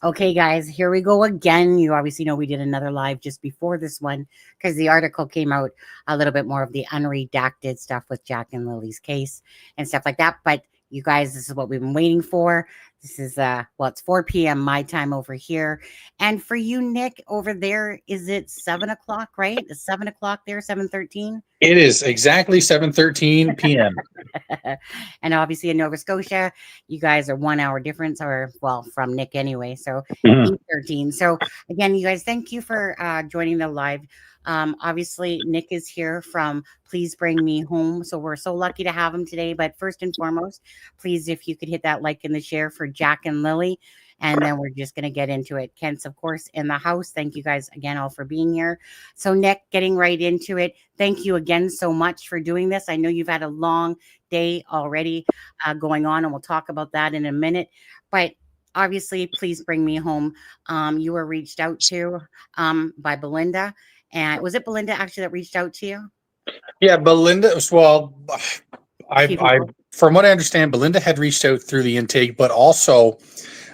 Okay, guys, here we go again. You obviously know we did another live just before this one because the article came out a little bit more of the unredacted stuff with Jack and Lily's case and stuff like that. But you guys, this is what we've been waiting for. This is, it's 4 p.m. my time over here. And for you, Nick, over there, is it 7 o'clock, right? It's 7 o'clock there, 7:13? It is exactly 7:13 p.m. And obviously in Nova Scotia, you guys are 1 hour difference, or well, from Nick anyway. So 8:13. So again, you guys, thank you for joining the live. Obviously, Nick is here from Please Bring Me Home. So we're so lucky to have him today. But first and foremost, please, if you could hit that like and the share for Jack and Lily. And then we're just going to get into it. Kent's, of course, in the house. Thank you guys again all for being here. So Nick, getting right into it. Thank you again so much for doing this. I know you've had a long day already going on, and we'll talk about that in a minute. But obviously, Please Bring Me Home. You were reached out to by Belinda. And was it Belinda actually that reached out to you? Yeah, Belinda. Well, I from what I understand, Belinda had reached out through the intake, but also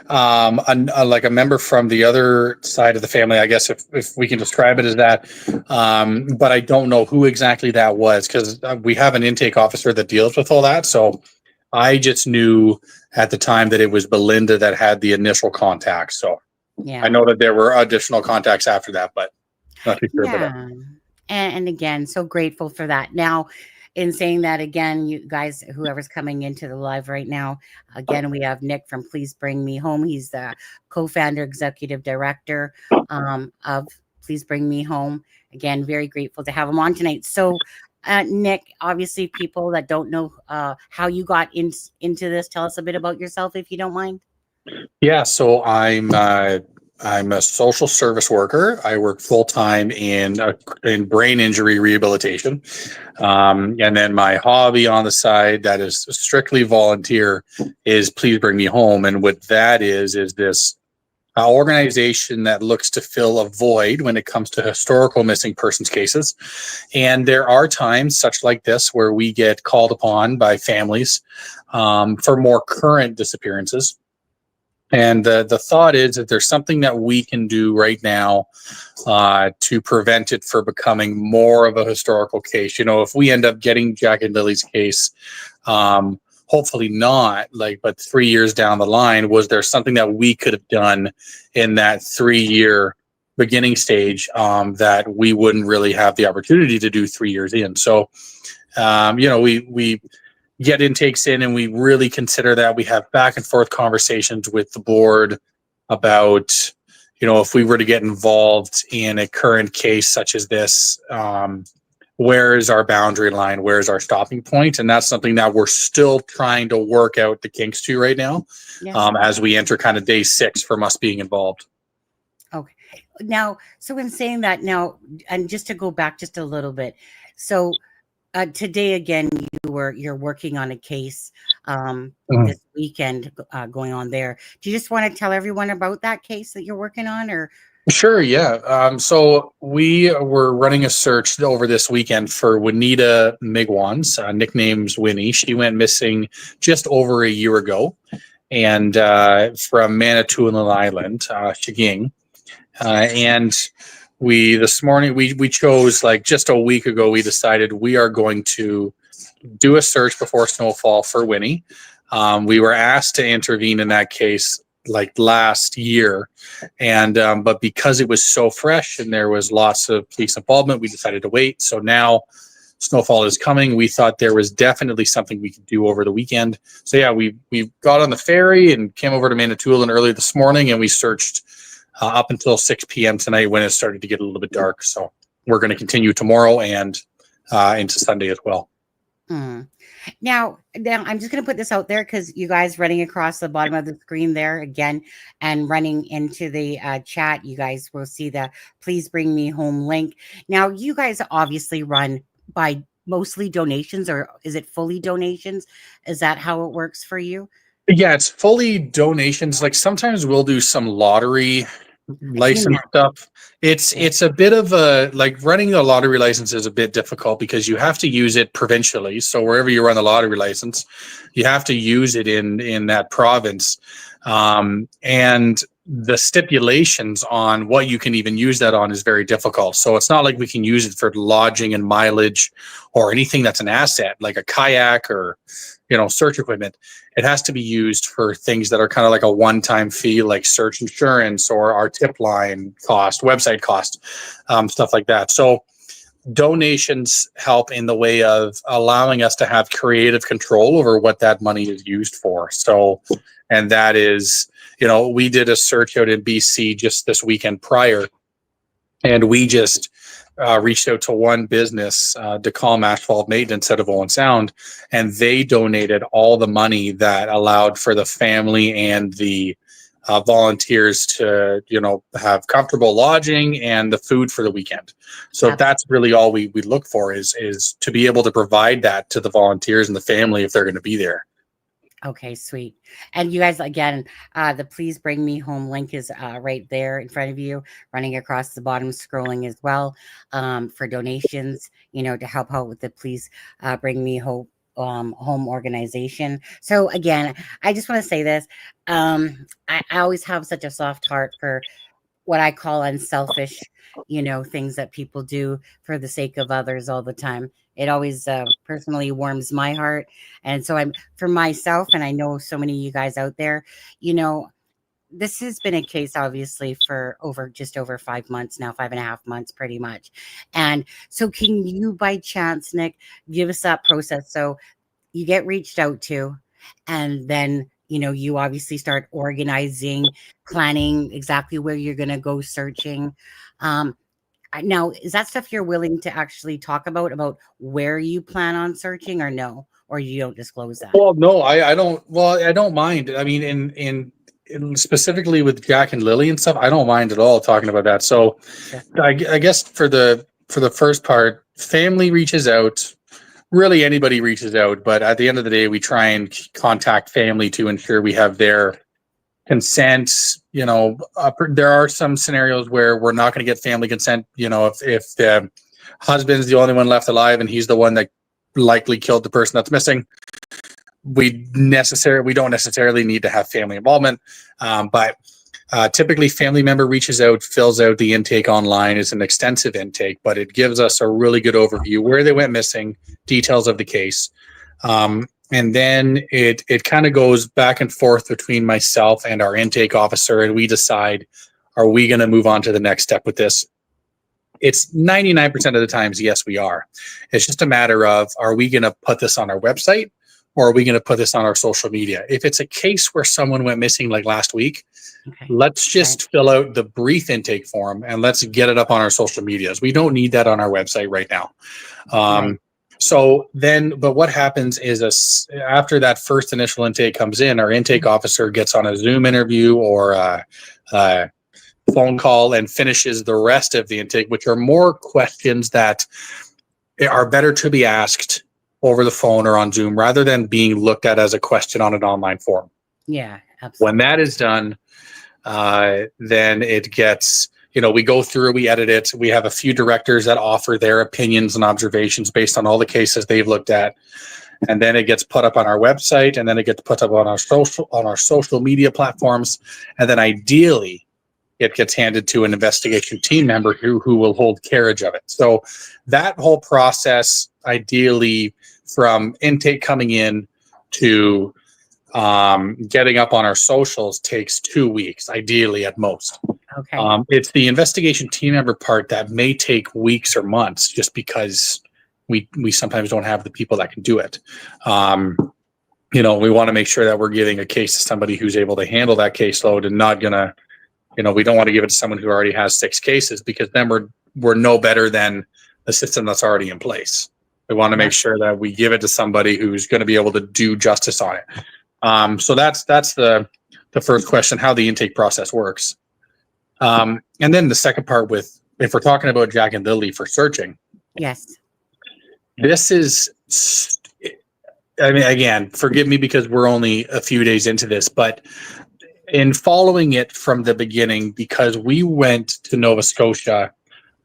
like a member from the other side of the family, I guess, if we can describe it as that. But I don't know who exactly that was because we have an intake officer that deals with all that. So I just knew at the time that it was Belinda that had the initial contact. So yeah, I know that there were additional contacts after that, but not too sure. Yeah. And again, so grateful for that. Now, in saying that, again, you guys, whoever's coming into the live right now, again, we have Nick from Please Bring Me Home. He's the co-founder, executive director of Please Bring Me Home. Again, very grateful to have him on tonight. So, Nick, obviously, people that don't know how you got into this, tell us a bit about yourself, if you don't mind. Yeah, so I'm a social service worker. I work full-time in brain injury rehabilitation. And then my hobby on the side that is strictly volunteer is Please Bring Me Home. And what that is this organization that looks to fill a void when it comes to historical missing persons cases. And there are times such like this where we get called upon by families for more current disappearances. And the thought is that there's something that we can do right now to prevent it from becoming more of a historical case. You know, if we end up getting Jack and Lily's case, hopefully not, but 3 years down the line, was there something that we could have done in that 3-year beginning stage that we wouldn't really have the opportunity to do 3 years in? So, we get intakes in and we really consider that. We have back and forth conversations with the board about, if we were to get involved in a current case such as this, where is our boundary line? Where is our stopping point? And that's something that we're still trying to work out the kinks to right now, as we enter kind of day 6 from us being involved. Okay. Now, so in saying that now, and just to go back just a little bit, so today again, you're working on a case this weekend going on there. Do you just want to tell everyone about that case that you're working on, or? Sure, yeah. So we were running a search over this weekend for Juanita Migwans, nicknamed Winnie. She went missing just over a year ago, and from Manitoulin Island, Shiging, and this morning we chose, just a week ago, we decided we are going to do a search before snowfall for Winnie. We were asked to intervene in that case last year, and but because it was so fresh and there was lots of police involvement, we decided to wait. So now snowfall is coming. We thought there was definitely something we could do over the weekend. So yeah, we got on the ferry and came over to Manitoulin early this morning, and we searched up until 6 p.m. tonight when it started to get a little bit dark. So we're going to continue tomorrow and into Sunday as well. Now I'm just going to put this out there because you guys running across the bottom of the screen there again and running into the chat, you guys will see the Please Bring Me Home link. Now, you guys obviously run by mostly donations, or is it fully donations? Is that how it works for you? Yeah, it's fully donations. Sometimes we'll do some lottery license stuff. It's a bit of a, running a lottery license is a bit difficult because you have to use it provincially. So wherever you run the lottery license, you have to use it in that province. And the stipulations on what you can even use that on is very difficult. So it's not like we can use it for lodging and mileage or anything that's an asset, like a kayak or, search equipment. It has to be used for things that are kind of like a one-time fee, like search insurance or our tip line cost, website cost, stuff like that. So donations help in the way of allowing us to have creative control over what that money is used for. So, and that is, we did a search out in BC just this weekend prior, and we just reached out to one business, DeCalm Asphalt Maintenance out of Owen Sound, and they donated all the money that allowed for the family and the volunteers to, have comfortable lodging and the food for the weekend. So that's really all we look for is to be able to provide that to the volunteers and the family if they're going to be there. Okay, sweet. And you guys, again, the Please Bring Me Home link is right there in front of you, running across the bottom, scrolling as well, for donations, to help out with the Please Bring Me Home organization. So again, I just want to say this. I always have such a soft heart for what I call unselfish, things that people do for the sake of others all the time. It always personally warms my heart. And so I'm for myself, and I know so many of you guys out there, this has been a case obviously for just over 5 months now, 5.5 months pretty much. And so can you by chance, Nick, give us that process? So you get reached out to, and then you obviously start organizing, planning exactly where you're going to go searching. Now, is that stuff you're willing to actually talk about where you plan on searching, or no, or you don't disclose that? Well, no, I don't. Well, I don't mind. I mean, in specifically with Jack and Lily and stuff, I don't mind at all talking about that. So, I guess for the first part, family reaches out. Really, anybody reaches out, but at the end of the day, we try and contact family to ensure we have their consent. There are some scenarios where we're not going to get family consent. If the husband's the only one left alive and he's the one that likely killed the person that's missing, we don't necessarily need to have family involvement. But typically, family member reaches out, fills out the intake online. It's an extensive intake, but it gives us a really good overview where they went missing, details of the case. And then it kind of goes back and forth between myself and our intake officer, and we decide, are we going to move on to the next step with this? It's 99% of the times, yes, we are. It's just a matter of, are we going to put this on our website, or are we going to put this on our social media? If it's a case where someone went missing like last week, let's just fill out the brief intake form and let's get it up on our social medias. We don't need that on our website right now. So then, but what happens is after that first initial intake comes in, our intake officer gets on a Zoom interview or a phone call and finishes the rest of the intake, which are more questions that are better to be asked over the phone or on Zoom rather than being looked at as a question on an online form. Yeah, absolutely. When that is done, then it gets, we go through, we edit it. We have a few directors that offer their opinions and observations based on all the cases they've looked at. And then it gets put up on our website, and then it gets put up on our social media platforms. And then ideally it gets handed to an investigation team member who will hold carriage of it. So that whole process, ideally from intake coming in to getting up on our socials, takes 2 weeks, ideally at most. Okay. It's the investigation team member part that may take weeks or months, just because we sometimes don't have the people that can do it. We want to make sure that we're giving a case to somebody who's able to handle that caseload and not gonna, we don't want to give it to someone who already has 6 cases, because then we're no better than the system that's already in place. We want to make sure that we give it to somebody who's going to be able to do justice on it. So that's the first question, how the intake process works. And then the second part, if we're talking about Jack and Lily for searching. Yes. This is, again, forgive me because we're only a few days into this, but in following it from the beginning, because we went to Nova Scotia,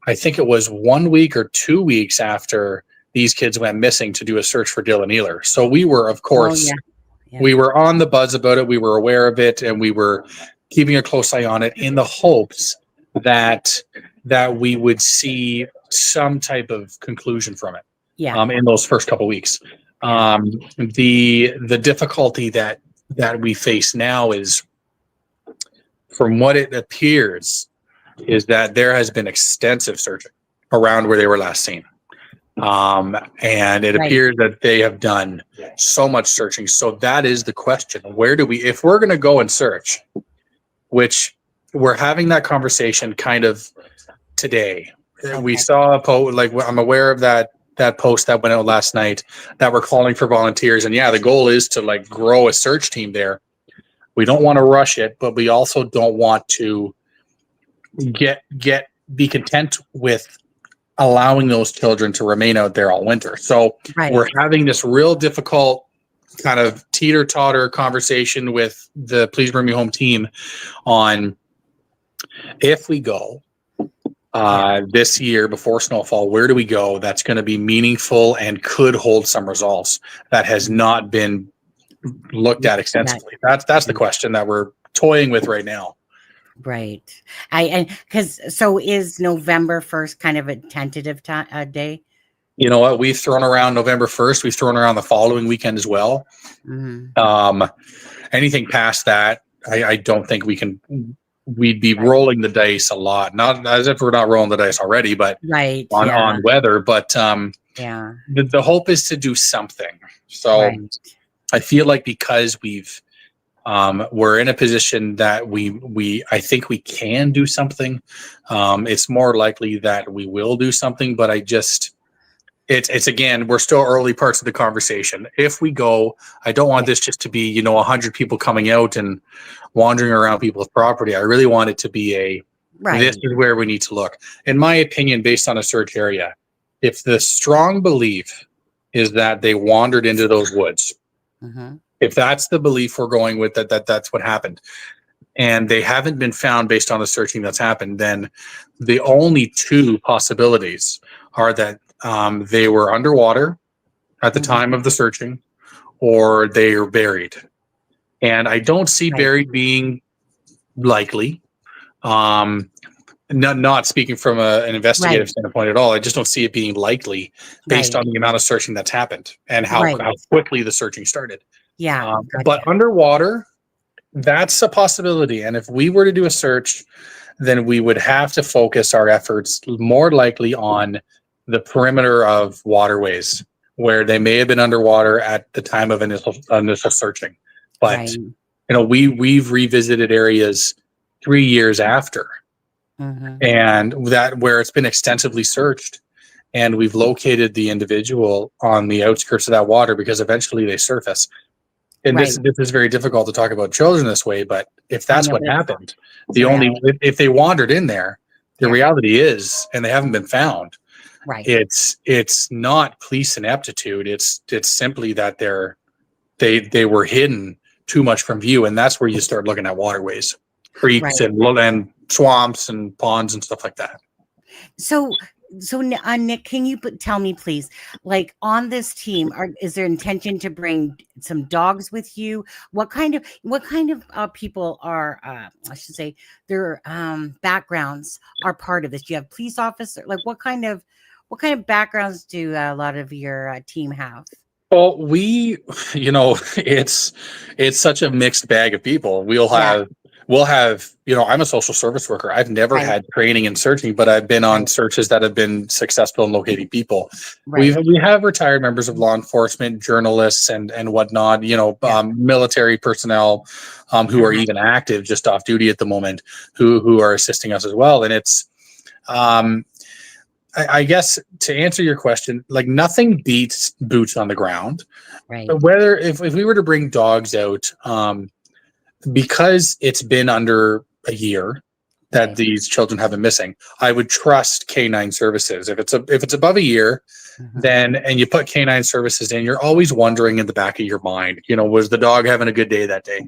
I think it was 1 week or 2 weeks after these kids went missing to do a search for Dylan Ealer. So we were, of course, We were on the buzz about it. We were aware of it, and we were keeping a close eye on it in the hopes that we would see some type of conclusion from it. In those first couple of weeks. The difficulty that we face now is, from what it appears, is that there has been extensive searching around where they were last seen. And it appears that they have done so much searching. So that is the question. Where do we, if we're going to go and search, which we're having that conversation kind of today. We saw a post, like, I'm aware of that post that went out last night that we're calling for volunteers. And the goal is to like grow a search team there. We don't want to rush it, but we also don't want to be content with allowing those children to remain out there all winter. So we're having this real difficult kind of teeter-totter conversation with the Please Bring Me Home team on, if we go this year before snowfall, where do we go that's going to be meaningful and could hold some results that has not been looked at extensively? That's the question that we're toying with right now. Right. So is November 1st kind of a tentative day? You know what? We've thrown around November 1st. We've thrown around the following weekend as well. Anything past that, I don't think we can. We'd be rolling the dice a lot. Not as if we're not rolling the dice already, but on weather. But the hope is to do something. So I feel like because we're in a position that I think we can do something. It's more likely that we will do something, but it's again, we're still early parts of the conversation. If we go, I don't want this just to be, 100 people coming out and wandering around people's property. I really want it to be this is where we need to look. In my opinion, based on a search area, if the strong belief is that they wandered into those woods, if that's the belief we're going with, that's what happened, and they haven't been found based on the searching that's happened, then the only two possibilities are that they were underwater at the time of the searching, or they are buried. And I don't see buried being likely. Not speaking from an investigative standpoint at all. I just don't see it being likely based on the amount of searching that's happened and how quickly the searching started. But underwater, that's a possibility. And if we were to do a search, then we would have to focus our efforts more likely on the perimeter of waterways where they may have been underwater at the time of initial searching. But we've revisited areas 3 years after, and that where it's been extensively searched, and we've located the individual on the outskirts of that water because eventually they surface. And this is very difficult to talk about children this way, but if that's what happened, if they wandered in there, the reality is, and they haven't been found, it's not police ineptitude. It's simply that they were hidden too much from view, and that's where you start looking at waterways, creeks and swamps and ponds and stuff like that. So Nick, can you tell me, please, like on this team, is there intention to bring some dogs with you? What kind of people are, I should say, their backgrounds are part of this? Do you have police officer? Like what kind of backgrounds do a lot of your team have? Well, it's such a mixed bag of people. We'll have, I'm a social service worker. I've never had training in searching, but I've been on searches that have been successful in locating people. We have retired members of law enforcement, journalists and whatnot, military personnel who are even active, just off duty at the moment, who are assisting us as well. And it's, I guess to answer your question, like nothing beats boots on the ground. But whether if we were to bring dogs out, because it's been under a year that these children have been missing, I would trust K9 services. If it's above a year, then and you put K9 services in, you're always wondering in the back of your mind, was the dog having a good day that day?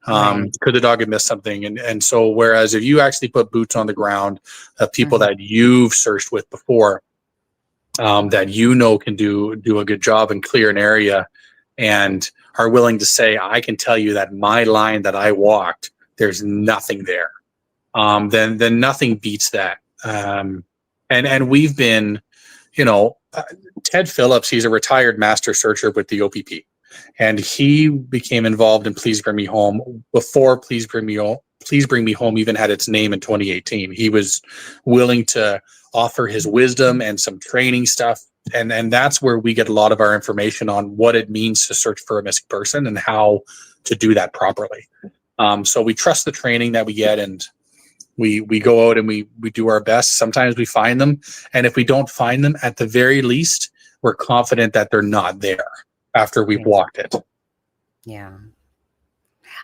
Could the dog have missed something? And so whereas if you actually put boots on the ground of people that you've searched with before, that can do a good job and clear an area and are willing to say, I can tell you that my line that I walked, there's nothing there. Then nothing beats that. And we've been, Ted Phillips, he's a retired master searcher with the OPP, and he became involved in Please Bring Me Home before Please Bring Me Home even had its name in 2018. He was willing to offer his wisdom and some training stuff. And that's where we get a lot of our information on what it means to search for a missing person and how to do that properly. So we trust the training that we get, and we go out and we do our best. Sometimes we find them, and if we don't find them, at the very least, we're confident that they're not there after we've walked it. Yeah.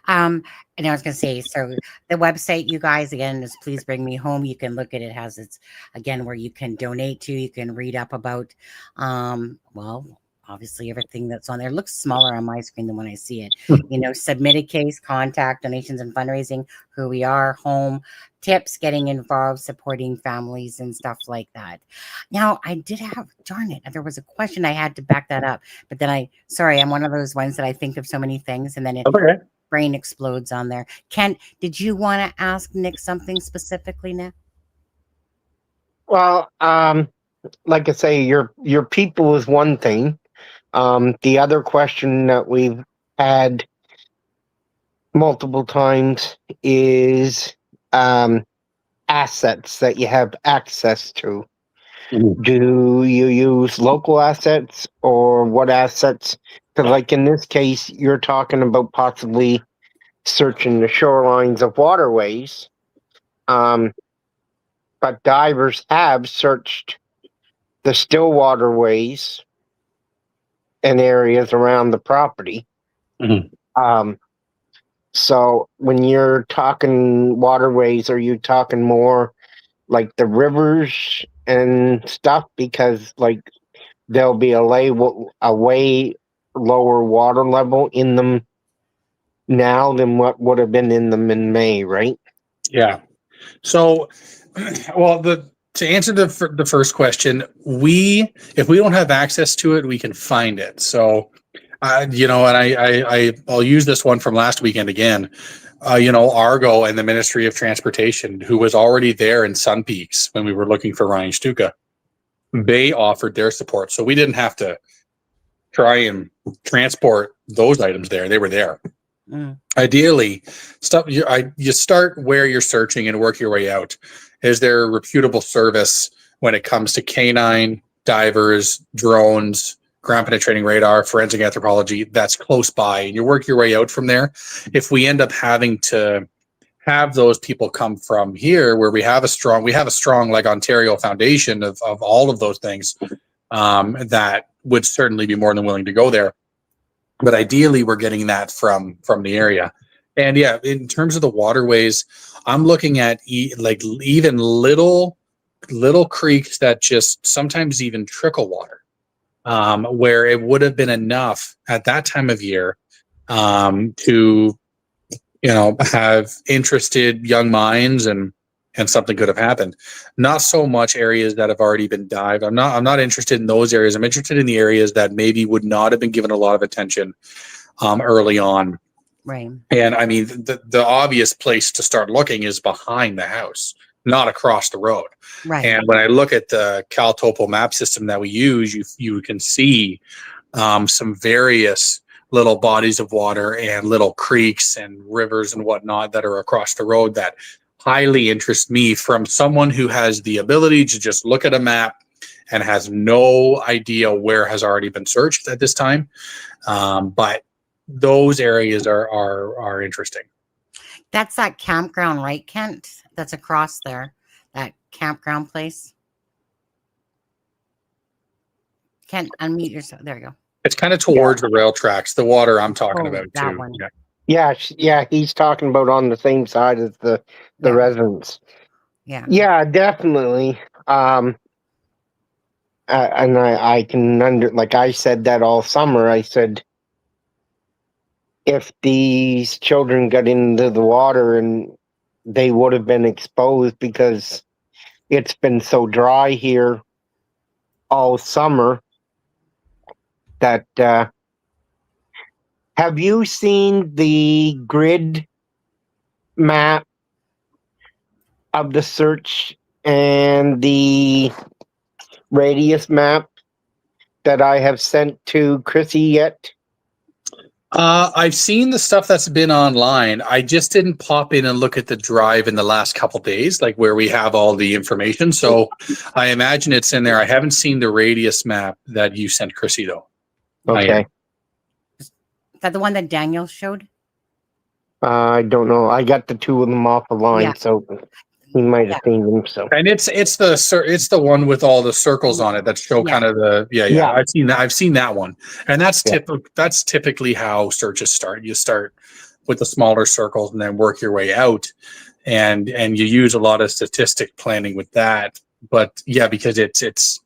And I was going to say, so the website, you guys, again, is Please Bring Me Home. You can look at it. Has its, again, where you can donate to. You can read up about, well, obviously everything that's on there. It looks smaller on my screen than when I see it. Submit a case, contact, donations and fundraising, who we are, home, tips, getting involved, supporting families and stuff like that. Now, I did have, darn it, there was a question I had to back that up, but then I'm one of those ones that I think of so many things and then it brain explodes on there. Kent, did you want to ask Nick something specifically now? Well, like I say, your people is one thing. The other question that we've had multiple times is assets that you have access to. Mm-hmm. Do you use local assets or what assets? Because like in this case, you're talking about possibly searching the shorelines of waterways. But divers have searched the still waterways and areas around the property. Mm-hmm. So when you're talking waterways, are you talking more like the rivers and stuff? Because like there'll be a way lower water level in them now than what would have been in them in May, right? Yeah. So, well, to answer the first question, if we don't have access to it, we can find it. So, and I'll use this one from last weekend again. Argo and the Ministry of Transportation, who was already there in Sun Peaks when we were looking for Ryan Stuka, they offered their support. So we didn't have to try and transport those items there. They were there. Mm. Ideally, you start where you're searching and work your way out. Is there a reputable service when it comes to canine, divers, drones, ground penetrating radar, forensic anthropology that's close by, and you work your way out from there? If we end up having to have those people come from here, where we have a strong like Ontario foundation of all of those things, that would certainly be more than willing to go there. But ideally, we're getting that from the area. And yeah, in terms of the waterways, I'm looking at even little creeks that just sometimes even trickle water, where it would have been enough at that time of year to have interested young minds and something could have happened. Not so much areas that have already been dived. I'm not interested in those areas. I'm interested in the areas that maybe would not have been given a lot of attention early on. Right. And I mean, the obvious place to start looking is behind the house, not across the road. Right. And when I look at the CalTopo map system that we use, you can see some various little bodies of water and little creeks and rivers and whatnot that are across the road that highly interest me, from someone who has the ability to just look at a map and has no idea where has already been searched at this time. But those areas are interesting. That's that campground, right, Kent? That's across there, that campground place. Kent, unmute yourself. There you go. It's kind of towards the rail tracks, the water I'm talking about too. One. Yeah, he's talking about on the same side as the residents. Yeah, definitely. And I can like I said that all summer. I said, if these children got into the water, and they would have been exposed, because it's been so dry here all summer that Have you seen the grid map of the search and the radius map that I have sent to Chrissy yet? I've seen the stuff that's been online. I just didn't pop in and look at the drive in the last couple days, like where we have all the information. So I imagine it's in there. I haven't seen the radius map that you sent Chrissy, though. Okay. Is that the one that Daniel showed? I don't know. I got the two of them off the line, Yeah. so he might have seen them. So, And it's the one with all the circles on it that show Yeah. kind of the Yeah. I've seen that one, and that's Yeah. typically how searches start. You start with the smaller circles and then work your way out, and you use a lot of statistic planning with that. But yeah, because it's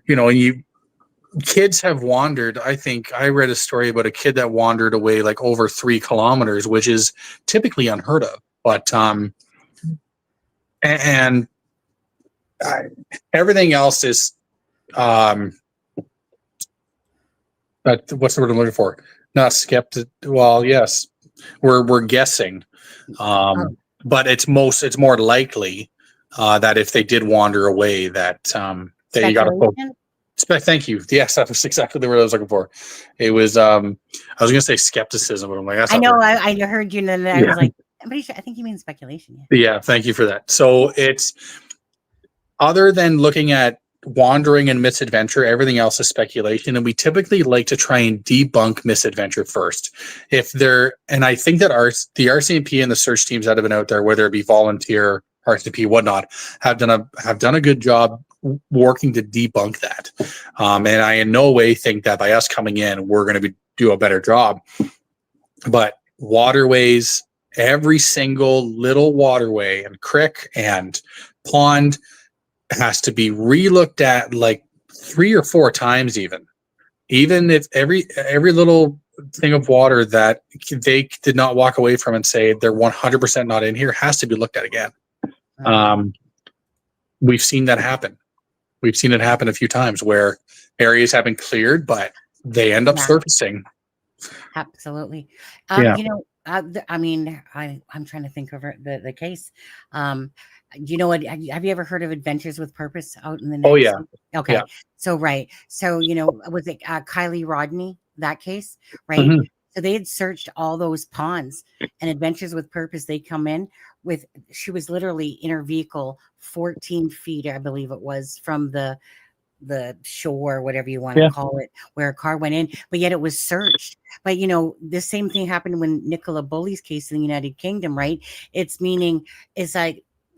and kids have wandered. I think I read a story about a kid that wandered away like over 3 kilometers, which is typically unheard of. But everything else is but what's the word I'm looking for? Not skeptic. Well, yes, we're guessing, but it's more likely that if they did wander away, that you got to. Thank you. Yes, that was exactly the word I was looking for. It was I was going to say skepticism, but I'm like, that's I not know. right. I heard you, and then I was like, I'm pretty sure. I think you mean speculation. Yeah, thank you for that. So it's other than looking at wandering and misadventure, everything else is speculation, and we typically like to try and debunk misadventure first. And I think that the RCMP and the search teams that have been out there, whether it be volunteer, RCMP, whatnot, have done a good job working to debunk that. And I in no way think that by us coming in, we're going to do a better job. But waterways, every single little waterway and creek and pond has to be re-looked at like 3 or 4 times, even if every little thing of water that they did not walk away from and say they're 100% not in here has to be looked at again. We've seen that happen. We've seen it happen a few times where areas have been cleared, but they end up surfacing. Absolutely. Yeah. I mean, I'm trying to think of the case. You know what? Have you ever heard of Adventures with Purpose out in the? Oh yeah. Okay. Yeah. So right. So was it Kylie Rodney, that case, right? Mm-hmm. So they had searched all those ponds, and Adventures with Purpose, they come in with, she was literally in her vehicle 14 feet, I believe it was, from the shore, whatever you want to call it, where a car went in, but yet it was searched. But the same thing happened when Nicola Bulley's case in the United Kingdom, right? It's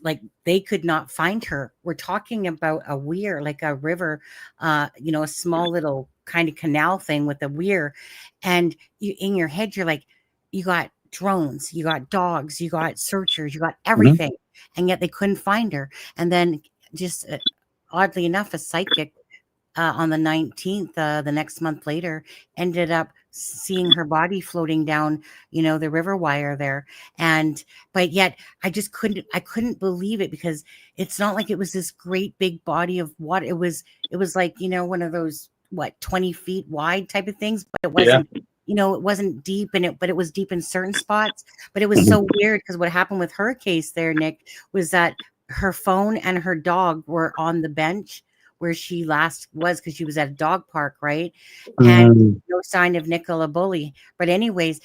like they could not find her. We're talking about a weir, like a river, a small little kind of canal thing with a weir, and in your head you're like, you got drones, you got dogs, you got searchers, you got everything, and yet they couldn't find her. And then just oddly enough, a psychic on the 19th, the next month later, ended up seeing her body floating down, the river wire there. But yet I couldn't believe it, because it's not like it was this great big body of water. It was like, one of those, 20 feet wide type of things, but it wasn't, it wasn't deep but it was deep in certain spots. But it was so weird, because what happened with her case there, Nick, was that her phone and her dog were on the bench where she last was, because she was at a dog park, right? And no sign of Nicola Bulley. But anyways,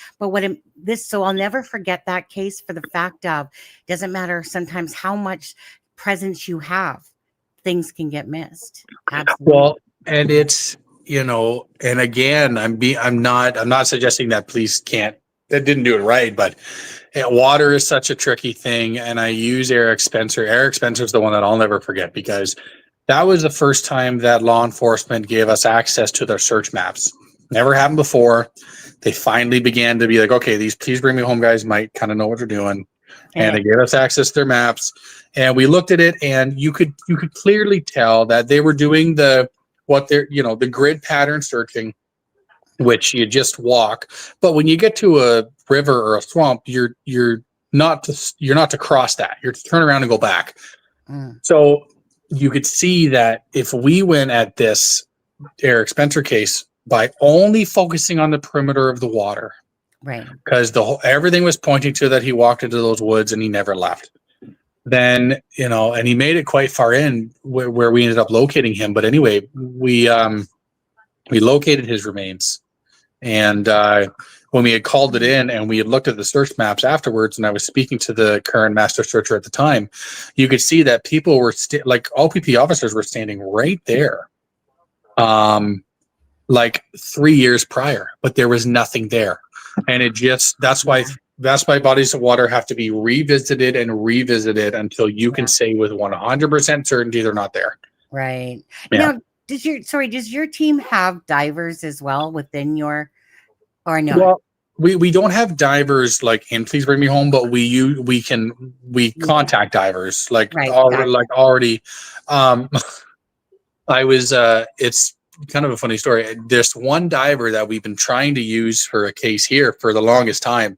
so I'll never forget that case, for the fact of, doesn't matter sometimes how much presence you have, things can get missed. Absolutely. Well, and it's, and again, I'm not suggesting that police didn't do it right, but water is such a tricky thing. And I use Eric Spencer. Eric Spencer is the one that I'll never forget, because that was the first time that law enforcement gave us access to their search maps. Never happened before. They finally began to be like, okay, these Please Bring Me Home guys might kind of know what they're doing. And they gave us access to their maps. And we looked at it, and you could clearly tell that they were doing the grid pattern searching, which you just walk. But when you get to a river or a swamp, you're not to cross that. You're to turn around and go back. So you could see that if we went at this Eric Spencer case by only focusing on the perimeter of the water, Right. because everything was pointing to that he walked into those woods and he never left. Then, and he made it quite far in where we ended up locating him. But anyway, we located his remains, and when we had called it in and we had looked at the search maps afterwards, and I was speaking to the current master searcher at the time, you could see that people were like OPP officers were standing right there, like 3 years prior, but there was nothing there. And that's why bodies of water have to be revisited and revisited until you can say with 100% certainty they're not there. Right. Yeah. Now, does your team have divers as well within your, or no? Well, we don't have divers like in Please Bring Me Home, but we contact divers like Right, already. I was it's kind of a funny story. There's one diver that we've been trying to use for a case here for the longest time.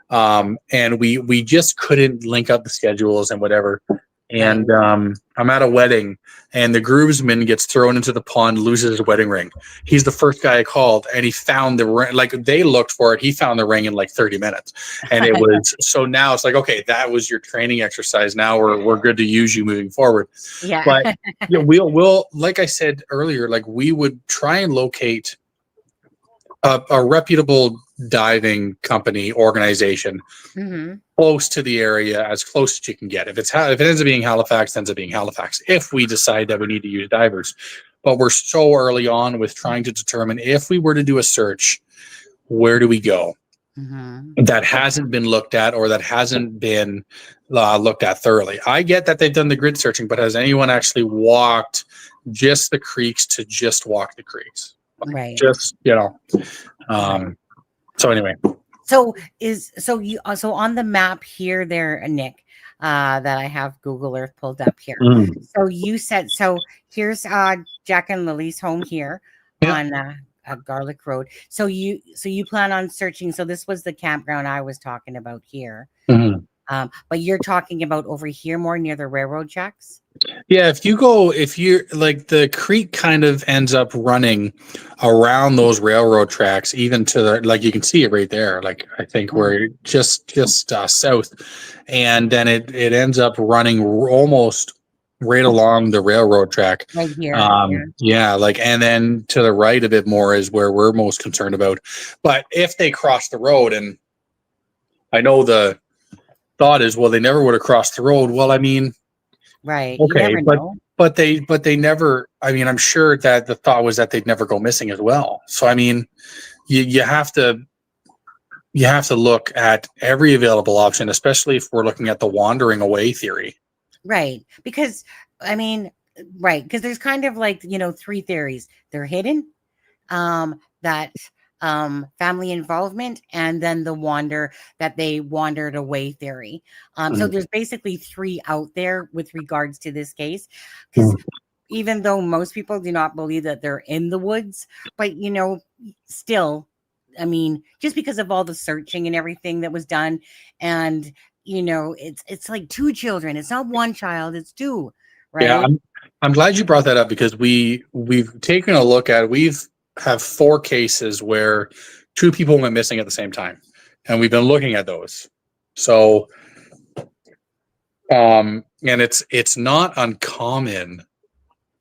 And we just couldn't link up the schedules and whatever. And I'm at a wedding, and the groomsman gets thrown into the pond, loses his wedding ring. He's the first guy I called, and he found the ring. Like, they looked for it. He found the ring in like 30 minutes. And it was, so now it's like, okay, that was your training exercise. Now we're good to use you moving forward. Yeah. But we'll, like I said earlier, like we would try and locate a reputable diving company organization close to the area, as close as you can get. If it ends up being Halifax, it ends up being Halifax, if we decide that we need to use divers. But we're so early on with trying to determine, if we were to do a search, where do we go? That hasn't been looked at, or that hasn't been looked at thoroughly. I get that they've done the grid searching, but has anyone actually walked just the creeks to just walk the creeks? Right. Just, so anyway. So on the map here there, Nick, that I have Google Earth pulled up here. So you said, so here's Jack and Lily's home here on Gairloch Road. So you plan on searching. So this was the campground I was talking about here. But you're talking about over here more near the railroad tracks? Yeah, if you're like, the creek kind of ends up running around those railroad tracks, even to the, like, you can see it right there. Like, I think we're just south, and then it ends up running almost right along the railroad track. Right here. Yeah, like, and then to the right a bit more is where we're most concerned about. But if they cross the road, and I know the thought is, well, they never would have crossed the road. Well, I mean, right. Okay, but they never. I mean, I'm sure that the thought was that they'd never go missing as well. So I mean, you have to look at every available option, especially if we're looking at the wandering away theory. Right, because because there's kind of like, three theories. They're hidden, that family involvement, and then that they wandered away theory. So there's basically three out there with regards to this case, because even though most people do not believe that they're in the woods, but still, I mean, just because of all the searching and everything that was done, and it's like two children. It's not one child, it's two, right? Yeah, I'm glad you brought that up, because we've taken a look at have 4 cases where 2 people went missing at the same time, and we've been looking at those. So, and it's not uncommon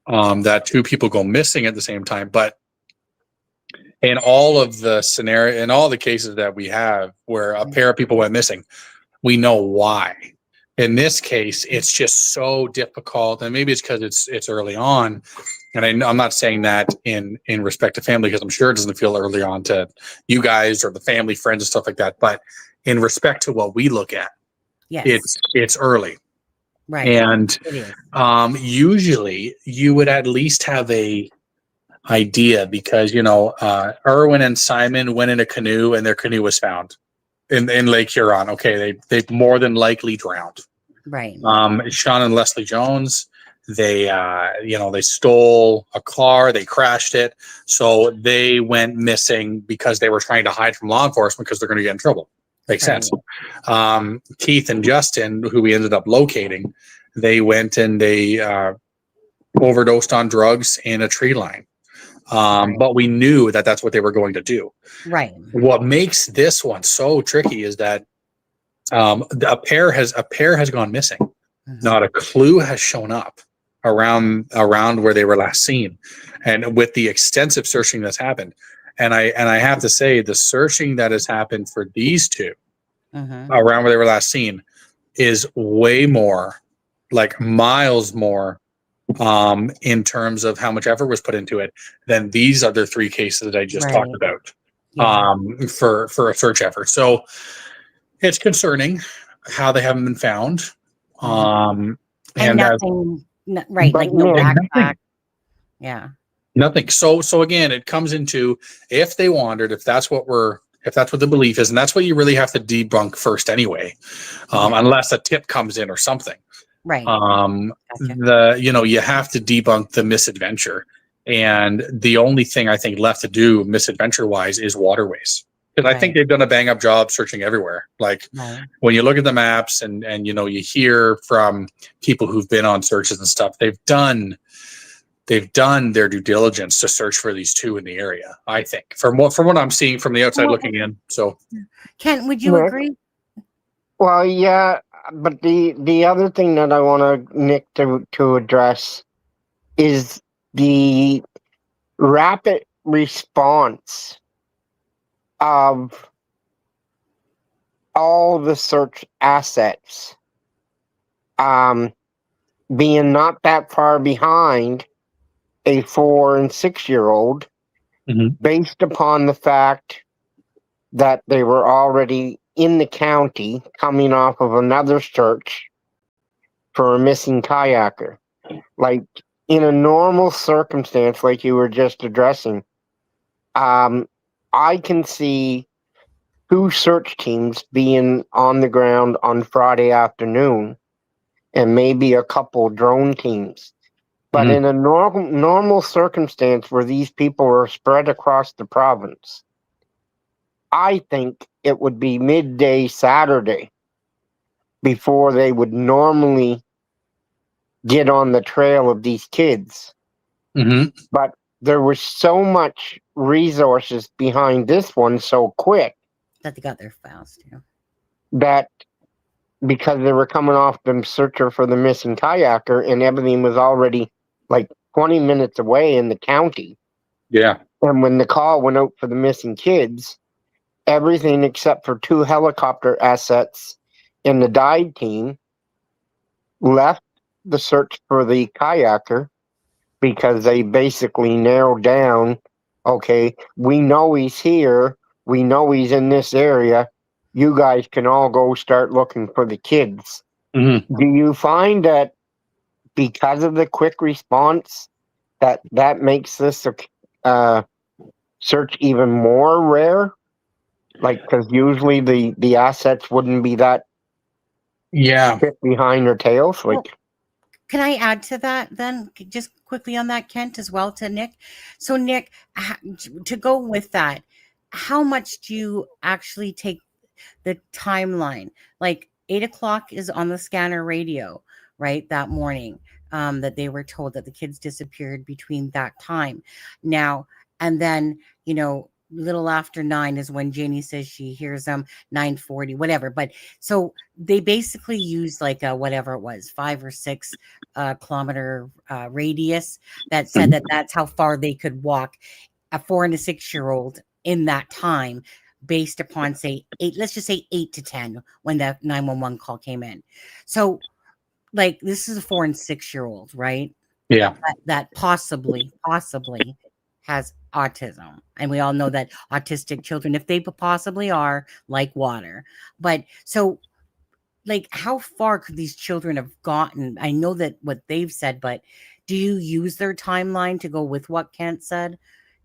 that 2 people go missing at the same time, but in all of the cases that we have where a pair of people went missing, we know why. In this case, it's just so difficult, and maybe it's because it's early on. And I'm not saying that in respect to family, because I'm sure it doesn't feel early on to you guys or the family, friends, and stuff like that. But in respect to what we look at, it's early, right? And usually you would at least have a idea, because Erwin and Simon went in a canoe, and their canoe was found in Lake Huron. Okay, they more than likely drowned. Right. Sean and Leslie Jones, they stole a car, they crashed it, so they went missing because they were trying to hide from law enforcement because they're going to get in trouble. Makes sense. Keith and Justin, who we ended up locating, they went and they overdosed on drugs in a tree line. But we knew that that's what they were going to do. Right. What makes this one so tricky is that a pair has gone missing. Not a clue has shown up around where they were last seen, and with the extensive searching that's happened, and I have to say, the searching that has happened for these two around where they were last seen is way more, like miles more, in terms of how much effort was put into it than these other three cases that I just talked about. For a search effort. So it's concerning how they haven't been found. And nothing, right? Like no backpack. Yeah. Nothing. So again, it comes into, if they wandered, if that's what the belief is, and that's what you really have to debunk first anyway, unless a tip comes in or something. Right. You have to debunk the misadventure. And the only thing I think left to do misadventure wise is waterways. Because I think they've done a bang up job searching everywhere. Like when you look at the maps and you hear from people who've been on searches and stuff, they've done their due diligence to search for these two in the area. I think from what I'm seeing from the outside looking in. So, Kent, would you agree? Well, yeah, but the other thing that I want Nick to address is the rapid response of all the search assets being not that far behind a 4 and 6 year old, based upon the fact that they were already in the county coming off of another search for a missing kayaker. Like in a normal circumstance, like you were just addressing, I can see 2 search teams being on the ground on Friday afternoon and maybe a couple drone teams. But in a normal circumstance where these people are spread across the province, I think it would be midday Saturday before they would normally get on the trail of these kids. But there was so much resources behind this one so quick that they got there fast. That because they were coming off the searcher for the missing kayaker and everything was already like 20 minutes away in the county. Yeah. And when the call went out for the missing kids, everything except for 2 helicopter assets in the dive team left the search for the kayaker because they basically narrowed down, okay, we know he's here, we know he's in this area, you guys can all go start looking for the kids. Do you find that because of the quick response that makes this search even more rare? Like, because usually the assets wouldn't be that quick behind their tails. Like, can I add to that then, just quickly on that, Kent, as well to Nick? So Nick, to go with that, how much do you actually take the timeline? Like 8 o'clock is on the scanner radio, right? That morning, that they were told that the kids disappeared between that time. Now, and then, little after 9 is when Janie says she hears them, 9:40, whatever. But so they basically used like a, whatever it was, 5 or 6 kilometer radius that said that that's how far they could walk a 4 and a 6 year old in that time, based upon say 8, let's just say 8 to 10 when the 911 call came in. So like this is a 4 and 6 year old, right? Yeah. That possibly has autism. And we all know that autistic children, if they possibly are, like water. But so like how far could these children have gotten? I know that what they've said, but do you use their timeline to go with what Kent said,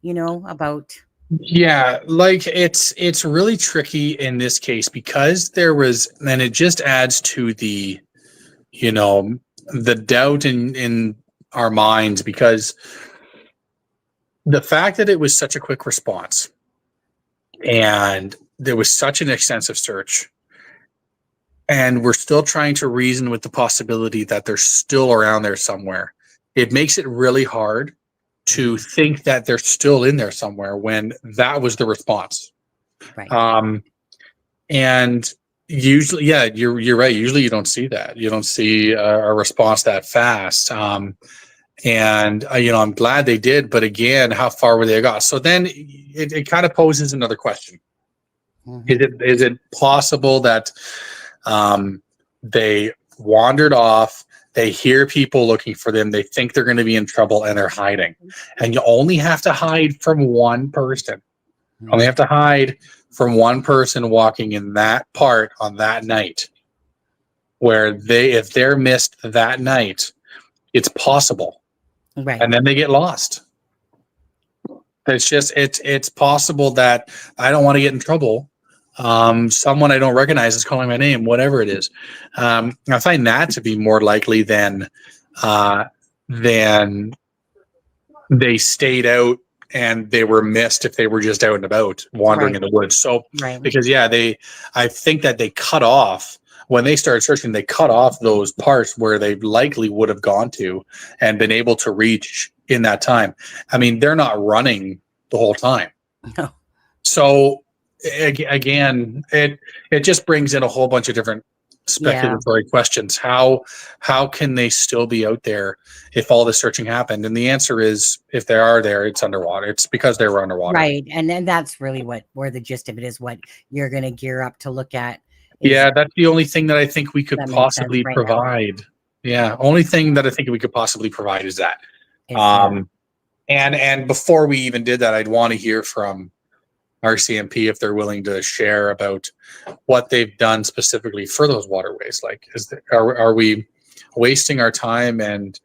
about? Yeah, like it's really tricky in this case because there was, and it just adds to the, the doubt in our minds, because the fact that it was such a quick response and there was such an extensive search, and we're still trying to reason with the possibility that they're still around there somewhere, it makes it really hard to think that they're still in there somewhere when that was the response. Right. And usually, yeah, you're right. Usually you don't see that. You don't see a response that fast. And I'm glad they did, but again, how far were they got? So then it kind of poses another question. Is it possible that they wandered off, they hear people looking for them, they think they're going to be in trouble, and they're hiding? And you only have to hide from one person. Only have to hide from one person walking in that part on that night, where if they're missed that night, it's possible. Right. And then they get lost. It's just, it's possible that I don't want to get in trouble. Someone I don't recognize is calling my name, whatever it is. I find that to be more likely than they stayed out and they were missed if they were just out and about wandering in the woods. So, because I think that they cut off, when they started searching, they cut off those parts where they likely would have gone to and been able to reach in that time. I mean, they're not running the whole time. No. So again, it just brings in a whole bunch of different speculatory questions. How can they still be out there if all this searching happened? And the answer is, if they are there, it's underwater. It's because they were underwater. Right. And then that's really where the gist of it is, what you're going to gear up to look at. Yeah, that's the only thing that I think we could possibly provide. Yeah, only thing that I think we could possibly provide is that. And before we even did that, I'd want to hear from RCMP if they're willing to share about what they've done specifically for those waterways. Like, are we wasting our time and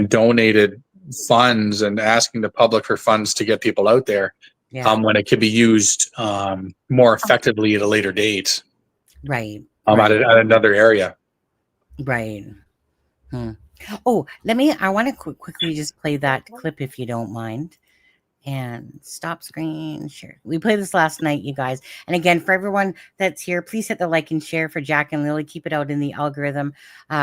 donated funds and asking the public for funds to get people out there? When it could be used more effectively at a later date, right? At another area, right? Oh, I want to quickly just play that clip if you don't mind, and stop screen share. We played this last night, you guys. And again, for everyone that's here, please hit the like and share for Jack and Lily. Keep it out in the algorithm.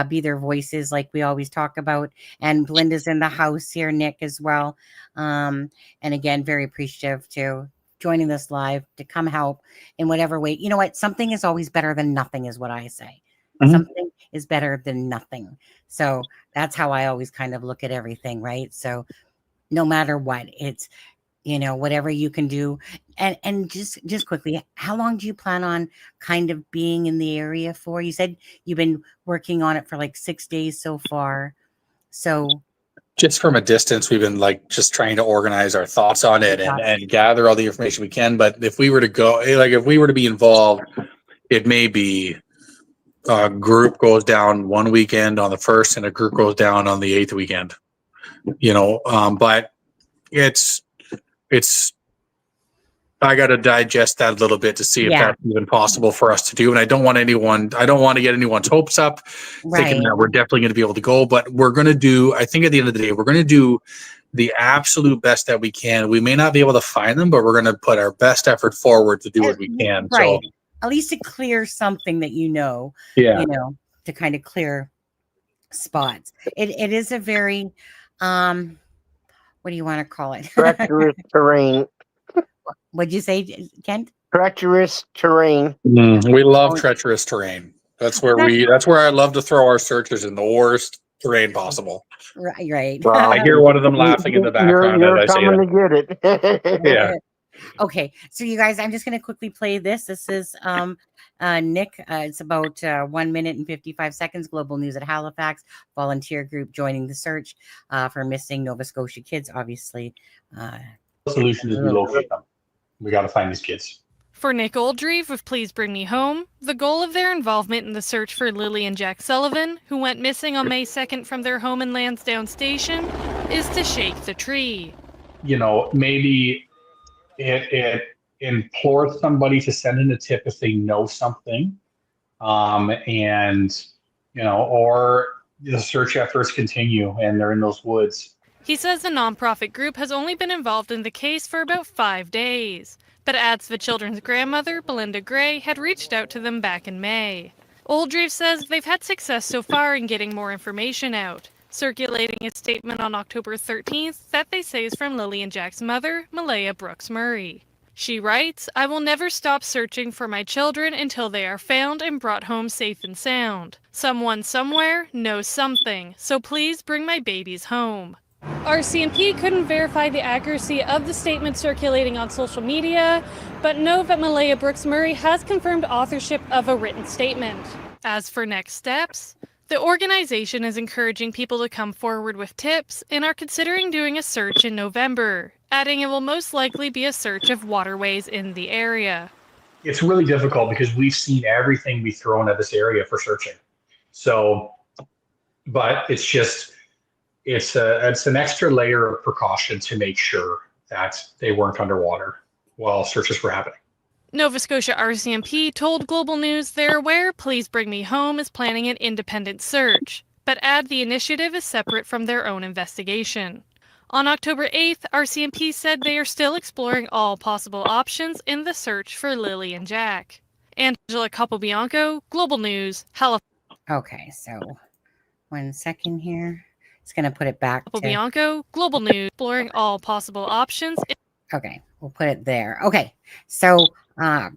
Be their voices, like we always talk about. And Belinda's in the house here, Nick as well. And again, very appreciative to joining this live to come help in whatever way. You know what? Something is always better than nothing, is what I say. Something is better than nothing. So that's how I always kind of look at everything, right? So no matter what, it's, whatever you can do. And just quickly, how long do you plan on kind of being in the area for? You said you've been working on it for like 6 days so far. So just from a distance, we've been just trying to organize our thoughts on it and gather all the information we can. But if we were to go, if we were to be involved, it may be a group goes down one weekend on the 1st and a group goes down on the 8th weekend, but it's I got to digest that a little bit to see if that's even possible for us to do. And I don't want to get anyone's hopes up thinking that we're definitely going to be able to go, but we're going to do, I think at the end of the day, we're going to do the absolute best that we can. We may not be able to find them, but we're going to put our best effort forward to do what we can. Right. So at least to clear something that, to kind of clear spots. It is a very, what do you want to call it? Treacherous terrain. What'd you say, Kent? Treacherous terrain. We love treacherous terrain. That's where I love to throw our searchers in the worst terrain possible. Right. Well, I hear one of them laughing in the background. You're coming to get it. Yeah. Okay, so you guys, I'm just going to quickly play this. This is Nick. It's about 1 minute and 55 seconds. Global News at Halifax. Volunteer group joining the search for missing Nova Scotia kids. Obviously, the solution is we locate them. We got to find these kids. For Nick Oldrieve with Please Bring Me Home, the goal of their involvement in the search for Lily and Jack Sullivan, who went missing on May 2nd from their home in Lansdowne Station, is to shake the tree. Maybe it implores somebody to send in a tip if they know something, or the search efforts continue and they're in those woods. He says the nonprofit group has only been involved in the case for about 5 days, but adds the children's grandmother, Belinda Gray, had reached out to them back in May. Oldrieve says they've had success so far in getting more information out, circulating a statement on October 13th that they say is from Lily and Jack's mother, Malaya Brooks Murray. She writes, "I will never stop searching for my children until they are found and brought home safe and sound. Someone somewhere knows something, so please bring my babies home." RCMP couldn't verify the accuracy of the statement circulating on social media, but know that Malaya Brooks Murray has confirmed authorship of a written statement. As for next steps, the organization is encouraging people to come forward with tips and are considering doing a search in November, adding it will most likely be a search of waterways in the area. It's really difficult because we've seen everything be thrown at this area for searching. So, but it's just, it's an extra layer of precaution to make sure that they weren't underwater while searches were happening. Nova Scotia RCMP told Global News they're aware Please Bring Me Home is planning an independent search, but add the initiative is separate from their own investigation. On October 8th, RCMP said they are still exploring all possible options in the search for Lily and Jack. Angela Capobianco, Global News, Halifax. Okay, so 1 second here. It's going to put it back to... Capobianco, Global News, exploring all possible options. Okay, we'll put it there. Okay, so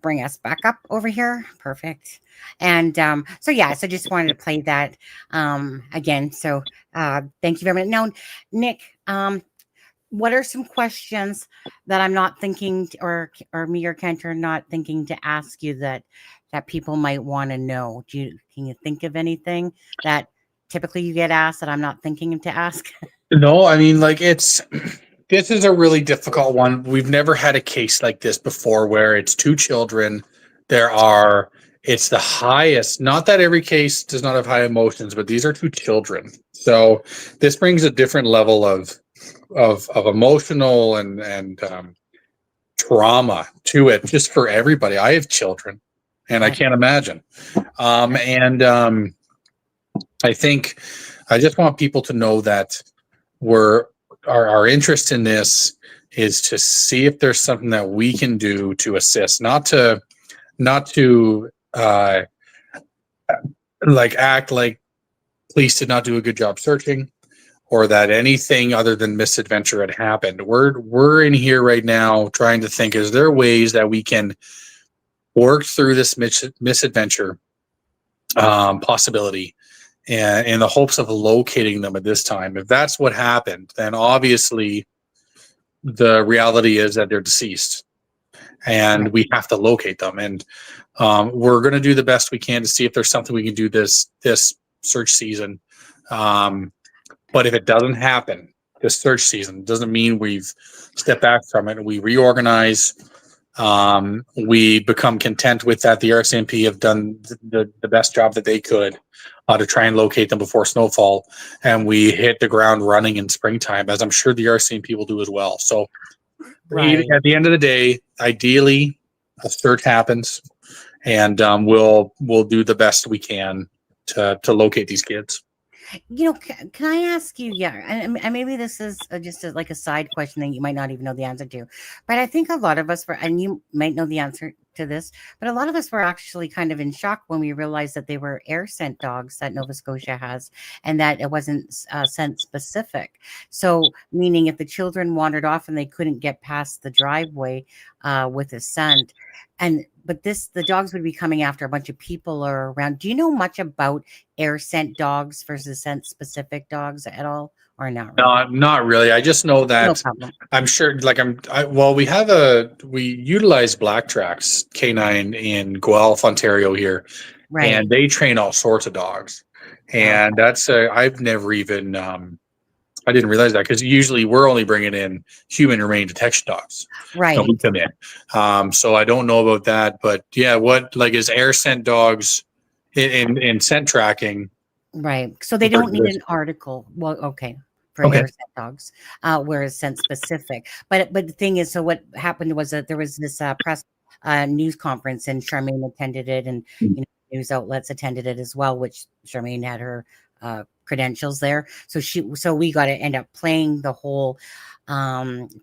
bring us back up over here. Perfect. And so just wanted to play that again. So thank you very much. Now, Nick, what are some questions that I'm not thinking, or me or Kent are not thinking to ask you that people might want to know? Can you think of anything that typically you get asked that I'm not thinking to ask? No, I mean, like, this is a really difficult one. We've never had a case like this before where it's two children. It's the highest, not that every case does not have high emotions, but these are two children. So this brings a different level of emotional and trauma to it, just for everybody. I have children and I can't imagine. I think I just want people to know that our interest in this is to see if there's something that we can do to assist, not to act like police did not do a good job searching, or that anything other than misadventure had happened. We're in here right now trying to think, is there ways that we can work through this misadventure possibility, and in the hopes of locating them at this time. If that's what happened, then obviously the reality is that they're deceased and we have to locate them. And we're going to do the best we can to see if there's something we can do this search season. But if it doesn't happen this search season, doesn't mean we've stepped back from it. We reorganize. We become content with that. The RCMP have done the best job that they could to try and locate them before snowfall, and we hit the ground running in springtime, as I'm sure the RCMP will do as well. So at the end of the day, ideally a search happens, and we'll do the best we can to locate these kids. Can I ask you, and maybe this is just like a side question that you might not even know the answer to, but I think a lot of us and you might know the answer to this, but a lot of us were actually kind of in shock when we realized that they were air scent dogs that Nova Scotia has, and that it wasn't scent specific. So meaning if the children wandered off and they couldn't get past the driveway with a scent, but the dogs would be coming after a bunch of people or around. Do you know much about air scent dogs versus scent specific dogs at all, or not really? No, not really. I just know that I'm sure, we utilize Black Tracks K9 in Guelph, Ontario here, right? And they train all sorts of dogs, and that's I've never even I didn't realize that, because usually we're only bringing in human remain detection dogs, right? We come in, so I don't know about that, but yeah, is air scent dogs in scent tracking, right? So they don't need an article. Well, okay. For air scent dogs, whereas scent specific. But the thing is, so what happened was that there was this press news conference, and Charmaine attended it, and news outlets attended it as well, which Charmaine had her credentials there. So we got to end up playing the whole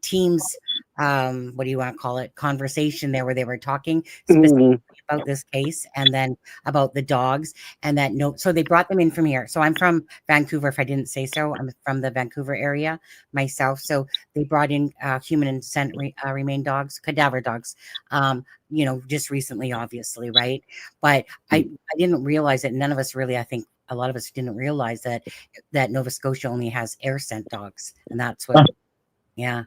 team's what do you want to call it, conversation there, where they were talking specifically about this case and then about the dogs and that no, so they brought them in from here. So I'm from Vancouver, if I didn't say so. I'm from the Vancouver area myself. So they brought in human and scent remain dogs, cadaver dogs, you know, just recently, obviously, right? But I didn't realize that none of us really, I think a lot of us didn't realize that Nova Scotia only has air scent dogs. And that's what, yeah.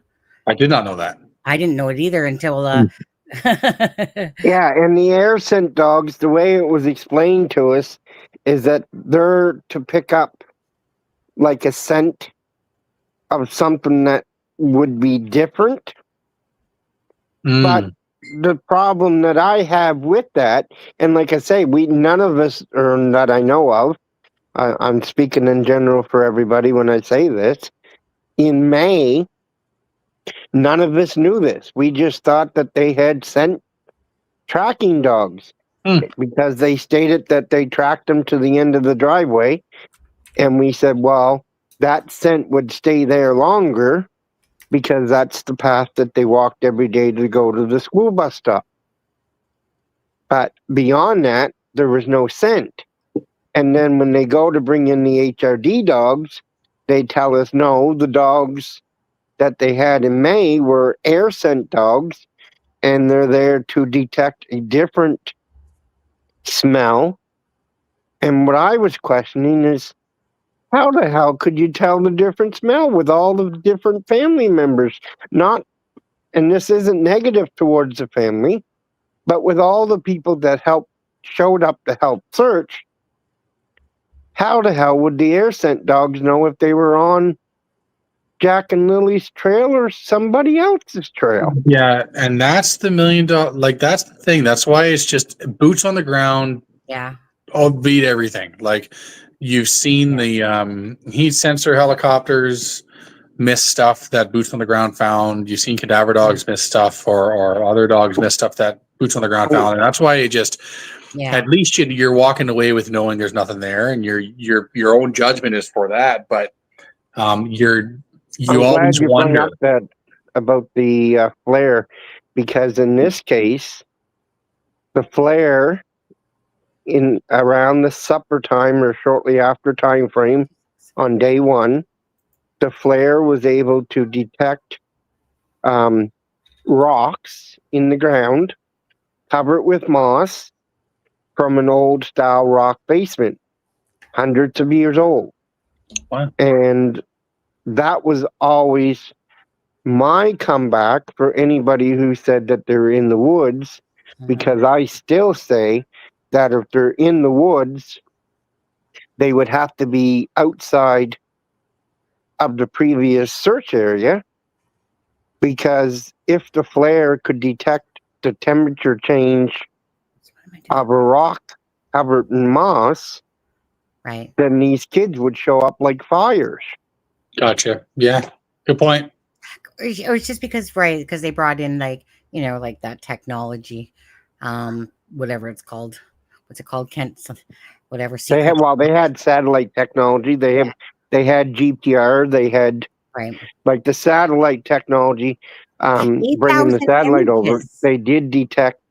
I did not know that. I didn't know it either until Yeah, and the air scent dogs, the way it was explained to us is that they're to pick up like a scent of something that would be different. But the problem that I have with that, and like I say, none of us, or that I know of, I'm speaking in general for everybody when I say this, in May, none of us knew this. We just thought that they had scent tracking dogs because they stated that they tracked them to the end of the driveway. And we said, well, that scent would stay there longer because that's the path that they walked every day to go to the school bus stop. But beyond that, there was no scent. And then when they go to bring in the HRD dogs, they tell us, no, the dogs that they had in May were air scent dogs, and they're there to detect a different smell. And what I was questioning is, how the hell could you tell the different smell with all the different family members? Not, and this isn't negative towards the family, but with all the people that showed up to help search, how the hell would the air scent dogs know if they were on Jack and Lily's trail or somebody else's trail? Yeah, and that's the $1 million. Like, that's the thing. That's why it's just boots on the ground. Yeah. I'll beat everything. Like, you've seen the heat sensor helicopters miss stuff that boots on the ground found. You've seen cadaver dogs miss stuff, or other dogs miss stuff that boots on the ground found. And that's why it just, at least you're walking away with knowing there's nothing there, and your own judgment is for that. But you always wonder about the flare, because in this case, the flare in around the supper time or shortly after time frame on day one, the flare was able to detect rocks in the ground, cover it with moss from an old style rock basement, hundreds of years old. Wow. And that was always my comeback for anybody who said that they're in the woods, because I still say that if they're in the woods, they would have to be outside of the previous search area, because if the flare could detect the temperature change of a rock covered in moss, right, then these kids would show up like fires. Gotcha. Yeah, good point. or it's just because they brought in, like, you know, like that technology, whatever it's called. What's it called, Kent? Whatever. They had satellite technology. They had GPR. They had like the satellite technology. Bringing the satellite over, they did detect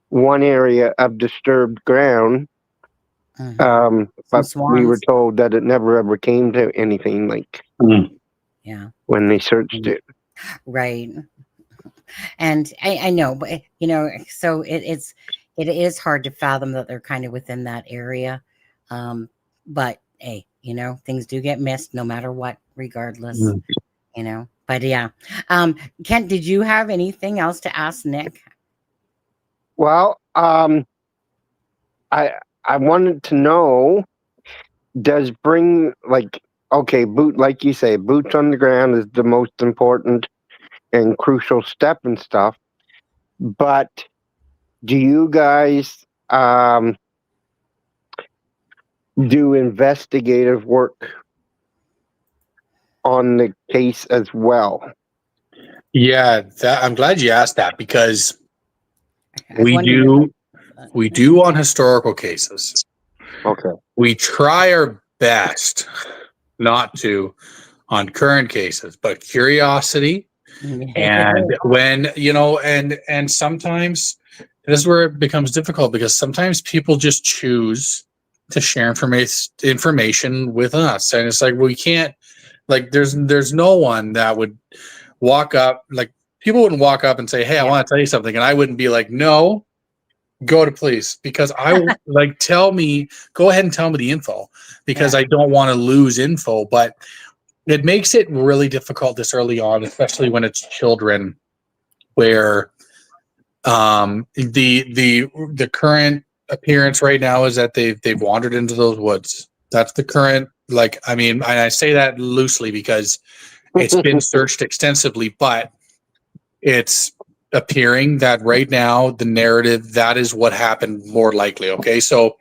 one area of disturbed ground. But we were told that it never ever came to anything, like when they searched it. Right. And I know, but you know, so it is hard to fathom that they're kind of within that area. But hey, you know, things do get missed no matter what, regardless, you know. But yeah. Kent, did you have anything else to ask Nick? Well, I wanted to know, does bring, like, okay, like you say, boots on the ground is the most important and crucial step and stuff. But do you guys do investigative work on the case as well? Yeah, I'm glad you asked that, because we do on historical cases. Okay. We try our best not to on current cases, but curiosity. And when, you know, and sometimes this is where it becomes difficult, because sometimes people just choose to share information with us, and it's like, we can't, like, there's no one that would walk up, like, people wouldn't walk up and say, hey, I want to tell you something, and I wouldn't be like, no, go to police, because I like, go ahead and tell me the info, because I don't want to lose info. But it makes it really difficult this early on, especially when it's children, where the current appearance right now is that they've wandered into those woods. That's the current, like, I mean, I say that loosely because it's been searched extensively, but it's appearing that right now the narrative, that is what happened more likely. Okay, so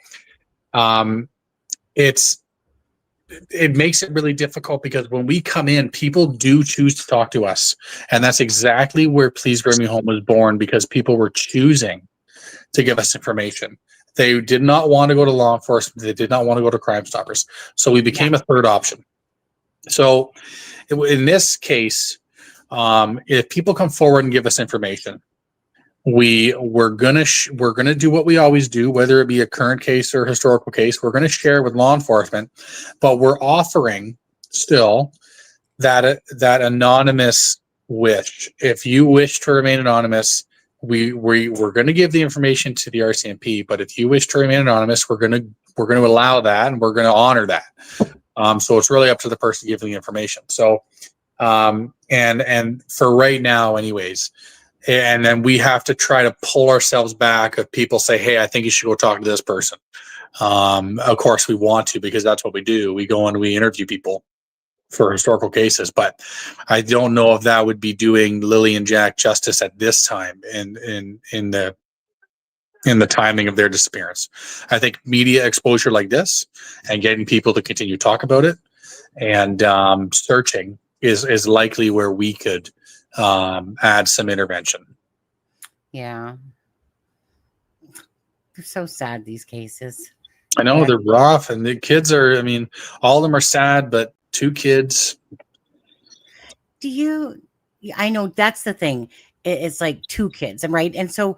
it makes it really difficult, because when we come in, people do choose to talk to us, and that's exactly where Please Bring Me Home was born, because people were choosing to give us information. They did not want to go to law enforcement. They did not want to go to Crime Stoppers, so we became a third option. So in this case, if people come forward and give us information, we're gonna do what we always do, whether it be a current case or historical case. We're gonna share with law enforcement, but we're offering still that anonymous wish. If you wish to remain anonymous, we're gonna give the information to the RCMP. But if you wish to remain anonymous, we're gonna allow that, and we're gonna honor that. So it's really up to the person giving the information. So and for right now, anyways. And then we have to try to pull ourselves back if people say, hey, I think you should go talk to this person. Of course, we want to, because that's what we do. We go and we interview people for historical cases. But I don't know if that would be doing Lily and Jack justice at this time in the timing of their disappearance. I think media exposure like this and getting people to continue to talk about it and searching is likely where we could add some intervention. Yeah. They're so sad, these cases. I know, they're rough, and the kids are, I mean, all of them are sad, but 2 kids. I know that's the thing. It's like 2 kids, right? And so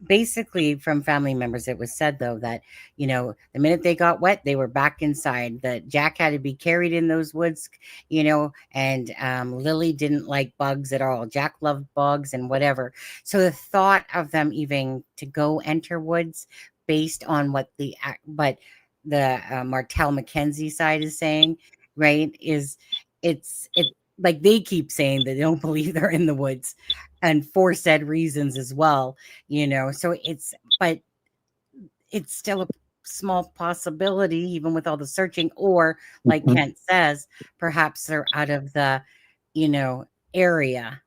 basically, from family members, it was said, though, that, the minute they got wet, they were back inside. That Jack had to be carried in those woods, and Lily didn't like bugs at all. Jack loved bugs and whatever. So the thought of them even to go enter woods based on what the Martell Mackenzie side is saying, right, is it's like they keep saying that they don't believe they're in the woods, and for said reasons as well, so but it's still a small possibility, even with all the searching, or like Kent says, perhaps they're out of the, area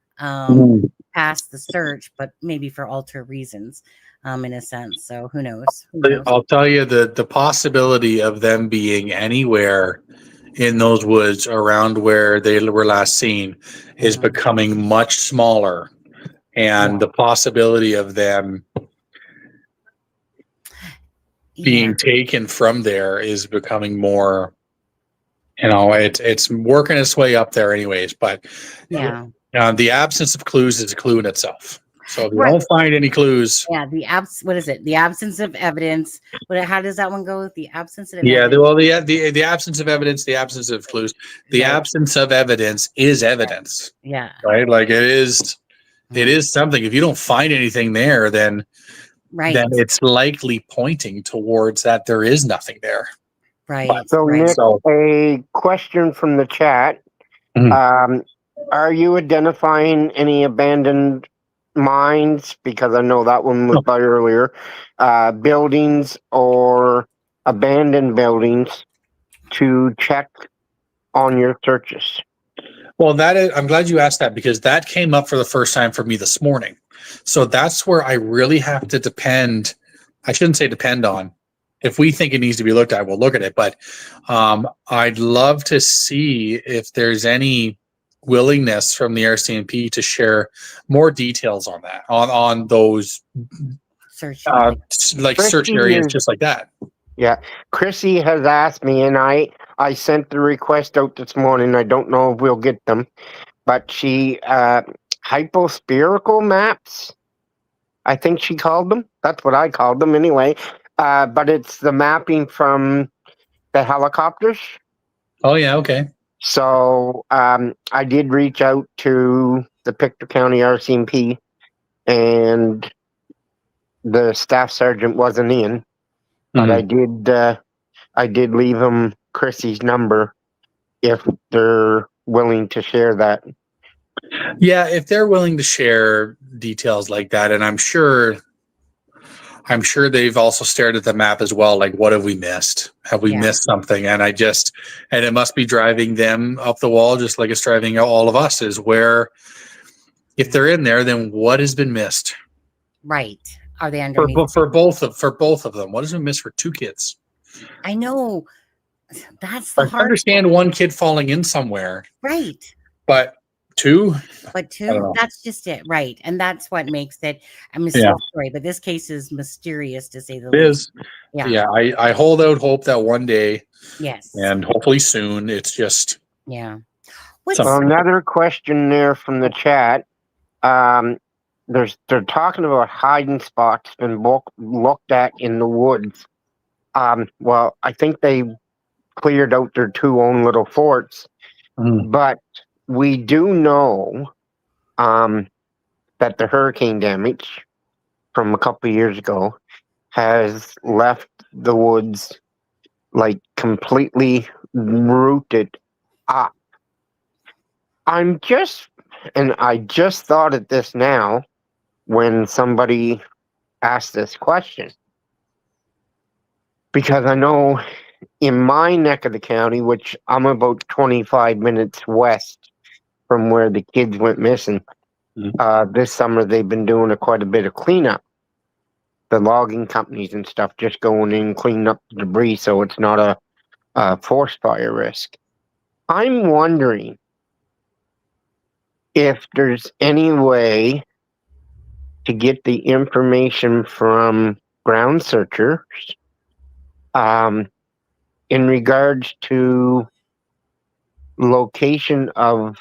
past the search, but maybe for altered reasons, in a sense. So who knows? I'll tell you, the possibility of them being anywhere in those woods around where they were last seen is becoming much smaller. And the possibility of them being taken from there is becoming more, it's working its way up there anyways. But the absence of clues is a clue in itself. So if you don't find any clues. Yeah, what is it? The absence of evidence. How does that one go? The absence of evidence. The absence of evidence, the absence of clues. The absence of evidence is evidence. Yeah. Right? Like it is something. If you don't find anything there, then it's likely pointing towards that there is nothing there. Right. So, Nick, a question from the chat. Are you identifying any abandoned mines? Because I know that one was by earlier. Buildings or abandoned buildings to check on your searches? Well, I'm glad you asked that, because that came up for the first time for me this morning. So that's where I really have to depend. I shouldn't say depend on. If we think it needs to be looked at, we'll look at it. But I'd love to see if there's any willingness from the RCMP to share more details on that, on those search areas, just like that. Yeah, Chrissy has asked me, and I sent the request out this morning. I don't know if we'll get them, but she hypospherical maps I think she called them. That's what I called them anyway. But it's the mapping from the helicopters. Oh yeah, okay. So I did reach out to the Pictou County RCMP, and the staff sergeant wasn't in, but I did leave him Chrissy's number if they're willing to share that. Yeah, if they're willing to share details like that, and I'm sure they've also stared at the map as well. Like, what have we missed? Have we missed something? And and it must be driving them up the wall, just like it's driving all of us. Is where, if they're in there, then what has been missed? Right? Are they underneath? For both of them? What has been missed for two kids? I know. That's the I hard. understand one kid falling in somewhere, Right? but two. But two, that's just it, right? And that's what makes it a mysterious story. But this case is mysterious, to say the least. It is. Yeah. I hold out hope that one day, Yes, and hopefully soon. It's just Another question there from the chat. They're talking about hiding spots been looked at in the woods. Well, I think they cleared out their two own little forts, but we do know that the hurricane damage from a couple of years ago has left the woods like completely rooted up. I just thought of this now when somebody asked this question, because I know in my neck of the county, which I'm about 25 minutes west from where the kids went missing, this summer they've been doing quite a bit of cleanup. The logging companies and stuff just going in, cleaning up the debris so it's not a forest fire risk. I'm wondering if there's any way to get the information from ground searchers in regards to location of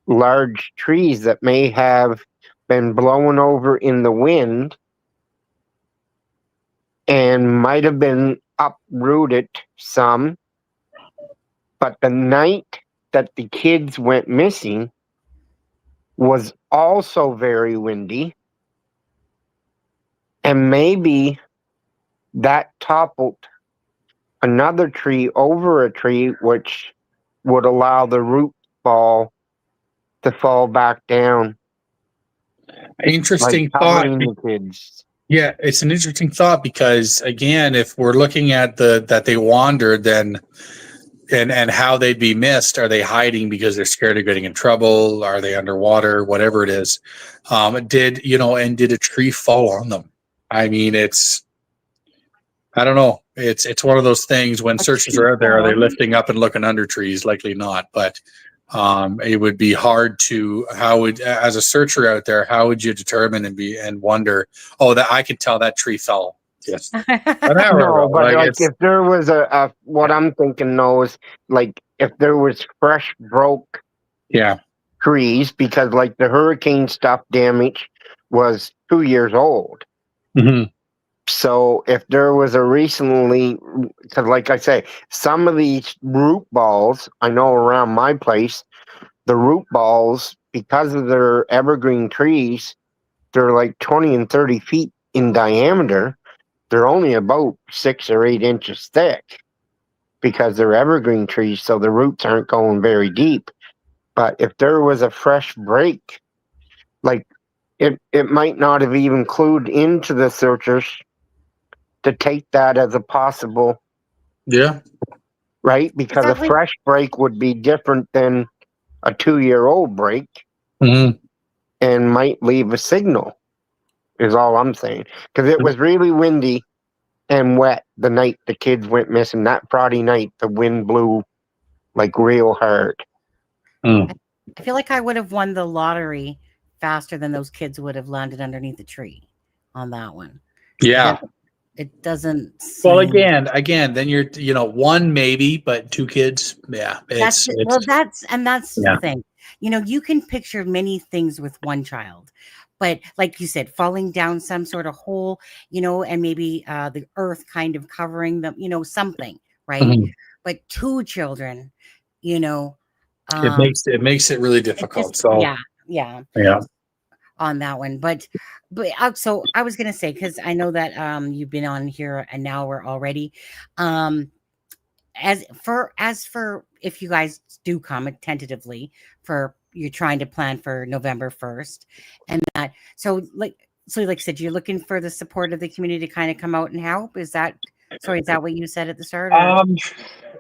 large trees that may have been blown over in the wind and might have been uprooted some, but the night that the kids went missing was also very windy, and maybe that toppled another tree over a tree, which would allow the root ball to fall back down. Interesting like thought. the kids. Yeah, it's an interesting thought, because again, if we're looking at that they wandered, then and how they'd be missed, are they hiding because they're scared of getting in trouble? Are they underwater? Whatever it is, did a tree fall on them? I mean, I don't know. It's one of those things when searchers are out there, are they lifting up and looking under trees? Likely not, but it would be hard to, as a searcher out there, how would you determine and wonder, that I could tell that tree fell just an hour ago. But like if there was what I'm thinking though is like if there was fresh broke trees, because like the hurricane stuff damage was 2 years old. Mm-hmm. So if there was a recently, because like I say, some of these root balls, I know around my place, the root balls, because of their evergreen trees, they're like 20 and 30 feet in diameter. They're only about 6 or 8 inches thick because they're evergreen trees, so the roots aren't going very deep. But if there was a fresh break, like it might not have even clued into the searchers to take that as a possible, right? Because a fresh break would be different than a 2-year-old break, and might leave a signal, is all I'm saying. Because it was really windy and wet the night the kids went missing. That Friday night, the wind blew like real hard. I feel like I would have won the lottery faster than those kids would have landed underneath the tree on that one. Yeah. It doesn't seem... Well, again, then you're, one maybe, but 2 kids, that's the thing. you know, you can picture many things with one child. But like you said, falling down some sort of hole, you know, and maybe the earth kind of covering them, you know, something, right? Mhm. But two children, you know, It makes it really difficult. So yeah, yeah, yeah. on that one. But so I was gonna say, because I know that you've been on here an hour already. As for if you guys do come tentatively for you're trying to plan for November 1st, and that like I said, you're looking for the support of the community to kind of come out and help. Is that what you said at the start? Or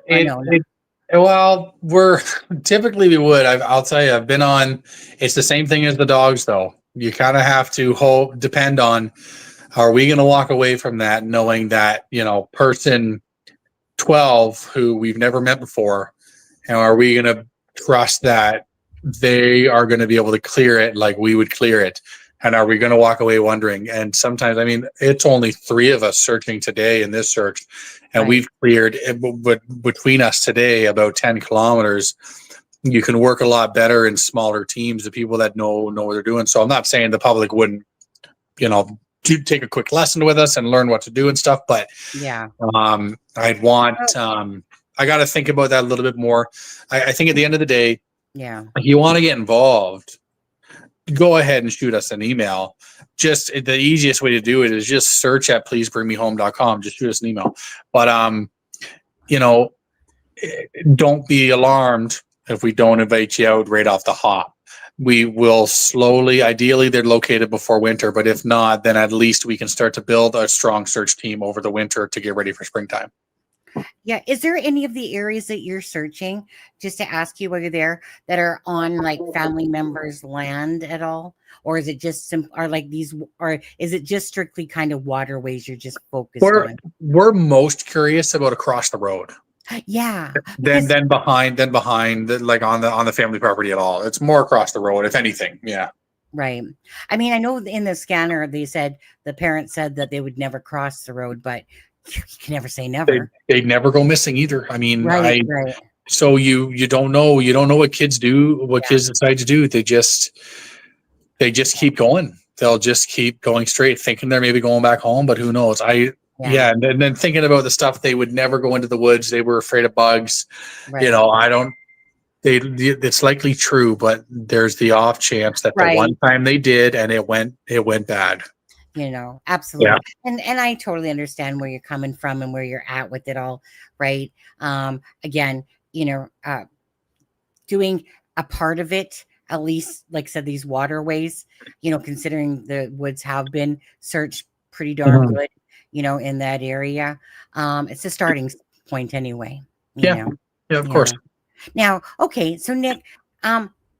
It, no, no. it well, we're typically we would. I'll tell you, I've been on. It's the same thing as the dogs, though. You kind of have to depend on. Are we going to walk away from that knowing that, you know, person 12 who we've never met before, and are we going to trust that they are going to be able to clear it like we would clear it? And are we going to walk away wondering? And sometimes, I mean, it's only 3 of us searching today in this search, and Right. we've cleared, but between us today, about 10 kilometers. You can work a lot better in smaller teams, the people that know what they're doing. So I'm not saying the public wouldn't, you know, take a quick lesson with us and learn what to do and stuff, but Yeah. I'd want, I got to think about that a little bit more. I think at the end of the day, Yeah. if you want to get involved, go ahead and shoot us an email. Just the easiest way to do it is just search at pleasebringmehome.com. Just shoot us an email. But, you know, don't be alarmed if we don't invite you out right off the hop. We will slowly, ideally they're located before winter, but if not, then at least we can start to build a strong search team over the winter to get ready for springtime. Yeah. Is there any of the areas that you're searching, just to ask you while you're there, that are on like family members' land at all? Or is it just or is it just strictly kind of waterways you're just focused on? We're most curious about across the road. Yeah. Then behind like on the family property at all. It's more across the road, if anything. Yeah. Right. I mean, I know in the scanner they said the parents said that they would never cross the road, but you can never say never. They never go missing either. I mean, Right. So you don't know what kids do, what kids decide to do. They just keep going. They'll just keep going straight, thinking they're maybe going back home, but who knows? Yeah, and then thinking about the stuff, they would never go into the woods. They were afraid of bugs. Right. You know, it's likely true, but there's the off chance that the one time they did and it went bad. You know, absolutely. Yeah. And I totally understand where you're coming from and where you're at with it all. Right. Again, you know, doing a part of it, at least, like I said, these waterways, you know, considering the woods have been searched pretty darn good, you know, in that area. It's a starting point anyway. You know? Yeah, of course. Now, okay, so Nick,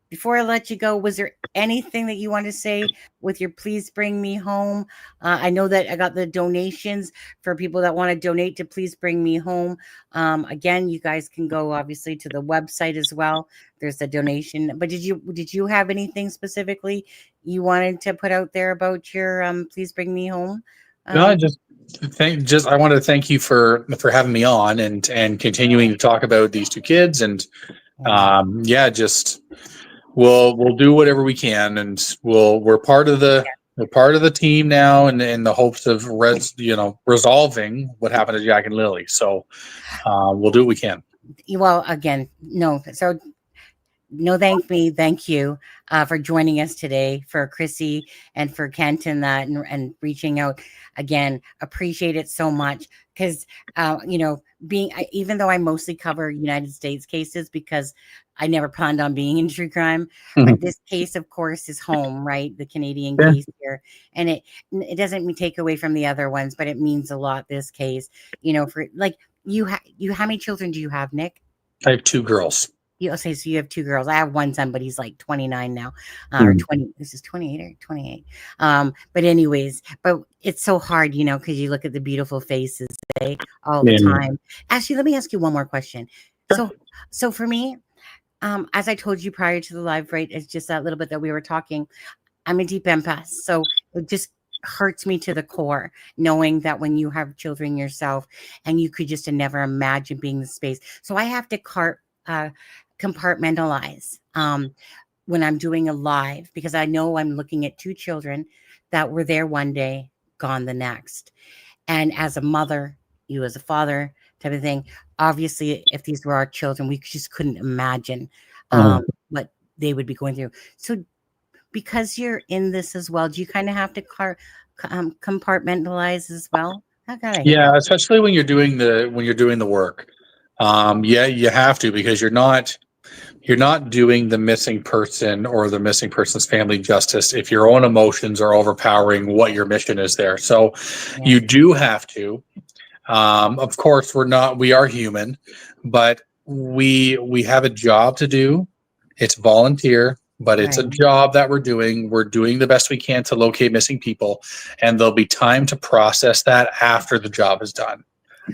before I let you go, was there anything that you want to say with your Please Bring Me Home? I know that I got the donations for people that want to donate to Please Bring Me Home. Again, you guys can go obviously to the website as well. There's a donation. But did you have anything specifically you wanted to put out there about your Please Bring Me Home? No, I wanted to thank you for having me on and continuing to talk about these 2 kids, and we'll do whatever we can, and we're part of the team now, and in the hopes of resolving what happened to Jack and Lily. So we'll do what we can. Well, again, thank you for joining us today, for Chrissy and for Kent and reaching out. Again, appreciate it so much, because you know, even though I mostly cover United States cases because I never planned on being in true crime, but this case, of course, is home, right? The Canadian case here, and it doesn't take away from the other ones, but it means a lot. This case, you know, for like how many children do you have, Nick? I have 2 girls. So you have 2 girls. I have one son, but he's like 29 now, or 20. This is 28 or 28. But anyways, but it's so hard, you know, because you look at the beautiful faces all the time. Actually, let me ask you one more question. So for me, as I told you prior to the live, right, it's just that little bit that we were talking. I'm a deep empath, so it just hurts me to the core knowing that when you have children yourself, and you could just never imagine being in the space. So I have to compartmentalize when I'm doing a live, because I know I'm looking at 2 children that were there one day, gone the next. And as a mother, you as a father type of thing, obviously, if these were our children, we just couldn't imagine what they would be going through. So because you're in this as well, do you kind of have to compartmentalize as well? How can I hear Yeah, that? especially when you're doing the work. Yeah, you have to, because you're not doing the missing person or the missing person's family justice if your own emotions are overpowering what your mission is there. So Yeah. you do have to. Of course, we are human, but we have a job to do. It's volunteer, but it's a Right. job that we're doing. We're doing the best we can to locate missing people, and there'll be time to process that after the job is done.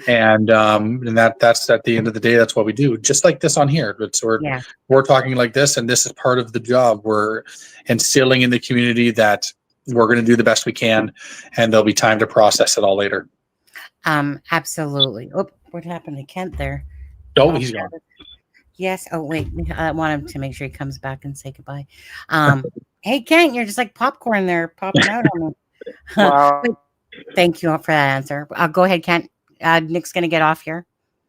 And that's at the end of the day, that's what we do. Just like this on here. Yeah. We're talking like this, and this is part of the job. We're instilling in the community that we're going to do the best we can, and there'll be time to process it all later. Absolutely. Oh, what happened to Kent there? Oh, he's gone. Yes. Oh, wait. I want him to make sure he comes back and say goodbye. Hey, Kent, you're just like popcorn there, popping out on me. Wow. Thank you for that answer. Go ahead, Kent. Nick's going to get off here.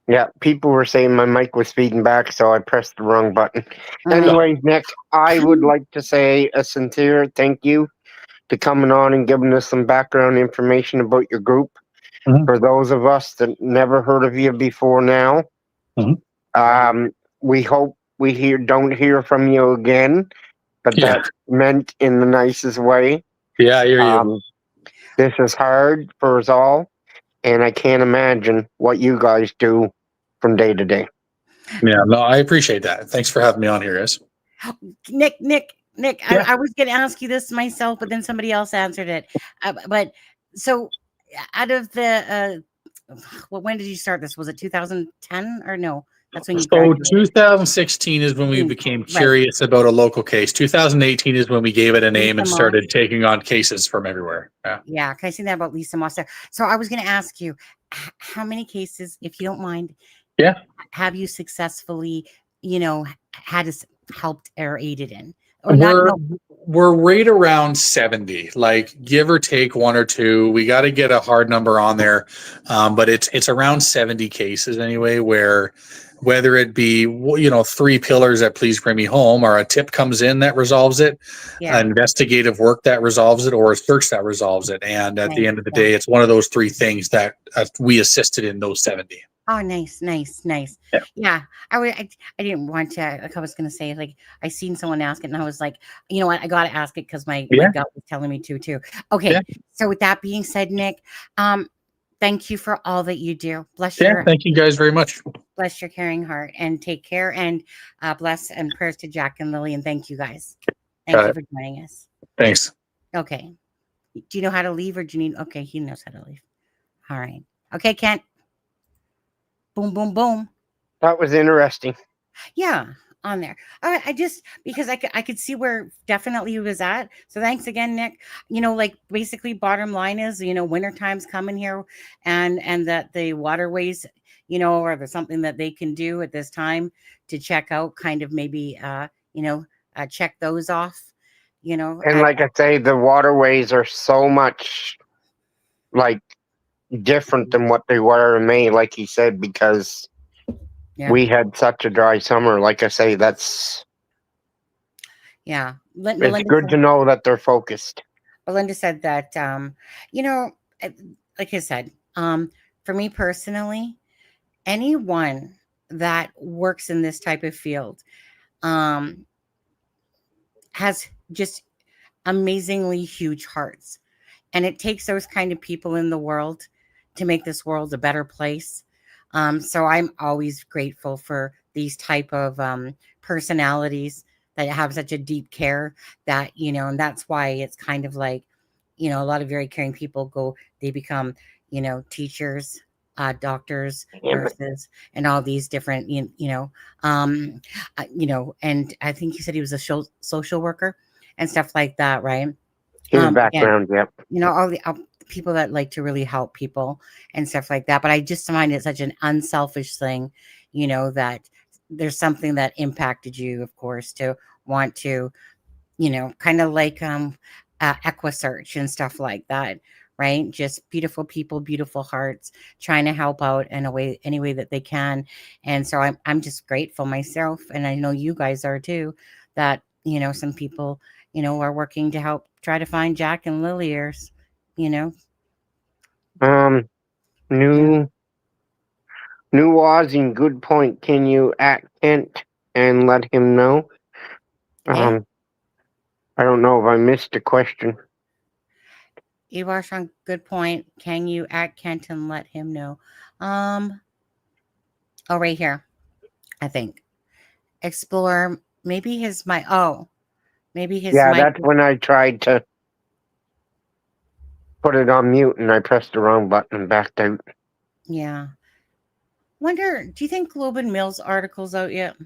Yeah, people were saying my mic was feeding back, so I pressed the wrong button. Uh, Anyways, Nick, I would like to say a sincere thank you to coming on and giving us some background information about your group. Mhm. For those of us that never heard of you before now, we hope we don't hear from you again, but Yeah. that's meant in the nicest way. Yeah, I hear you. This is hard for us all, and I can't imagine what you guys do from day to day. Yeah, no, I appreciate that. Thanks for having me on here, guys. Nick, Yeah. I was going to ask you this myself, but then somebody else answered it. But so out of the, when did you start this? Was it 2010 or no? That's when you So graduated. 2016 is when we became curious about a local case. 2018 is when we gave it a name and Lisa started taking on cases from everywhere. Yeah. Yeah, can I say that about Lisa Moss there? So I was going to ask you, how many cases, if you don't mind, have you successfully, had us helped or aided in? Or We're right around 70, like give or take 1 or 2. We got to get a hard number on there, but it's around 70 cases anyway, where whether it be 3 pillars that please bring me home, or a tip comes in that resolves it, investigative work that resolves it, or a search that resolves it. And at the end of the day, it's one of those 3 things that we assisted in those 70. Oh, nice. Yeah. I didn't want to, like I was going to say, like, I seen someone ask it and I was like, you know what? I got to ask it because my gut was telling me to too. Okay. Yeah. So with that being said, Nick, thank you for all that you do. Bless your. Thank you guys very much. Bless your caring heart, and take care, and bless and prayers to Jack and Lily, and thank you guys. Thank you for joining us. Thanks. Okay. Do you know how to leave, or do you need? Okay, he knows how to leave. All right. Okay, Kent. Boom, boom, boom. That was interesting. Yeah, on there. I just, because I could see where definitely he was at. So thanks again, Nick. Like basically bottom line is, winter time's coming here, and that the waterways, or there's something that they can do at this time to check out, kind of maybe, check those off, And like I say, the waterways are so much like different than what they were in May, like he said, because we had such a dry summer. Like I say, it's good to know that they're focused. Belinda said that, like I said, for me personally, anyone that works in this type of field has just amazingly huge hearts, and it takes those kind of people in the world to make this world a better place. So I'm always grateful for these type of personalities that have such a deep care that, and that's why it's kind of like, a lot of very caring people they become, teachers, doctors, nurses, and all these different, and I think you said he was a social worker and stuff like that, right? His background, yep. All the people that like to really help people and stuff like that. But I just find it such an unselfish thing, that there's something that impacted you, of course, to want to, kind of like EquiSearch and stuff like that, right? Just beautiful people, beautiful hearts, trying to help out in any way that they can. And so I'm just grateful myself, and I know you guys are too, that some people are working to help try to find Jack and Lily ears. New Ozzy, good point. Can you at Kent and let him know? Hey? I don't know if I missed a question. Evarshan, good point. Can you at Kent and let him know? Right here, I think. Explore, maybe his mic. Maybe his Yeah, mic. that's when I tried to put it on mute and I pressed the wrong button and backed out. Yeah. Wonder, do you think Globe and Mail's article's out yet?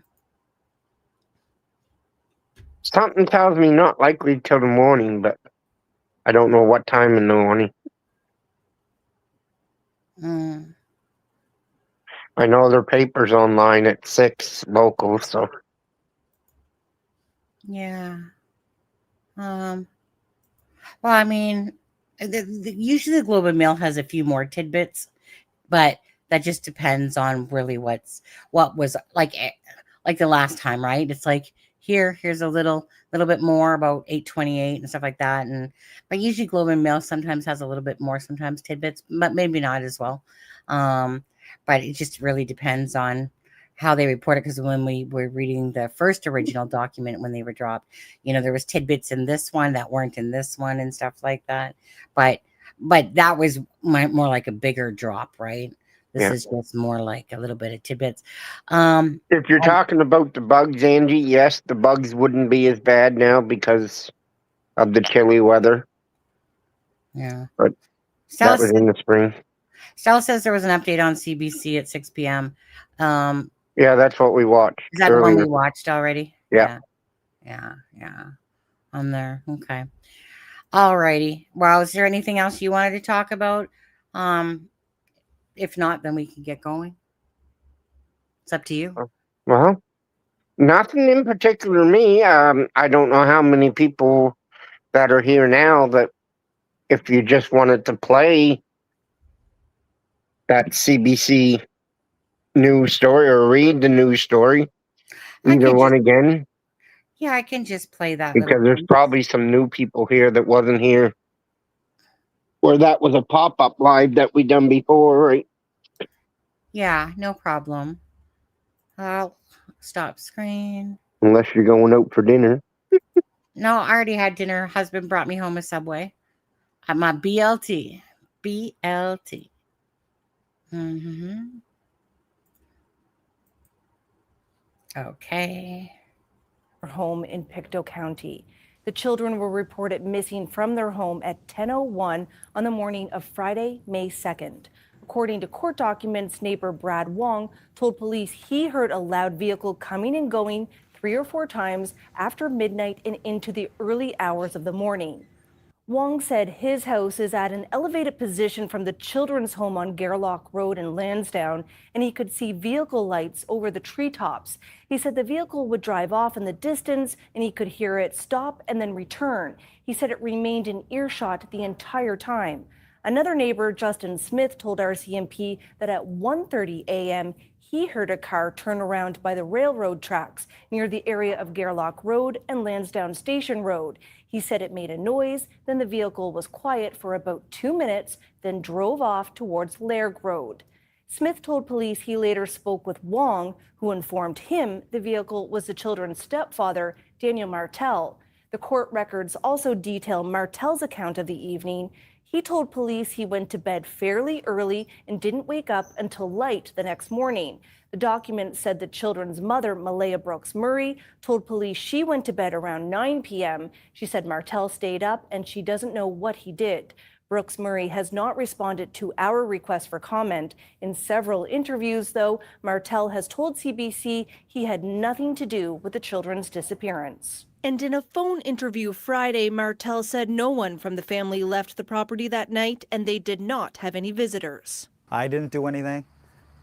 Something tells me not likely till the morning, but I don't know what time in the morning. I know their paper's online at 6 local, so. Yeah. Well, I mean, usually the Globe and Mail has a few more tidbits, but that just depends on really what was like the last time, right? It's like here's a little bit more about 828 and stuff like that, but usually Globe and Mail sometimes has a little bit more, sometimes tidbits, but maybe not as well. But it just really depends on how they report it, because when we were reading the first original document when they were dropped, there was tidbits in this one that weren't in this one and stuff like that, but that was more like a bigger drop, right? This is just more like a little bit of tidbits. If you're talking about the bugs, Angie, yes, the bugs wouldn't be as bad now because of the chilly weather. Yeah. But that was in the spring. Stella says there was an update on CBC at 6 p.m. Yeah, that's what we watched. Is that earlier. the one we watched already? Yeah. Yeah. On there. Okay. All righty. Well, is there anything else you wanted to talk about? If not, then we can get going. It's up to you. Well, nothing in particular me. I don't know how many people that are here now that if you just wanted to play that CBC news story or read the news story, either one again. Yeah, I can just play that. Because there's probably some new people here that wasn't here. Or that was a pop-up live that we done before, right? Yeah, no problem. I'll stop screen. Unless you're going out for dinner. No, I already had dinner. Husband brought me home a Subway. At my BLT. BLT. Okay. Home in Pictou County. The children were reported missing from their home at 10:01 on the morning of Friday, May 2nd. According to court documents, neighbor Brad Wong told police he heard a loud vehicle coming and going 3 or 4 times after midnight and into the early hours of the morning. Wong said his house is at an elevated position from the children's home on Gairloch Road in Lansdowne, and he could see vehicle lights over the treetops. He said the vehicle would drive off in the distance, and he could hear it stop and then return. He said it remained in earshot the entire time. Another neighbor, Justin Smith, told RCMP that at 1:30 a.m., he heard a car turn around by the railroad tracks near the area of Gairloch Road and Lansdowne Station Road. He said it made a noise, then the vehicle was quiet for about 2 minutes, then drove off towards Lairg Road. Smith told police he later spoke with Wong, who informed him the vehicle was the children's stepfather, Daniel Martell. The court records also detail Martell's account of the evening. He told police he went to bed fairly early and didn't wake up until light the next morning. The document said the children's mother, Malaya Brooks Murray, told police she went to bed around 9 p.m. She said Martell stayed up and she doesn't know what he did. Brooks Murray has not responded to our request for comment. In several interviews, though, Martell has told CBC he had nothing to do with the children's disappearance. And in a phone interview Friday, Martell said no one from the family left the property that night and they did not have any visitors. I didn't do anything.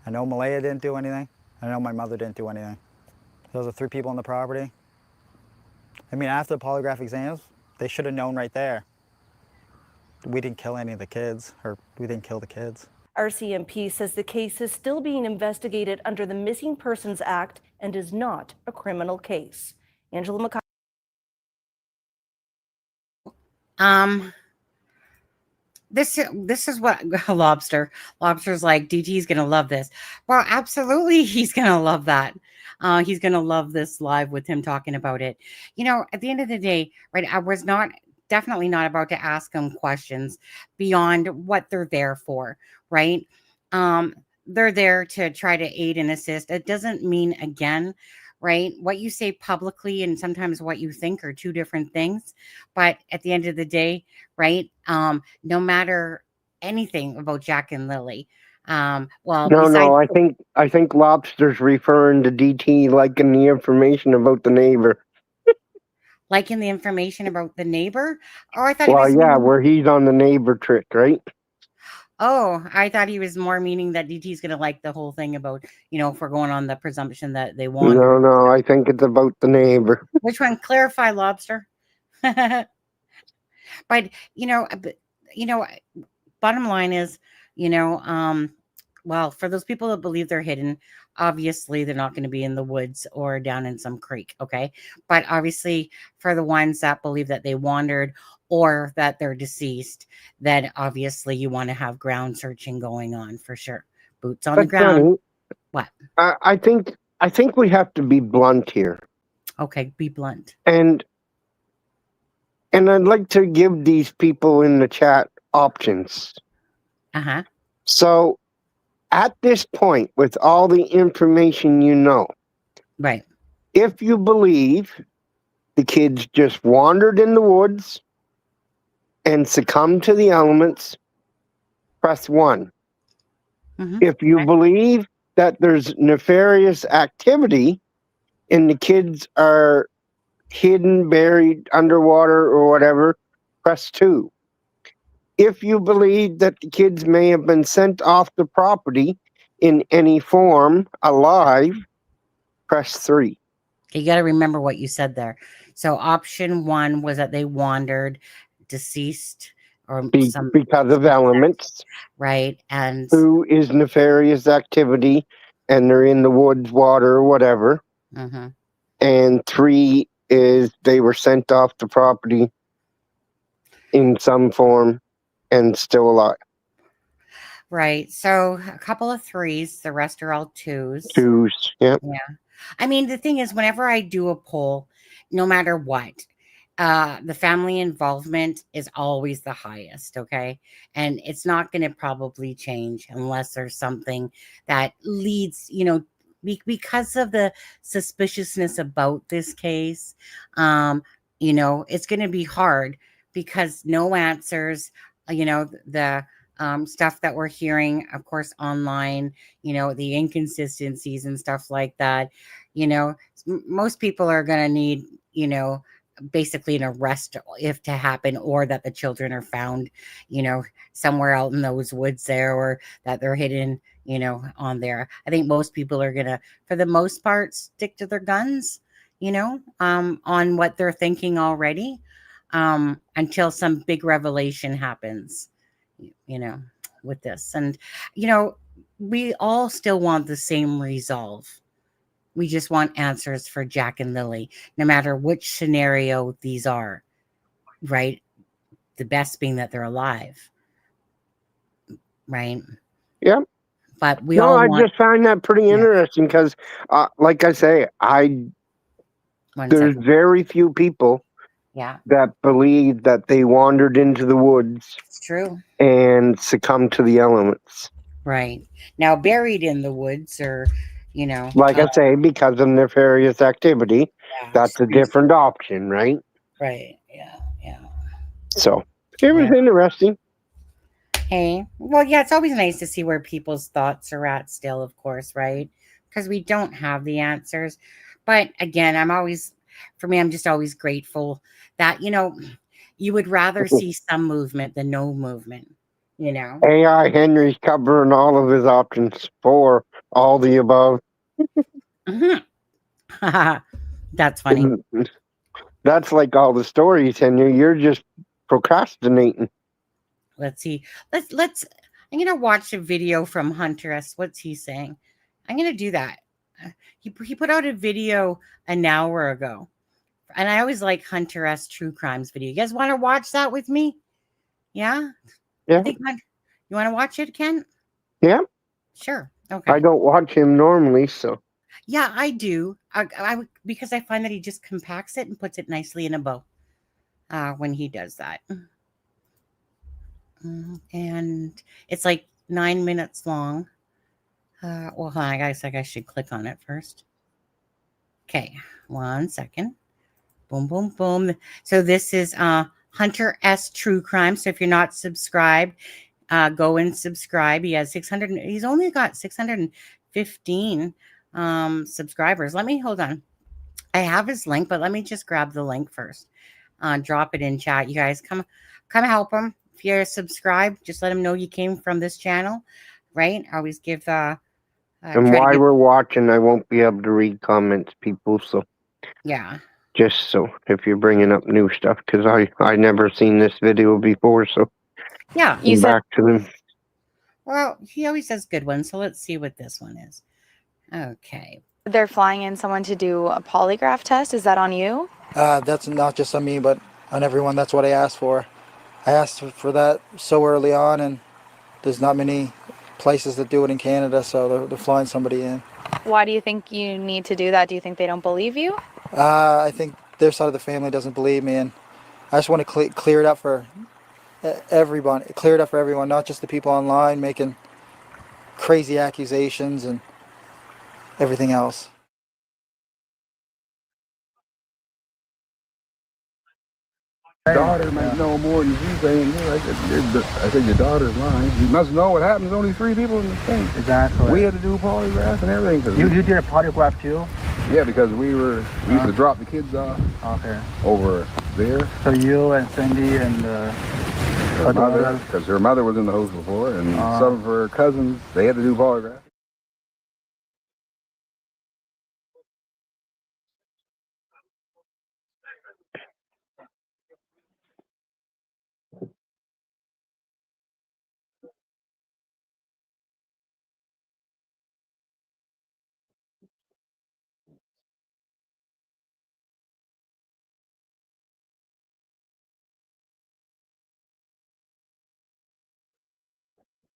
I know Malaya didn't do anything. I know my mother didn't do anything. Those are 3 people on the property. I mean, after the polygraph exams, they should have known right there. We didn't kill any of the kids, or we didn't kill the kids. RCMP says the case is still being investigated under the Missing Persons Act and is not a criminal case. Angela McCall. This is what Lobster's like, DT's gonna love this. Well, absolutely, he's gonna love that. He's gonna love this live with him talking about it. You know, at the end of the day, right? I was definitely not about to ask him questions beyond what they're there for, right? They're there to try to aid and assist. It doesn't mean, again, right, what you say publicly and sometimes what you think are 2 different things. But at the end of the day, right, no matter anything about Jack and Lily, well, No, I think Lobster's referring to DT liking the information about the neighbor. liking the information about the neighbor. Oh, I thought Well, he was yeah, where he's on the neighbor trick, right? Oh, I thought he was more meaning that DT's gonna like the whole thing about, if we're going on the presumption that they want. No, I think it's about the neighbor. Which one? Clarify, Lobster. But bottom line is, well, for those people that believe they're hidden, obviously they're not going to be in the woods or down in some creek, okay? But obviously for the ones that believe that they wandered or that they're deceased, then obviously you want to have ground searching going on for sure. Boots on the ground. Johnny, What? I think we have to be blunt here. Okay, be blunt. And I'd like to give these people in the chat options. Uh-huh. So at this point, with all the information you know, right, if you believe the kids just wandered in the woods and succumbed to the elements, press 1. Mm-hmm. If you believe that there's nefarious activity and the kids are hidden, buried underwater or whatever, press 2. If you believe that the kids may have been sent off the property in any form alive, press 3. You got to remember what you said there. So option 1 was that they wandered, deceased, or because of elements. Right. And 2 is nefarious activity and they're in the woods, water, or whatever. Mm-hmm. And 3 is they were sent off the property in some form and still alive. Right. So a couple of 3s, the rest are all 2s. 2s, yeah. Yeah. I mean, the thing is, whenever I do a poll, no matter what, the family involvement is always the highest, okay? And it's not going to probably change unless there's something that leads, because of the suspiciousness about this case, it's going to be hard because no answers, the stuff that we're hearing, of course, online, the inconsistencies and stuff like that, most people are going to need, basically an arrest if to happen, or that the children are found, somewhere out in those woods there, or that they're hidden, on there. I think most people are going to, for the most part, stick to their guns, on what they're thinking already, until some big revelation happens, with this. And, we all still want the same resolve. We just want answers for Jack and Lily, no matter which scenario these are, right? The best being that they're alive, right? Yeah. But I just find that pretty interesting because, like I say, there's very few people that believe that they wandered into the woods. It's true. And succumbed to the elements. Right. Now, buried in the woods, or like I say, because of nefarious activity, that's a different option, right? Right. Yeah. So it was interesting. Hey, well, yeah, it's always nice to see where people's thoughts are at still, of course, right? Because we don't have the answers. But again, I'm just always grateful that, you would rather see some movement than no movement, AI Henry's covering all of his options for all the above. Mm-hmm. That's funny. That's like all the stories, and you're just procrastinating. Let's see. Let's. I'm gonna watch a video from Hunter S. What's he saying? I'm gonna do that. He put out a video an hour ago, and I always like Hunter S. True Crimes video. You guys want to watch that with me? Yeah. Yeah. I think you want to watch it, Ken? Yeah. Sure. Okay. I don't watch him normally, so. Yeah, I do. Because I find that he just compacts it and puts it nicely in a bow when he does that. And it's like 9 minutes long. Well, hold on, I guess I should click on it first. Okay, 1 second. Boom, boom, boom. So this is Hunter S. True Crime. So if you're not subscribed, go and subscribe. He has 600. He's only got 615 subscribers. Hold on. I have his link, but let me just grab the link first. Drop it in chat. You guys come help him. If you're subscribed, just let him know you came from this channel, right? I always give and while we're watching, I won't be able to read comments, people. So yeah, just so if you're bringing up new stuff, because I never seen this video before. So yeah, you back to them. Well, he always does good ones. So let's see what this one is. Okay. They're flying in someone to do a polygraph test. Is that on you? That's not just on me, but on everyone. That's what I asked for. I asked for that so early on, and there's not many places that do it in Canada, so they're flying somebody in. Why do you think you need to do that? Do you think they don't believe you? I think their side of the family doesn't believe me, and I just want to clear it up for everyone. Clear it up for everyone, not just the people online making crazy accusations and everything else. Daughter might know more than you saying. I said your daughter's lying. You must know what happens. Only 3 people in the state. Exactly. We had to do polygraphs and everything. You did a polygraph too? Yeah, because we used to drop the kids off. Okay. Over there. So you and Cindy and her mother, because her mother was in the house before, and some of her cousins, they had to do polygraphs.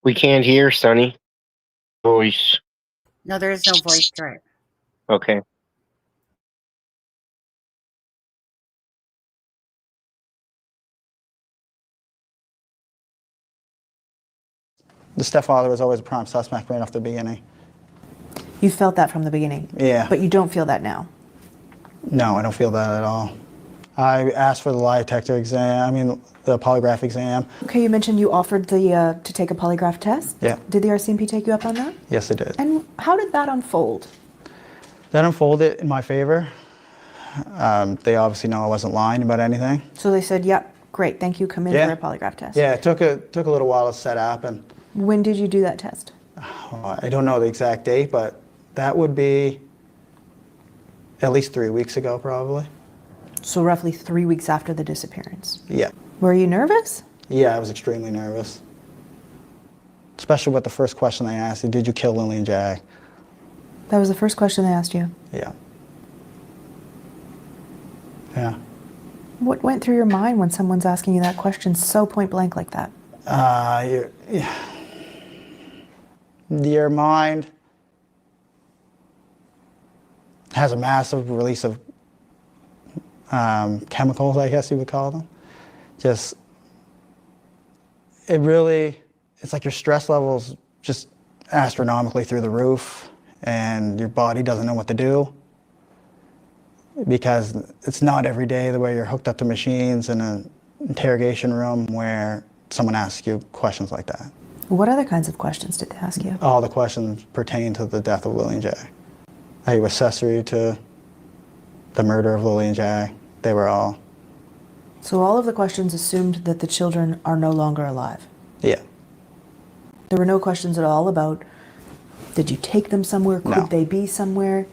We can't hear Sonny voice. No, there is no voice to it. Okay. The stepfather was always a prime suspect right off the beginning. You felt that from the beginning? Yeah. But you don't feel that now? No, I don't feel that at all. I asked for the lie detector exam, the polygraph exam. Okay, you mentioned you offered to take a polygraph test? Yeah. Did the RCMP take you up on that? Yes, they did. And how did that unfold? That unfolded in my favor. They obviously know I wasn't lying about anything. So they said, yep, great, thank you, come in for a polygraph test. Yeah, it took a little while to set up. And when did you do that test? I don't know the exact date, but that would be at least 3 weeks ago, probably. So roughly 3 weeks after the disappearance? Yeah. Were you nervous? Yeah, I was extremely nervous. Especially with the first question they asked you, did you kill Lily and Jack? That was the first question they asked you? Yeah. Yeah. What went through your mind when someone's asking you that question so point blank like that? Your mind has a massive release of chemicals, I guess you would call them. It's like your stress levels just astronomically through the roof, and your body doesn't know what to do because it's not every day the way you're hooked up to machines in an interrogation room where someone asks you questions like that. What other kinds of questions did they ask you? All the questions pertain to the death of Lily and Jack. Are you accessory to the murder of Lily and Jack? They were all. So all of the questions assumed that the children are no longer alive? Yeah. There were no questions at all about, did you take them somewhere? Could they be somewhere?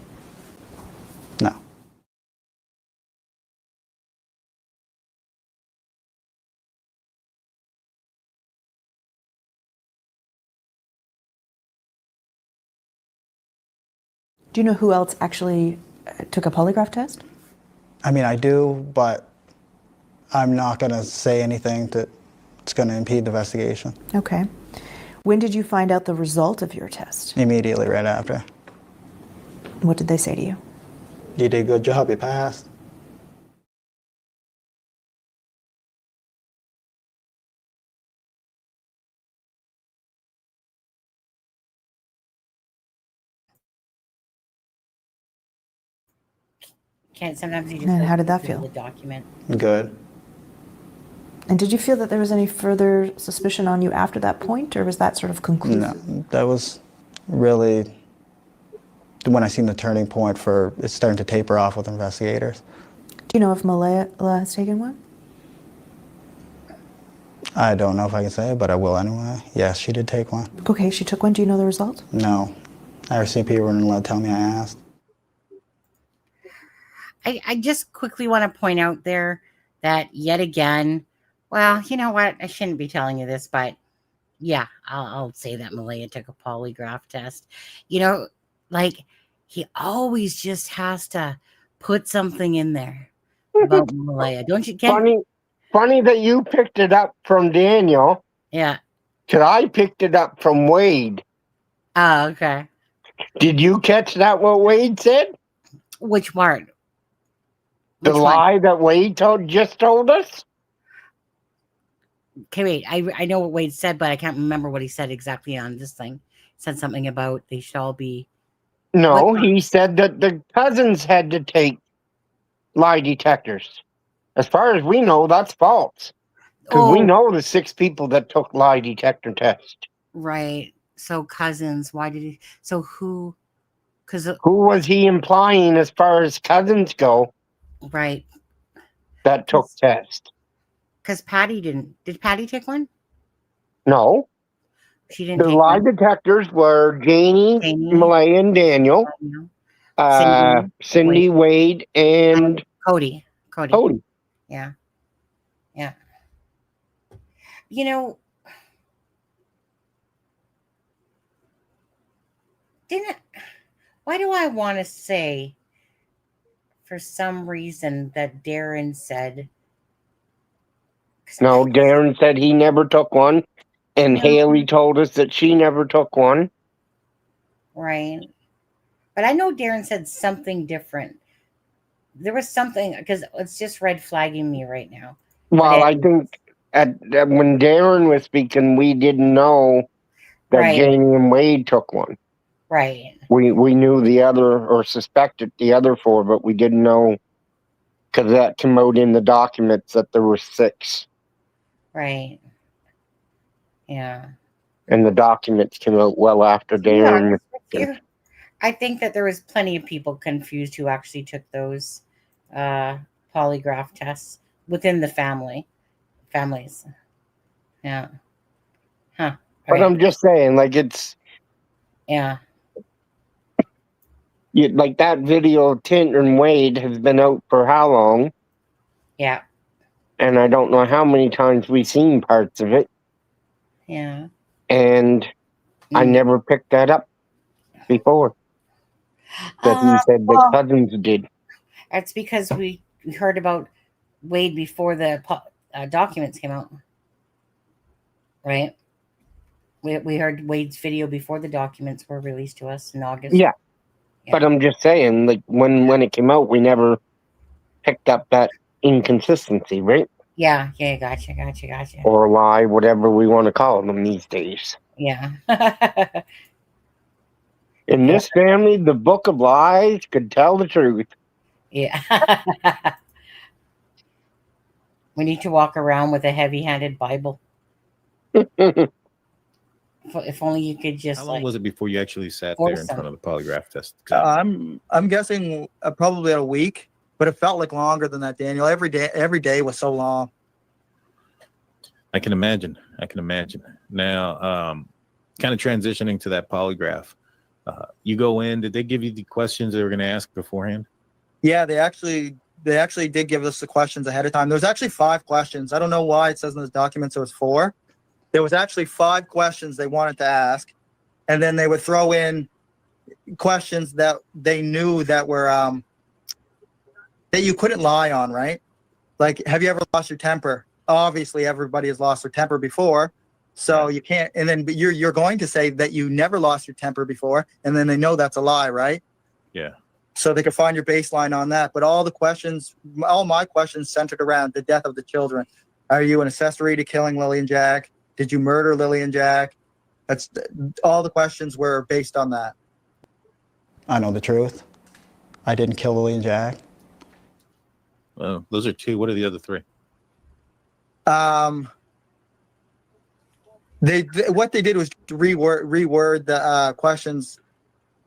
Do you know who else actually took a polygraph test? I mean, I do, but I'm not going to say anything that's going to impede the investigation. Okay. When did you find out the result of your test? Immediately right after. What did they say to you? You did a good job, you passed. Sometimes you just And like how did to that see feel? the document. Good. And did you feel that there was any further suspicion on you after that point, or was that sort of conclusive? No, that was really when I seen the turning point for it's starting to taper off with investigators. Do you know if Malaya has taken one? I don't know if I can say it, but I will anyway. Yes, she did take one. Okay, she took one. Do you know the result? No. RCMP wouldn't let tell me I asked. I just quickly want to point out there that yet again, well, you know what? I shouldn't be telling you this, but yeah, I'll say that Malaya took a polygraph test. You know, like he always just has to put something in there about Malaya, don't you, Ken? Funny that you picked it up from Daniel. Yeah. Because I picked it up from Wade. Oh, okay. Did you catch that, what Wade said? Which part? The lie that Wade just told us? Okay, wait. I know what Wade said, but I can't remember what he said exactly on this thing. He said something about they should all be... No, he said that the cousins had to take lie detectors. As far as we know, that's false. Because we know the 6 people that took lie detector test. Right. So cousins, why did he... So who... Because who was he implying as far as cousins go? Right. That took test. Because Patty didn't. Did Patty take one? No. She didn't The take lie one. detectors were Janie, Malaya, and Daniel. Cindy, Wade, and Cody. Yeah. Yeah. You know, why do I want to say for some reason that Darren said... No, Darren said he never took one, and Haley told us that she never took one. Right. But I know Darren said something different. There was something, because it's just red flagging me right now. Well, I think when Darren was speaking, we didn't know that Janie and Wade took one. Right. We knew the other, or suspected the other 4, but we didn't know, because that came out in the documents that there were 6. Right. Yeah. And the documents came out well after Darren. I think that there was plenty of people confused who actually took those polygraph tests within the families. Yeah. Huh. But I'm just saying, like, it's... Yeah. Like, that video of Tint and Wade has been out for how long? Yeah. And I don't know how many times we've seen parts of it. Yeah. And I never picked that up before. That he said that cousins did. That's because we heard about Wade before the documents came out. Right? We heard Wade's video before the documents were released to us in August. Yeah. But I'm just saying, like, when it came out, we never picked up that inconsistency, right? Yeah, gotcha. Or lie, whatever we want to call them these days. Yeah. In this family, the book of lies could tell the truth. Yeah. We need to walk around with a heavy-handed Bible. If only you could just... How long was it before you actually sat there in front of the polygraph test? I'm guessing probably a week, but it felt like longer than that, Daniel. Every day was so long. I can imagine. Now, kind of transitioning to that polygraph, you go in. Did they give you the questions they were going to ask beforehand? Yeah, they actually did give us the questions ahead of time. There was actually 5 questions. I don't know why it says in the documents it was 4. There was actually 5 questions they wanted to ask, and then they would throw in questions that they knew that were that you couldn't lie on, right? Like, have you ever lost your temper? Obviously, everybody has lost their temper before, so you can't. And then, but you're going to say that you never lost your temper before, and then they know that's a lie, right? Yeah. So they could find your baseline on that. But all my questions centered around the death of the children. Are you an accessory to killing Lily and Jack? Did you murder Lily and Jack? That's all the questions were based on that. I know the truth. I didn't kill Lily and Jack. Well, those are two. What are the other three? What they did was reword the questions,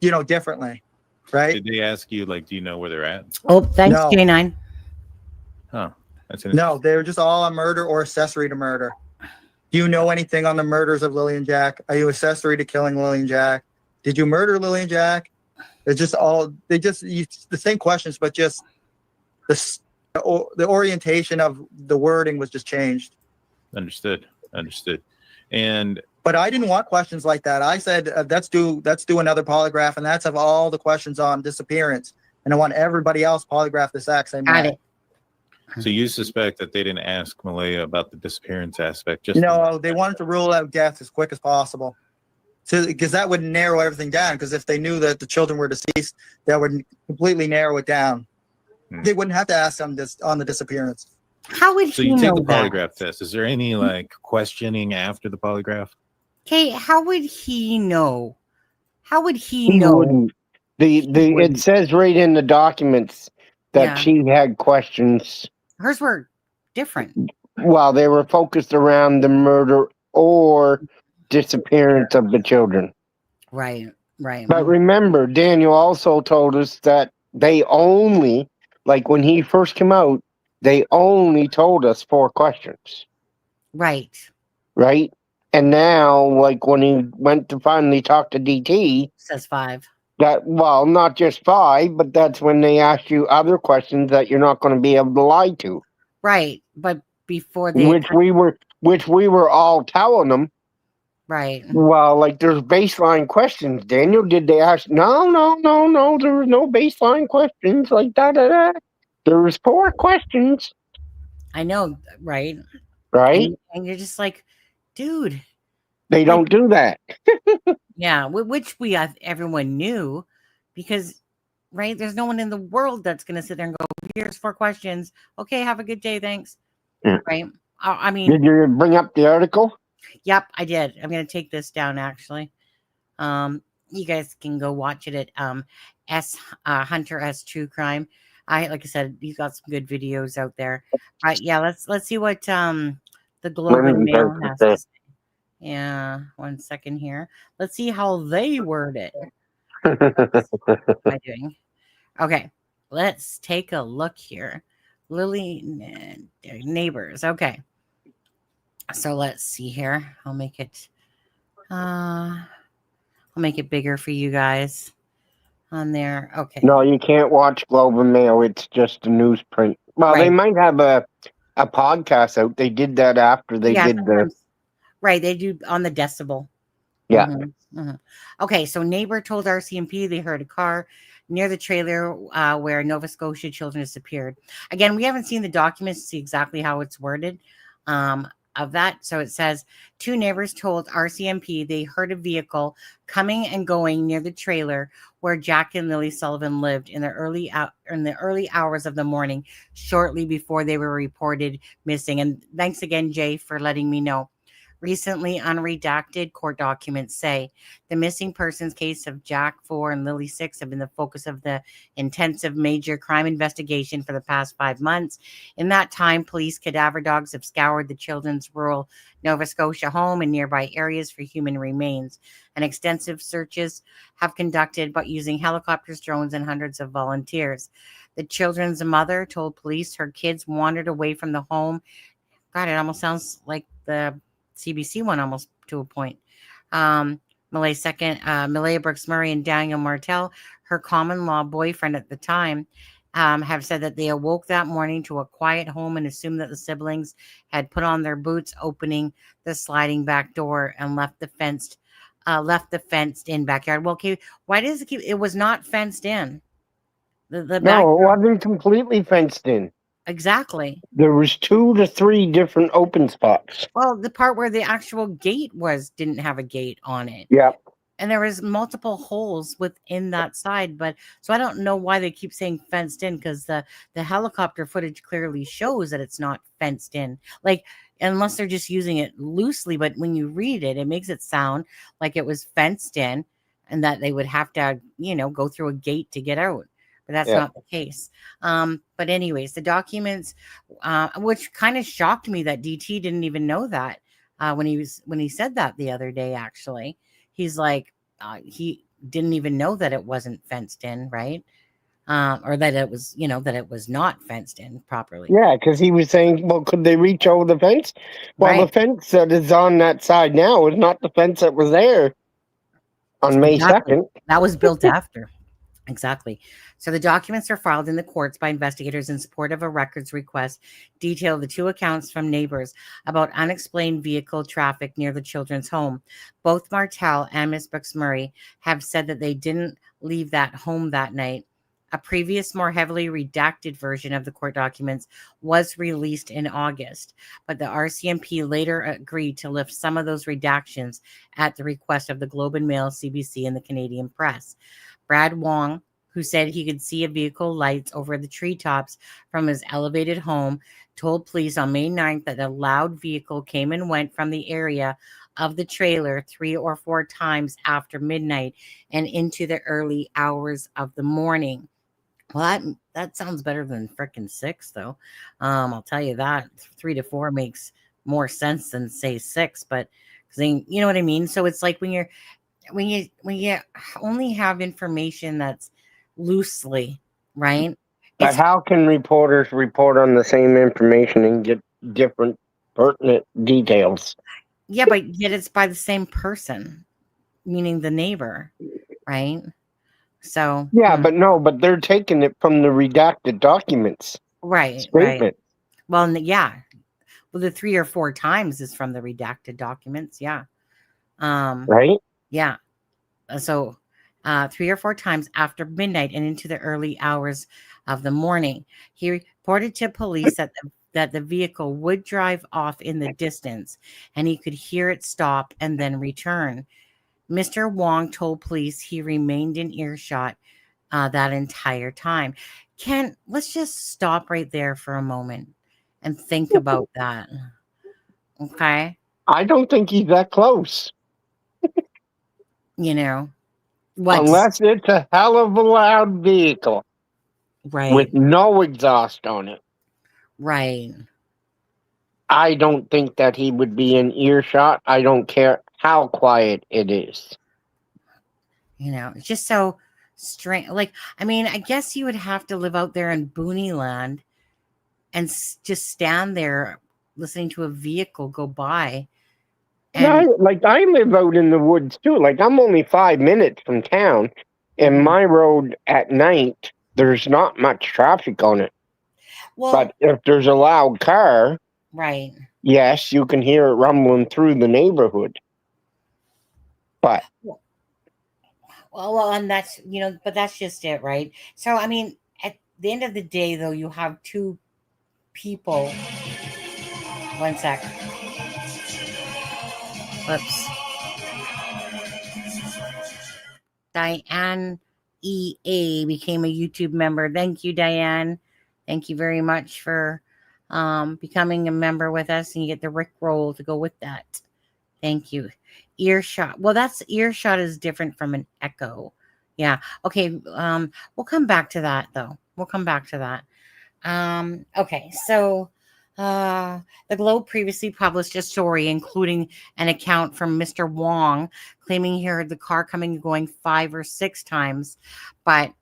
differently, right? Did they ask you, like, do you know where they're at? Oh, thanks, No. K9. Huh. That's No, they were just all on murder or accessory to murder. Do you know anything on the murders of Lily and Jack? Are you accessory to killing Lily and Jack? Did you murder Lily and Jack? It's just the same questions, but just the orientation of the wording was just changed. Understood. And but I didn't want questions like that. I said let's do another polygraph, and that's of all the questions on disappearance, and I want everybody else polygraph the exact same way. so you suspect that they didn't ask Malaya about the disappearance aspect? No, they wanted to rule out death as quick as possible, because that would narrow everything down. Because if they knew that the children were deceased, that would completely narrow it down. They wouldn't have to ask them this on the disappearance. How would So he you take know the that? polygraph test. Is there any questioning after the polygraph? Okay, how would he know? How would he He know? wouldn't. It says right in the documents that she had questions. Hers were different. Well, they were focused around the murder or disappearance of the children. Right. But remember, Daniel also told us that they only, like when he first came out, they only told us 4 questions. Right. Right? And now, like when he went to finally talk to DT, says 5. Well, not just 5, but that's when they ask you other questions that you're not going to be able to lie to. Right. But before they which we were all telling them. Right. Well, like there's baseline questions. Daniel, did they ask? No. There was no baseline questions like that. There was 4 questions. I know, right? Right. And you're just like, dude. They don't do that. Yeah, which everyone knew, because, right? There's no one in the world that's going to sit there and go, here's 4 questions. Okay, have a good day. Thanks. Yeah. Right. I mean, did you bring up the article? Yep, I did. I'm going to take this down, actually. You guys can go watch it at Hunter S True Crime. Like I said, he's got some good videos out there. Yeah, let's see what the Globe and Mail has to say. Yeah, 1 second here. Let's see how they word it. What am I doing? Okay, let's take a look here. Lily neighbors. Okay. So let's see here. I'll make it bigger for you guys on there. Okay. No, you can't watch Globe and Mail. It's just a newsprint. Well, They might have a podcast out. They did that after they did the. Right, they do on the decibel. Yeah. Mm-hmm. Mm-hmm. Okay, so neighbor told RCMP they heard a car near the trailer where Nova Scotia children disappeared. Again, we haven't seen the documents to see exactly how it's worded of that. So it says 2 neighbors told RCMP they heard a vehicle coming and going near the trailer where Jack and Lily Sullivan lived in the early hours of the morning, shortly before they were reported missing. And thanks again, Jay, for letting me know. Recently unredacted court documents say the missing persons case of Jack 4 and Lily 6 have been the focus of the intensive major crime investigation for the past 5 months. In that time, police cadaver dogs have scoured the children's rural Nova Scotia home and nearby areas for human remains, and extensive searches have conducted, but using helicopters, drones, and hundreds of volunteers. The children's mother told police her kids wandered away from the home. God, it almost sounds like the CBC one almost to a point. Malaya Brooks Murray and Daniel Martell, her common law boyfriend at the time, have said that they awoke that morning to a quiet home and assumed that the siblings had put on their boots, opening the sliding back door and left the fenced left the fenced-in backyard. Well, okay, why does it keep? It was not fenced in. The No, it backyard, wasn't completely fenced in. exactly. There was 2 to 3 different open spots. Well, the part where the actual gate was didn't have a gate on it. Yeah. And there was multiple holes within that side, but so I don't know why they keep saying fenced in, because the helicopter footage clearly shows that it's not fenced in. Like, unless they're just using it loosely, but when you read it, it makes it sound like it was fenced in and that they would have to, go through a gate to get out. But that's not the case. But anyways, the documents, which kind of shocked me that DT didn't even know that when he said that the other day, actually. He's like, he didn't even know that it wasn't fenced in, right? Or that it was, that it was not fenced in properly. Yeah, because he was saying, well, could they reach over the fence? Well, the fence that is on that side now is not the fence that was there on May 2nd. That was built after. Exactly. So the documents are filed in the courts by investigators in support of a records request, detail the 2 accounts from neighbors about unexplained vehicle traffic near the children's home. Both Martell and Miss Brooks-Murray have said that they didn't leave that home that night. A previous, more heavily redacted version of the court documents was released in August, but the RCMP later agreed to lift some of those redactions at the request of the Globe and Mail, CBC, and the Canadian press. Brad Wong, who said he could see a vehicle lights over the treetops from his elevated home, told police on May 9th that a loud vehicle came and went from the area of the trailer 3 or 4 times after midnight and into the early hours of the morning. Well, that sounds better than frickin' 6, though. I'll tell you that 3 to 4 makes more sense than say 6, but you know what I mean. So it's like when you only have information that's loosely, right? But how can reporters report on the same information and get different pertinent details? Yeah, but yet it's by the same person, meaning the neighbor, right? So yeah, but they're taking it from the redacted documents. Right. Statement. Well, well, the 3 or 4 times is from the redacted documents. Yeah. Right. Yeah. So 3 or 4 times after midnight and into the early hours of the morning. He reported to police that the vehicle would drive off in the distance and he could hear it stop and then return. Mr. Wong told police he remained in earshot that entire time. Ken, let's just stop right there for a moment and think about that. Okay? I don't think he's that close. Unless it's a hell of a loud vehicle. Right. With no exhaust on it. Right. I don't think that he would be in earshot. I don't care how quiet it is. It's just so strange. Like, I mean, I guess you would have to live out there in Booney Land and just stand there listening to a vehicle go by. And I live out in the woods too. Like, I'm only 5 minutes from town, and my road at night, there's not much traffic on it. Well, but if there's a loud car, right. Yes, you can hear it rumbling through the neighborhood. But well, and that's but that's just it, right? So I mean, at the end of the day, though, you have 2 people. 1 sec. Whoops. Diane EA became a YouTube member. Thank you, Diane. Thank you very much for becoming a member with us, and you get the Rickroll to go with that. Thank you. Earshot. Well, earshot is different from an echo. Yeah. Okay. We'll come back to that, though. Okay. So the Globe previously published a story including an account from Mr. Wong claiming he heard the car coming and going 5 or 6 times, but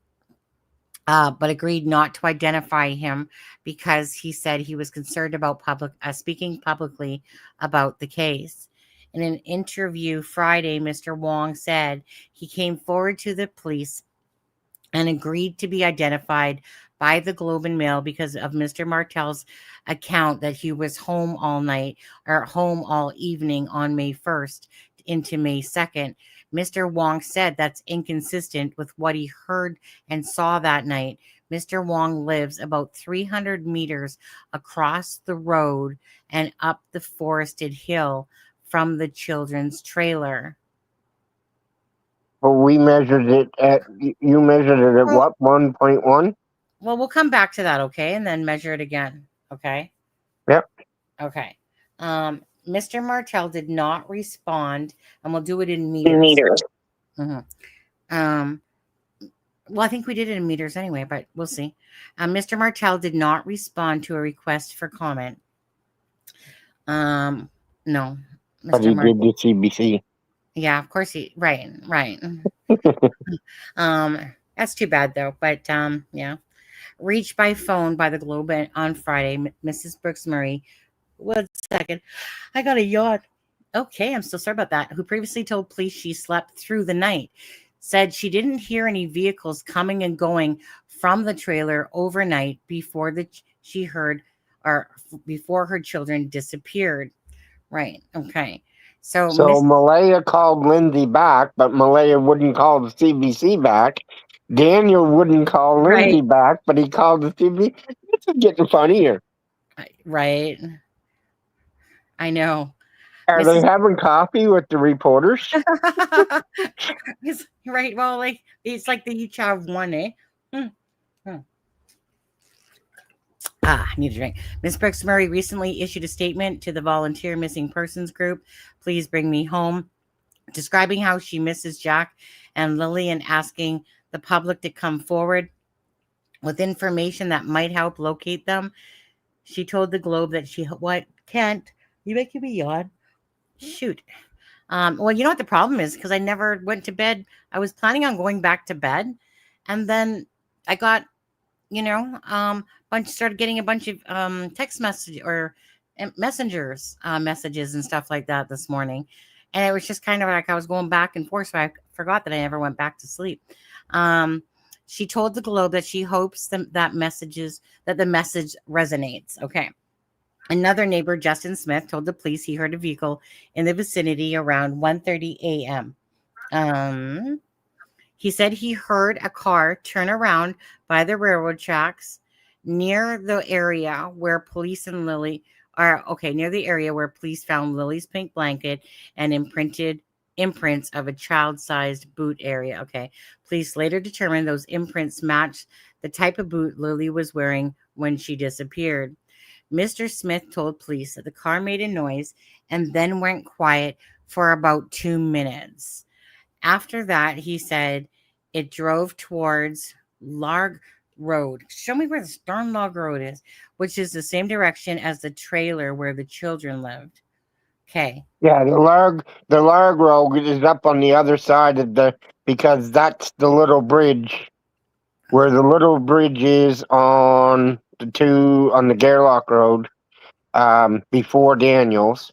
agreed not to identify him because he said he was concerned about speaking publicly about the case. In an interview Friday, Mr. Wong said he came forward to the police and agreed to be identified by the Globe and Mail because of Mr. Martell's account that he was home all night or home all evening on May 1st into May 2nd. Mr. Wong said that's inconsistent with what he heard and saw that night. Mr. Wong lives about 300 meters across the road and up the forested hill from the children's trailer. Well, we measured it at, you measured it at what, 1.1? Well, we'll come back to that, okay? And then measure it again, okay? Yep. Okay. Mr. Martell did not respond, and we'll do it in meters. Well, I think we did it in meters anyway, but we'll see. Mr. Martell did not respond to a request for comment. No. But he did the CBC. Yeah, of course he, right. That's too bad though, but yeah. Reached by phone by the Globe on Friday, Mrs. Brooks Murray. 1 second. I got a yawn. Okay, I'm so sorry about that. Who previously told police she slept through the night, said she didn't hear any vehicles coming and going from the trailer overnight before before her children disappeared. Right. Okay. So Malaya called Lindsay back, but Malaya wouldn't call the CBC back. Daniel wouldn't call Lindsay back, but he called the CBC. This is getting funnier. Right. I know. Are they having coffee with the reporters? Right. Well, like it's like they each have one, eh? I need a drink. Ms. Brooks Murray recently issued a statement to the volunteer missing persons group, Please Bring Me Home, describing how she misses Jack and Lily and asking the public to come forward with information that might help locate them. She told the Globe that Kent, you making me yawn? Shoot. Well, you know what the problem is? Because I never went to bed. I was planning on going back to bed, and then I got, started getting a bunch of text message or messengers messages and stuff like that this morning, and it was just kind of like I was going back and forth, so I forgot that I never went back to sleep. She told the Globe that she hopes that the message resonates. Okay. Another neighbor, Justin Smith, told the police he heard a vehicle in the vicinity around 1:30 a.m. He said he heard a car turn around by the railroad tracks near the area where police found Lily's pink blanket and imprints of a child-sized boot area. Okay. Police later determined those imprints matched the type of boot Lily was wearing when she disappeared. Mr. Smith told police that the car made a noise and then went quiet for about 2 minutes. After that, he said it drove towards Larg Road. Show me where the Storm Log Road is, which is the same direction as the trailer where the children lived. Okay. Yeah, the Larg Road is up on the other side because that's the little bridge where the little bridge is on the Gairloch Road before Daniels.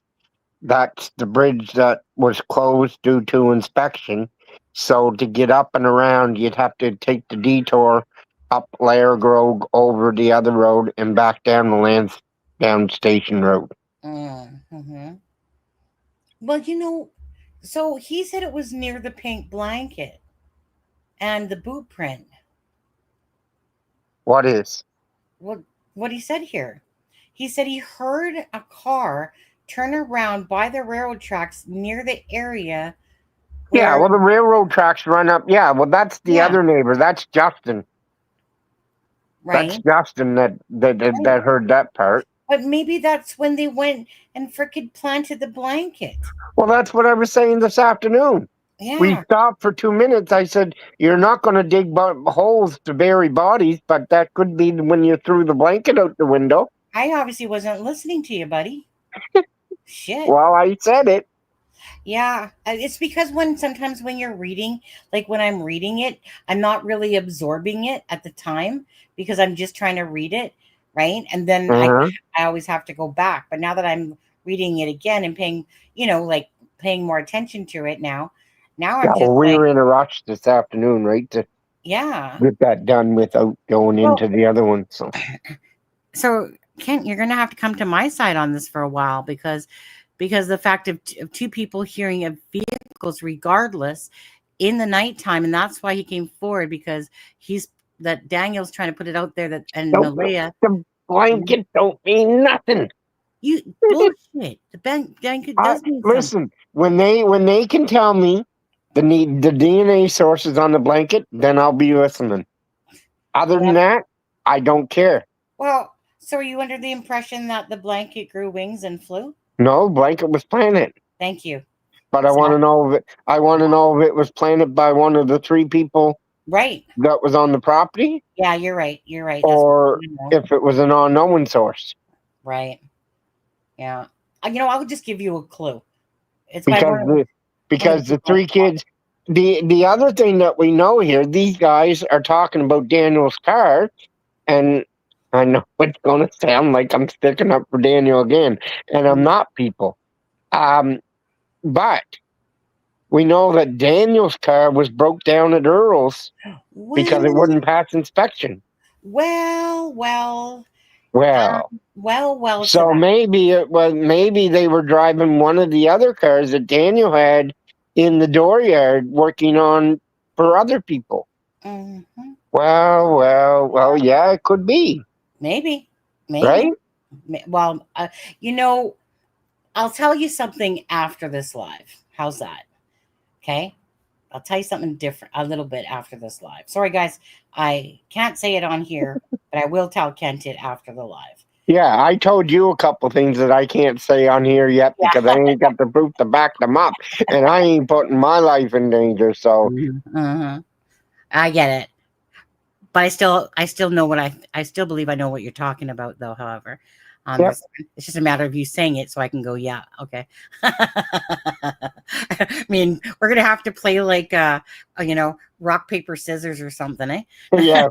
That's the bridge that was closed due to inspection. So to get up and around, you'd have to take the detour up Lairg Road over the other road and back down the Lansdowne Station Road. Mm-hmm. Well, so he said it was near the pink blanket and the boot print. What is? Well, what he said here. He said he heard a car turn around by the railroad tracks near the area. Yeah, well, the railroad tracks run up. Yeah, well, that's the other neighbor. That's Justin. Right. That's Justin that heard that part. But maybe that's when they went and frickin' planted the blanket. Well, that's what I was saying this afternoon. Yeah. We stopped for 2 minutes. I said, you're not going to dig holes to bury bodies, but that could be when you threw the blanket out the window. I obviously wasn't listening to you, buddy. Shit. Well, I said it. Yeah. It's because sometimes when you're reading, like when I'm reading it, I'm not really absorbing it at the time because I'm just trying to read it. Right. And then I always have to go back. But now that I'm reading it again and paying more attention to it now I'm just we were in a rush this afternoon, right? To get that done without going into the other one. So Kent, you're going to have to come to my side on this for a while because because the fact of two people hearing of vehicles regardless in the nighttime, and that's why he came forward, because that Daniel's trying to put it out there that, and Malaya. The blanket don't mean nothing. You bullshit. The blanket does mean something. Listen, when they can tell me the DNA sources on the blanket, then I'll be listening. Other than that, I don't care. Well, so are you under the impression that the blanket grew wings and flew? No, blanket was planted. Thank you. But I want to know if it was planted by one of the three people right that was on the property. Yeah, you're right. You're right. Or if it was an unknown source. Right. Yeah. I would just give you a clue. It's because the three kids. The other thing that we know here, these guys are talking about Daniel's car, and I know it's going to sound like I'm sticking up for Daniel again, and I'm not, people. But we know that Daniel's car was broke down at Earl's because it wouldn't pass inspection. Well. So maybe they were driving one of the other cars that Daniel had in the dooryard working on for other people. Mm-hmm. Well, yeah, it could be. Maybe. Right? Well, I'll tell you something after this live. How's that? Okay? I'll tell you something different a little bit after this live. Sorry, guys. I can't say it on here, but I will tell Kent it after the live. Yeah, I told you a couple things that I can't say on here yet because I ain't got the proof to back them up, and I ain't putting my life in danger. So, I get it, but I still know I still believe I know what you're talking about, though. However, it's just a matter of you saying it, so I can go, yeah, okay. I mean, we're gonna have to play like rock paper scissors or something, eh? Yeah.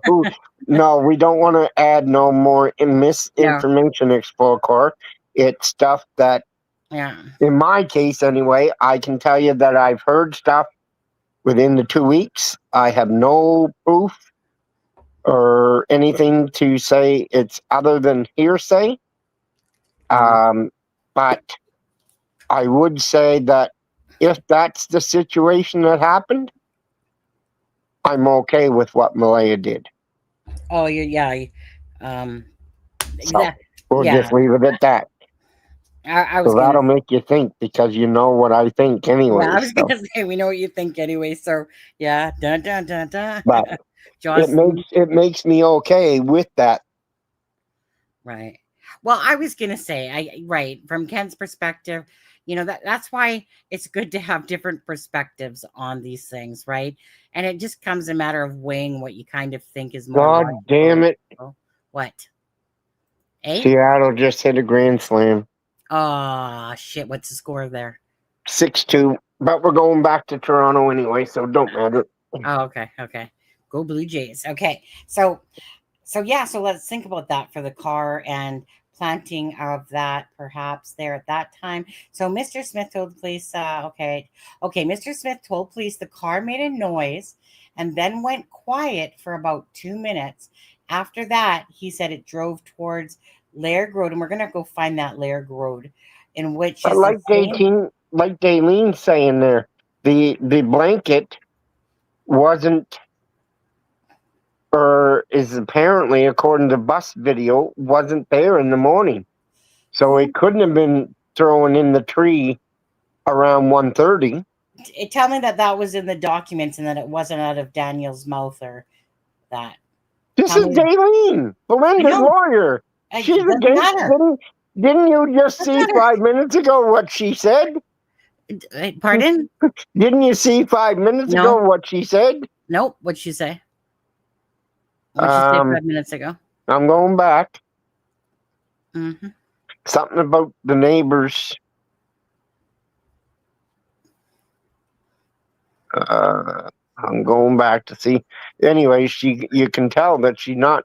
No, we don't want to add no more misinformation explore. It's stuff that, in my case anyway, I can tell you that I've heard stuff within the 2 weeks. I have no proof or anything to say it's other than hearsay. But I would say that if that's the situation that happened, I'm okay with what Malaya did. Oh, We'll just leave it at that. That'll make you think, because you know what I think anyway. Yeah, I was gonna say we know what you think anyway. So yeah, dun dun dun dun. But it makes me okay with that. Right. Well, I was gonna say, from Ken's perspective, that's why it's good to have different perspectives on these things, right? And it just comes a matter of weighing what you kind of think is more. God damn it! What? Eh? Seattle just hit a grand slam. Oh shit! What's the score there? 6-2. But we're going back to Toronto anyway, so don't matter. Oh, okay. Go Blue Jays. Okay, so let's think about that for the car and planting of that perhaps there at that time. So Mr. Smith told the police, Mr. Smith told police the car made a noise and then went quiet for about 2 minutes. After that, he said it drove towards Lairg Road, and we're going to go find that Lairg Road, in which is like Daylene's saying there, the blanket wasn't, or is apparently, according to bus video, wasn't there in the morning. So it couldn't have been thrown in the tree around 1:30. Tell me that was in the documents and that it wasn't out of Daniel's mouth or that. This is Daylene, Belinda's lawyer. She's a gangster. Didn't you just see 5 minutes ago what she said? Pardon? Didn't you see 5 minutes ago what she said? Nope. What'd she say? What'd she say 5 minutes ago? I'm going back. Mm-hmm. Something about the neighbors. I'm going back to see. Anyway, you can tell that she's not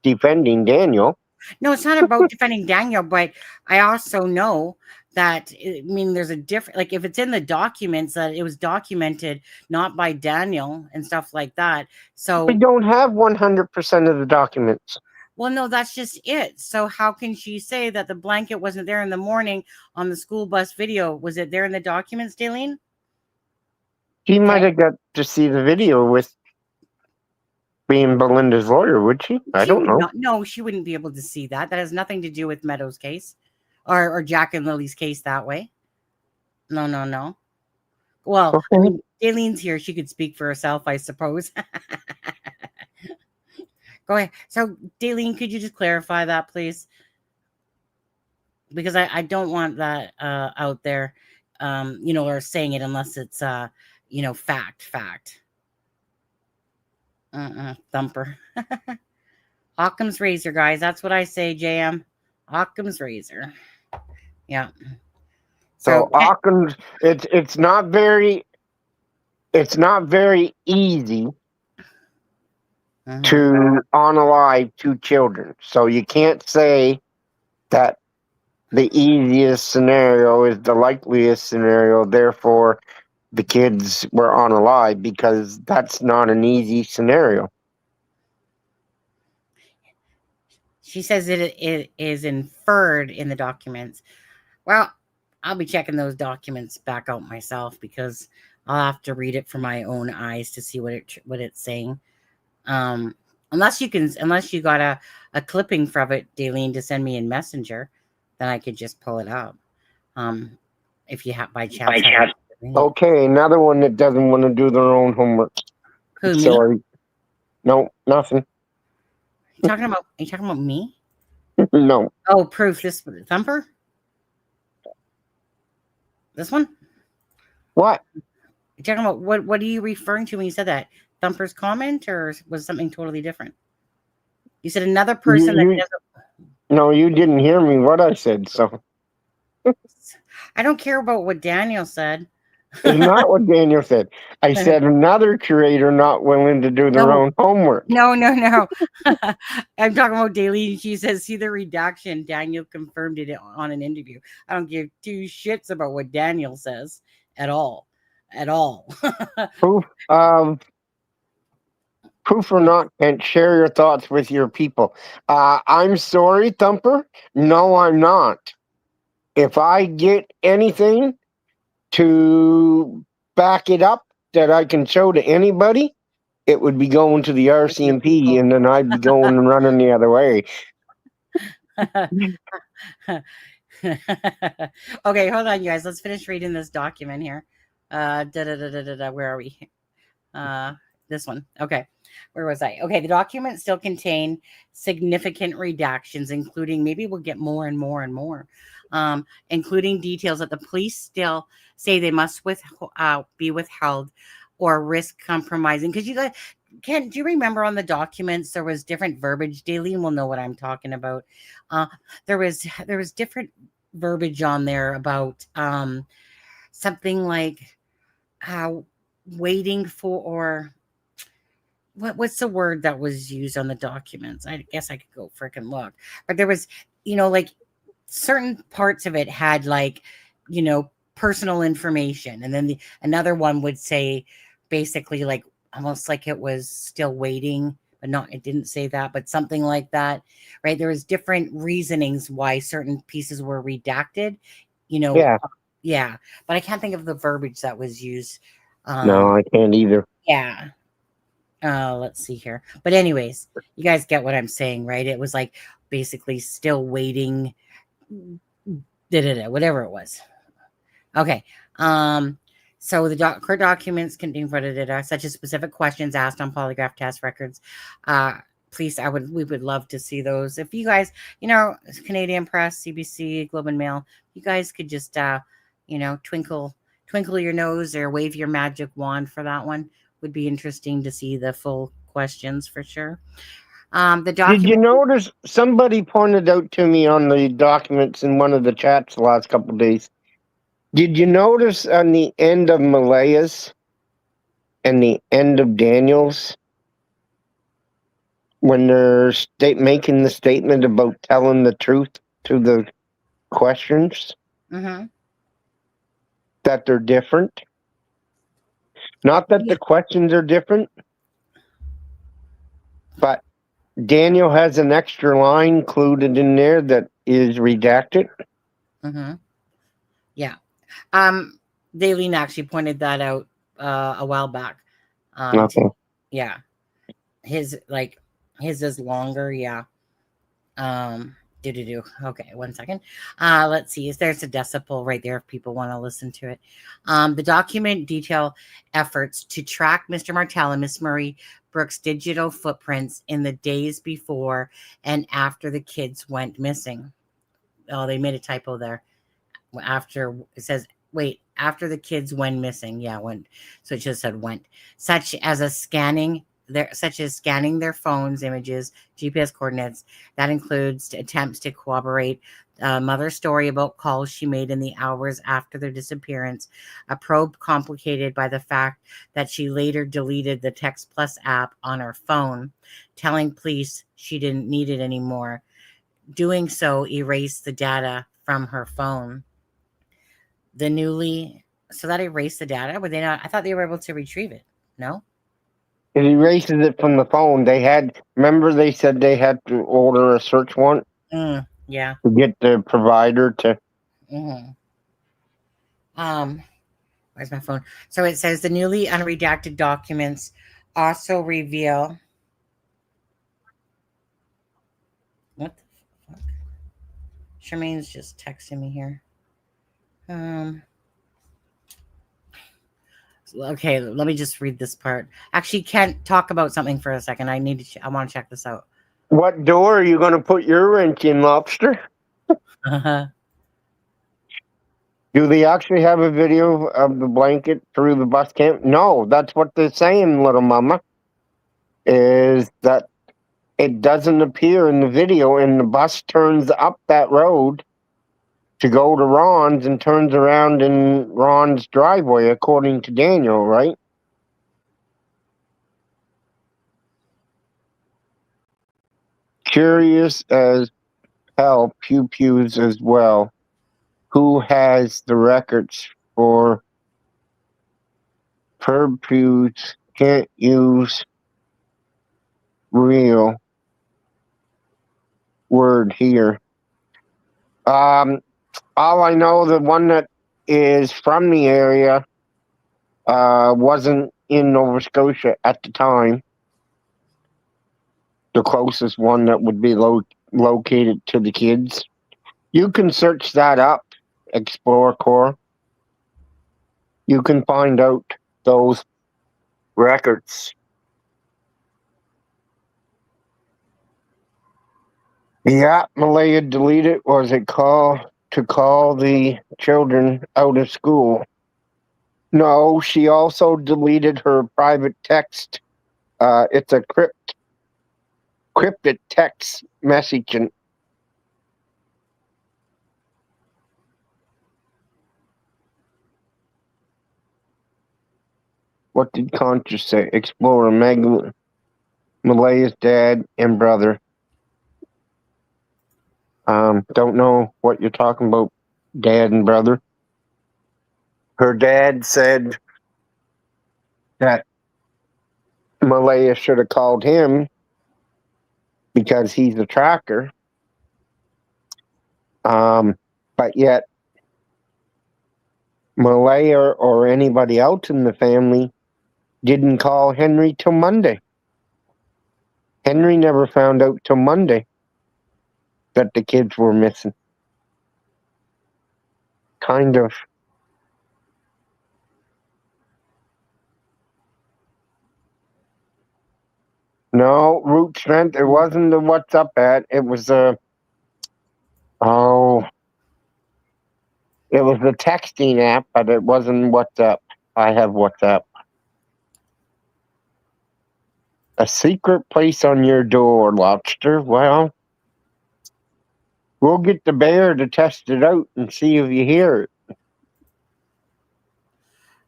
defending Daniel. No, it's not about defending Daniel, but I also know that, there's a different, like if it's in the documents that it was documented not by Daniel and stuff like that. So we don't have 100% of the documents. Well, no, that's just it. So how can she say that the blanket wasn't there in the morning on the school bus video? Was it there in the documents, Daleen? She might have got to see the video with being Belinda's lawyer, would she? I don't know. No, she wouldn't be able to see that. That has nothing to do with Meadows' case or Jack and Lily's case that way. No. Well, I mean, Daleen's here. She could speak for herself, I suppose. Go ahead. So, Daleen, could you just clarify that, please? Because I don't want that out there, or saying it unless it's, fact. Thumper. Occam's razor, guys. That's what I say, JM. Occam's razor. Yeah. So Occam's, it's not very easy to unalive two children. So you can't say that the easiest scenario is the likeliest scenario, therefore the kids were unalive, because that's not an easy scenario. She says it is inferred in the documents. Well, I'll be checking those documents back out myself, because I'll have to read it from my own eyes to see what it's saying. Unless you got a clipping from it, Daleen, to send me in Messenger, then I could just pull it up. If you have by chance. Okay, another one that doesn't want to do their own homework. Who, sorry. Me? No, nothing. Are you talking about me? No. Oh, proof. This Thumper? This one? What? You're talking about what are you referring to when you said that? Thumper's comment, or was it something totally different? You said another person that doesn't. No, you didn't hear me what I said, so. I don't care about what Daniel said. It's not what Daniel said. I said another curator not willing to do their own homework. No. I'm talking about Daleen. She says, see the redaction. Daniel confirmed it on an interview. I don't give two shits about what Daniel says at all. Proof or not, and share your thoughts with your people. I'm sorry, Thumper. No, I'm not. If I get anything to back it up that I can show to anybody, it would be going to the RCMP, and then I'd be going and running the other way. Okay, hold on, you guys. Let's finish reading this document here. Where are we? This one. Okay. Where was I? Okay, the documents still contain significant redactions, including, maybe we'll get more and more and more, including details that the police still say they must be withheld or risk compromising. Because you guys, do you remember on the documents there was different verbiage? Daleen will know what I'm talking about. There was different verbiage on there about something like waiting for, or what's the word that was used on the documents? I guess I could go freaking look. But there was, like certain parts of it had personal information. And then another one would say basically like almost like it was still waiting, but it didn't say that, but something like that, right? There was different reasonings why certain pieces were redacted, Yeah. But I can't think of the verbiage that was used. No, I can't either. Yeah. Let's see here. But anyways, you guys get what I'm saying, right? It was like basically still waiting, whatever it was. Okay. So the court documents contain such as specific questions asked on polygraph test records. Please, we would love to see those. If you guys, Canadian Press, CBC, Globe and Mail, you guys could just, twinkle your nose or wave your magic wand for that one. Would be interesting to see the full questions for sure. Did you notice somebody pointed out to me on the documents in one of the chats the last couple of days? Did you notice on the end of Malaya's and the end of Daniel's, when they're making the statement about telling the truth to the questions, that they're different? Not that the questions are different, but Daniel has an extra line included in there that is redacted. Mm-hmm. Yeah. Daleen actually pointed that out a while back. Okay. Yeah. His is longer. Yeah. Okay, 1 second. Let's see. There's a decibel right there if people want to listen to it. The document detail efforts to track Mr. Martell and Miss Murray Brooks' digital footprints in the days before and after the kids went missing. Oh, they made a typo there. After it says, wait, after the kids went missing. Yeah, went. So it just said went. Such as scanning their phones, images, GPS coordinates. That includes attempts to corroborate mother's story about calls she made in the hours after their disappearance. A probe complicated by the fact that she later deleted the Text Plus app on her phone, telling police she didn't need it anymore. Doing so erased the data from her phone. So that erased the data. Were they not? I thought they were able to retrieve it. No? It erases it from the phone. Remember they said they had to order a search warrant? Yeah. To get the provider to. Mm-hmm. Where's my phone? So it says the newly unredacted documents also reveal. What the fuck? Charmaine's just texting me here. Okay, let me just read this part. Actually, can't talk about something for a second. I want to check this out. What door are you going to put your wrench in, Lobster? Do they actually have a video of the blanket through the bus camp? No, that's what they're saying, little mama. Is that it doesn't appear in the video, and the bus turns up that road to go to Ron's and turns around in Ron's driveway, according to Daniel, right? Curious as hell, pews as well. Who has the records for pews? Can't use real word here. All I know, the one that is from the area wasn't in Nova Scotia at the time. The closest one that would be located to the kids. You can search that up, Explore Core. You can find out those records. Yeah, Malaya deleted. Was it to call the children out of school? No, she also deleted her private text. It's a cryptic text messaging. What did Contra say? Explorer Malaya's dad and brother. Don't know what you're talking about, dad and brother. Her dad said that Malaya should have called him because he's the tracker. But yet Malaya or anybody else in the family didn't call Henry till Monday. Henry never found out till Monday that the kids were missing. Kind of. No, root strength. It wasn't the WhatsApp ad. It was it was the texting app, but it wasn't WhatsApp. I have WhatsApp. A secret place on your door, Lobster. Well, we'll get the bear to test it out and see if you hear it.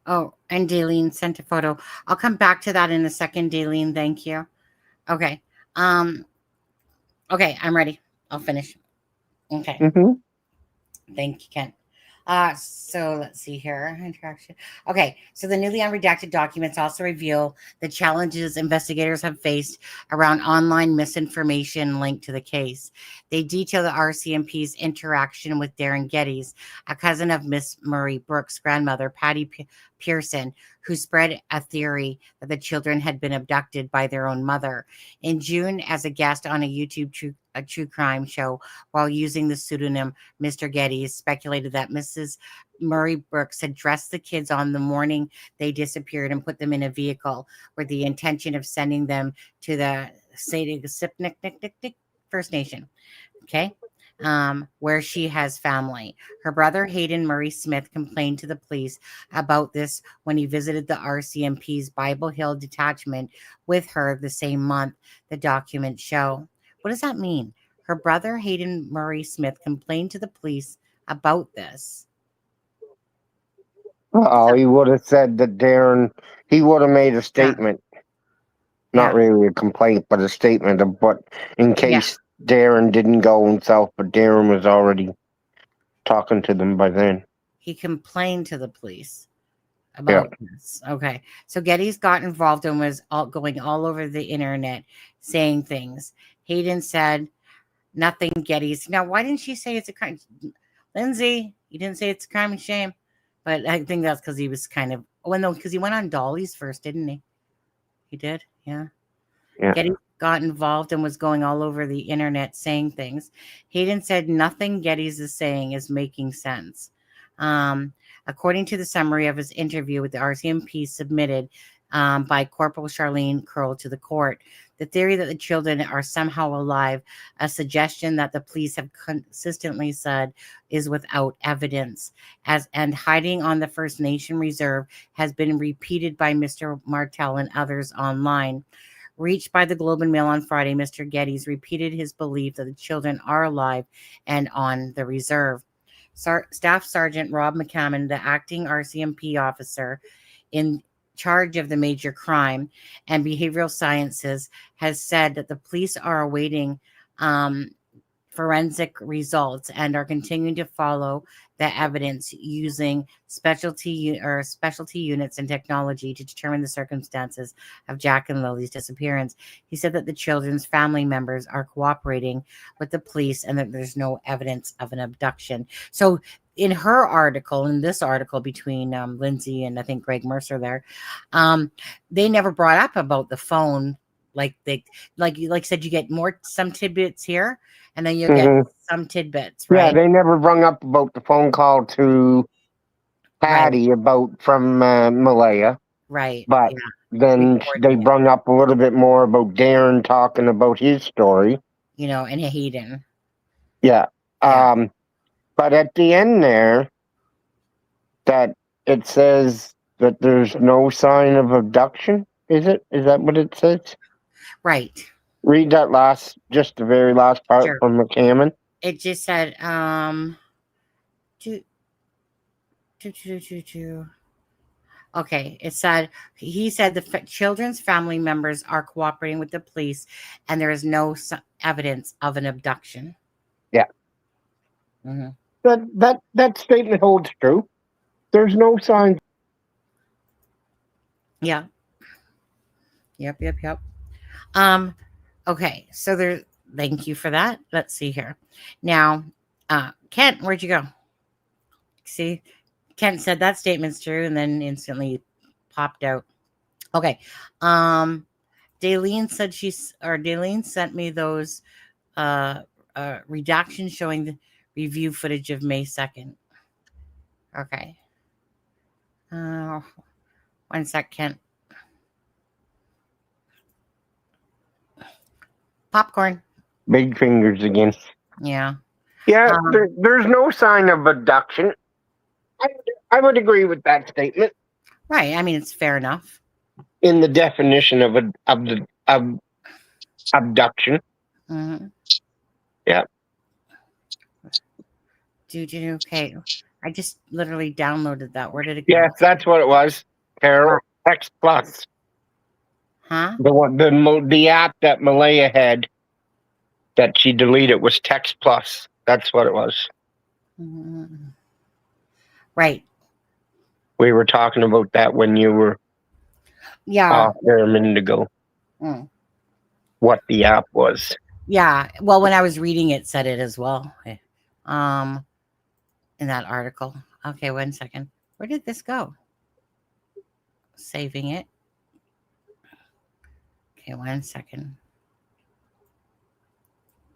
Oh, and Daleen sent a photo. I'll come back to that in a second, Daleen. Thank you. Okay. Okay, I'm ready. I'll finish. Okay. Mm-hmm. Thank you, Kent. So let's see here. Interaction. Okay, so the newly unredacted documents also reveal the challenges investigators have faced around online misinformation linked to the case. They detail the RCMP's interaction with Darren Geddes, a cousin of Miss Murray Brooks' grandmother, Patty Pearson, who spread a theory that the children had been abducted by their own mother. In June, as a guest on a YouTube true crime show, while using the pseudonym Mr. Geddes, speculated that Mrs. Murray Brooks had dressed the kids on the morning they disappeared and put them in a vehicle with the intention of sending them to the First Nation. Okay. Where she has family. Her brother, Hayden Murray Smith, complained to the police about this when he visited the RCMP's Bible Hill detachment with her the same month, the documents show. What does that mean? Her brother, Hayden Murray Smith, complained to the police about this. Oh, he would have said that Darren, he would have made a statement. Not really a complaint, but a statement of what, in case Darren didn't go himself, but Darren was already talking to them by then. He complained to the police about this. Okay. So Geddes got involved and was going all over the internet saying things. Hayden said nothing Geddes. Now, why didn't she say it's a crime? Lindsay, you didn't say it's a crime and shame. But I think that's because he was kind of, well, no, because he went on Dolly's first, didn't he? He did, yeah. Geddes got involved and was going all over the internet saying things. Hayden said nothing Geddes is saying is making sense. According to the summary of his interview with the RCMP submitted by Corporal Charlene Curl to the court, the theory that the children are somehow alive, a suggestion that the police have consistently said is without evidence, and hiding on the First Nation reserve has been repeated by Mr. Martell and others online. Reached by the Globe and Mail on Friday, Mr. Geddes repeated his belief that the children are alive and on the reserve. Staff Sergeant Rob McCammon, the acting RCMP officer in charge of the major crime and behavioral sciences, has said that the police are awaiting forensic results and are continuing to follow the evidence using specialty units and technology to determine the circumstances of Jack and Lily's disappearance. He said that the children's family members are cooperating with the police and that there's no evidence of an abduction. So in her article, in this article between Lindsay and I think Greg Mercer there, they never brought up about the phone. Like said, you get some tidbits here, and then you get some tidbits, right? Yeah, they never brung up about the phone call to Patty from Malaya. Right. But then they brung up a little bit more about Darren talking about his story. You know, and Hayden. Yeah. But at the end there, that it says that there's no sign of abduction. Is it? Is that what it says? Right. Read that just the very last part from McCammon. It just said, okay, it said, he said the children's family members are cooperating with the police and there is no evidence of an abduction. Yeah. That statement holds true. There's no signs. Yeah. Yep. Okay, so thank you for that. Let's see here. Now, Kent, where'd you go? See, Kent said that statement's true and then instantly popped out. Okay. Daleen sent me those redactions showing the review footage of May 2nd. Okay. 1 sec, Kent. Popcorn. Big fingers again. Yeah. Yeah, there's no sign of abduction. I would agree with that statement. Right. I mean, it's fair enough. In the definition of abduction. Mm-hmm. Yeah. Okay. I just literally downloaded that. Where did it go? Yes, that's what it was. Carol, X Plus. Huh? The app that Malaya had that she deleted was Text Plus. That's what it was. Right. We were talking about that when you were Yeah. off there a minute ago. Mm. What the app was. Yeah. Well, when I was reading it, said it as well. In that article. Okay, 1 second. Where did this go? Saving it. Okay, 1 second.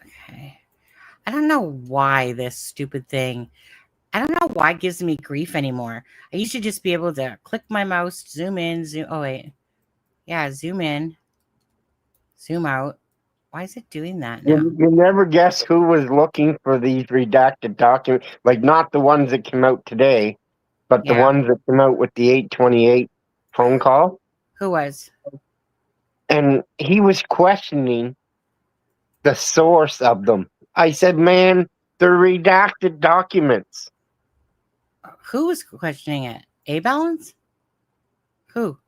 Okay. I don't know why this stupid thing. I don't know why it gives me grief anymore. I used to just be able to click my mouse, zoom in, zoom. Oh, wait. Yeah, zoom in, zoom out. Why is it doing that now? You never guess who was looking for these redacted documents. Like, not the ones that came out today, but the ones that came out with the 828 phone call. Who was? And he was questioning the source of them. I said, man, they're redacted documents. Who was questioning it? A-Balance? Who?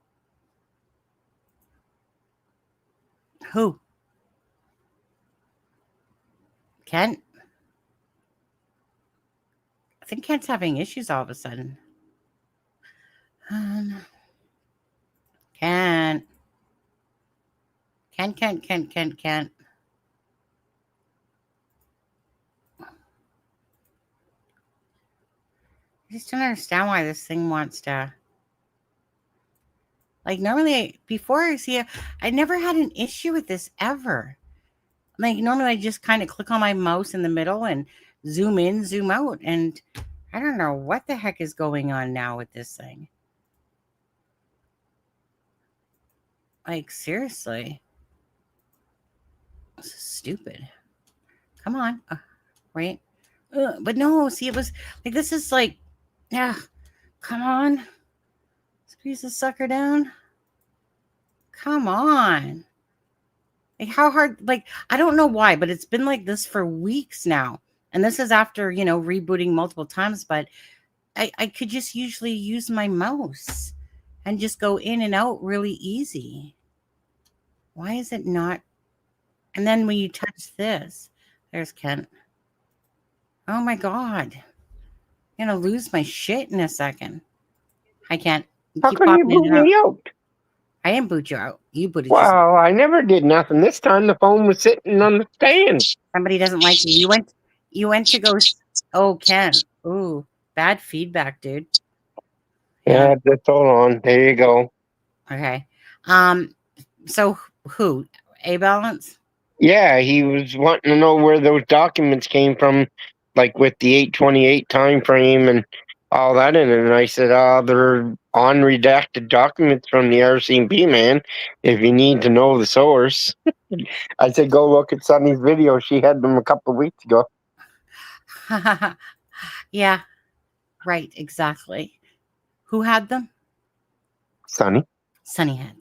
Who? Kent? I think Kent's having issues all of a sudden. Kent. Kent. I just don't understand why this thing wants to. Like, normally, before I see it, I never had an issue with this ever. Like, normally I just kind of click on my mouse in the middle and zoom in, zoom out. And I don't know what the heck is going on now with this thing. Like, seriously. This is stupid. Come on. Wait. But no, see, it was like, this is like, yeah, come on. Squeeze the sucker down. Come on. Like, how hard, like, I don't know why, but it's been like this for weeks now. And this is after, rebooting multiple times, but I could just usually use my mouse and just go in and out really easy. Why is it not? And then when you touch this, there's Kent. Oh my God. I'm going to lose my shit in a second. I can't. How come you boot me out? I didn't boot you out. You booted yourself. Well, I never did nothing. This time the phone was sitting on the stand. Somebody doesn't like you. You went to go. Oh, Ken. Ooh, bad feedback, dude. Yeah, just hold on. There you go. Okay. So who? A-Balance? Yeah, he was wanting to know where those documents came from, like with the 828 time frame and all that in it. And I said, they're unredacted documents from the RCMP, man. If you need to know the source. I said, go look at Sunny's video. She had them a couple of weeks ago. Yeah, right, exactly. Who had them? Sunny. Sunny had them.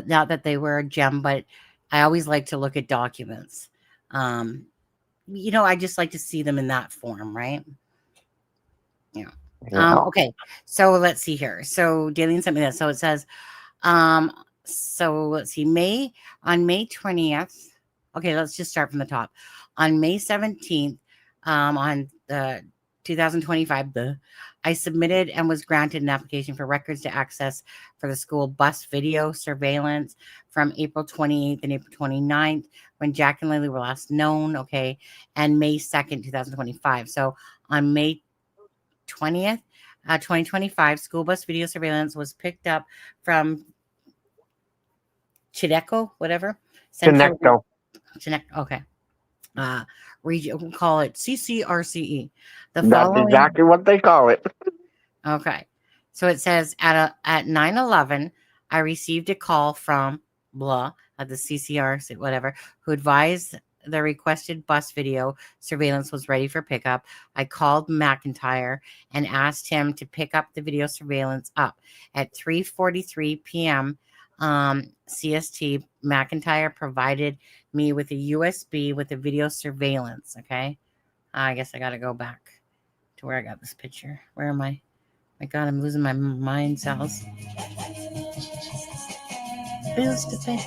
Not that they were a gem, but I always like to look at documents. I just like to see them in that form, right? Yeah. Okay. So let's see here. So Daleen sent me this. So it says, so let's see, on May 20th. Okay, let's just start from the top. On May 17th, on the 2025, I submitted and was granted an application for records to access for the school bus video surveillance from April 28th and April 29th, when Jack and Lily were last known, okay, and May 2nd, 2025. So on May 20th, 2025, school bus video surveillance was picked up from Chideco, whatever. Chinecto. Okay. Region, we'll call it CCRCE. That's exactly what they call it. Okay. So it says at 9:11, I received a call from blah at the CCRC, whatever, who advised the requested bus video surveillance was ready for pickup. I called McIntyre and asked him to pick up the video surveillance up at 3:43 p.m. CST. McIntyre provided me with a USB with the video surveillance. Okay. I guess I got to go back to where I got this picture. Where am I? My God, I'm losing my mind cells. Bills to pay.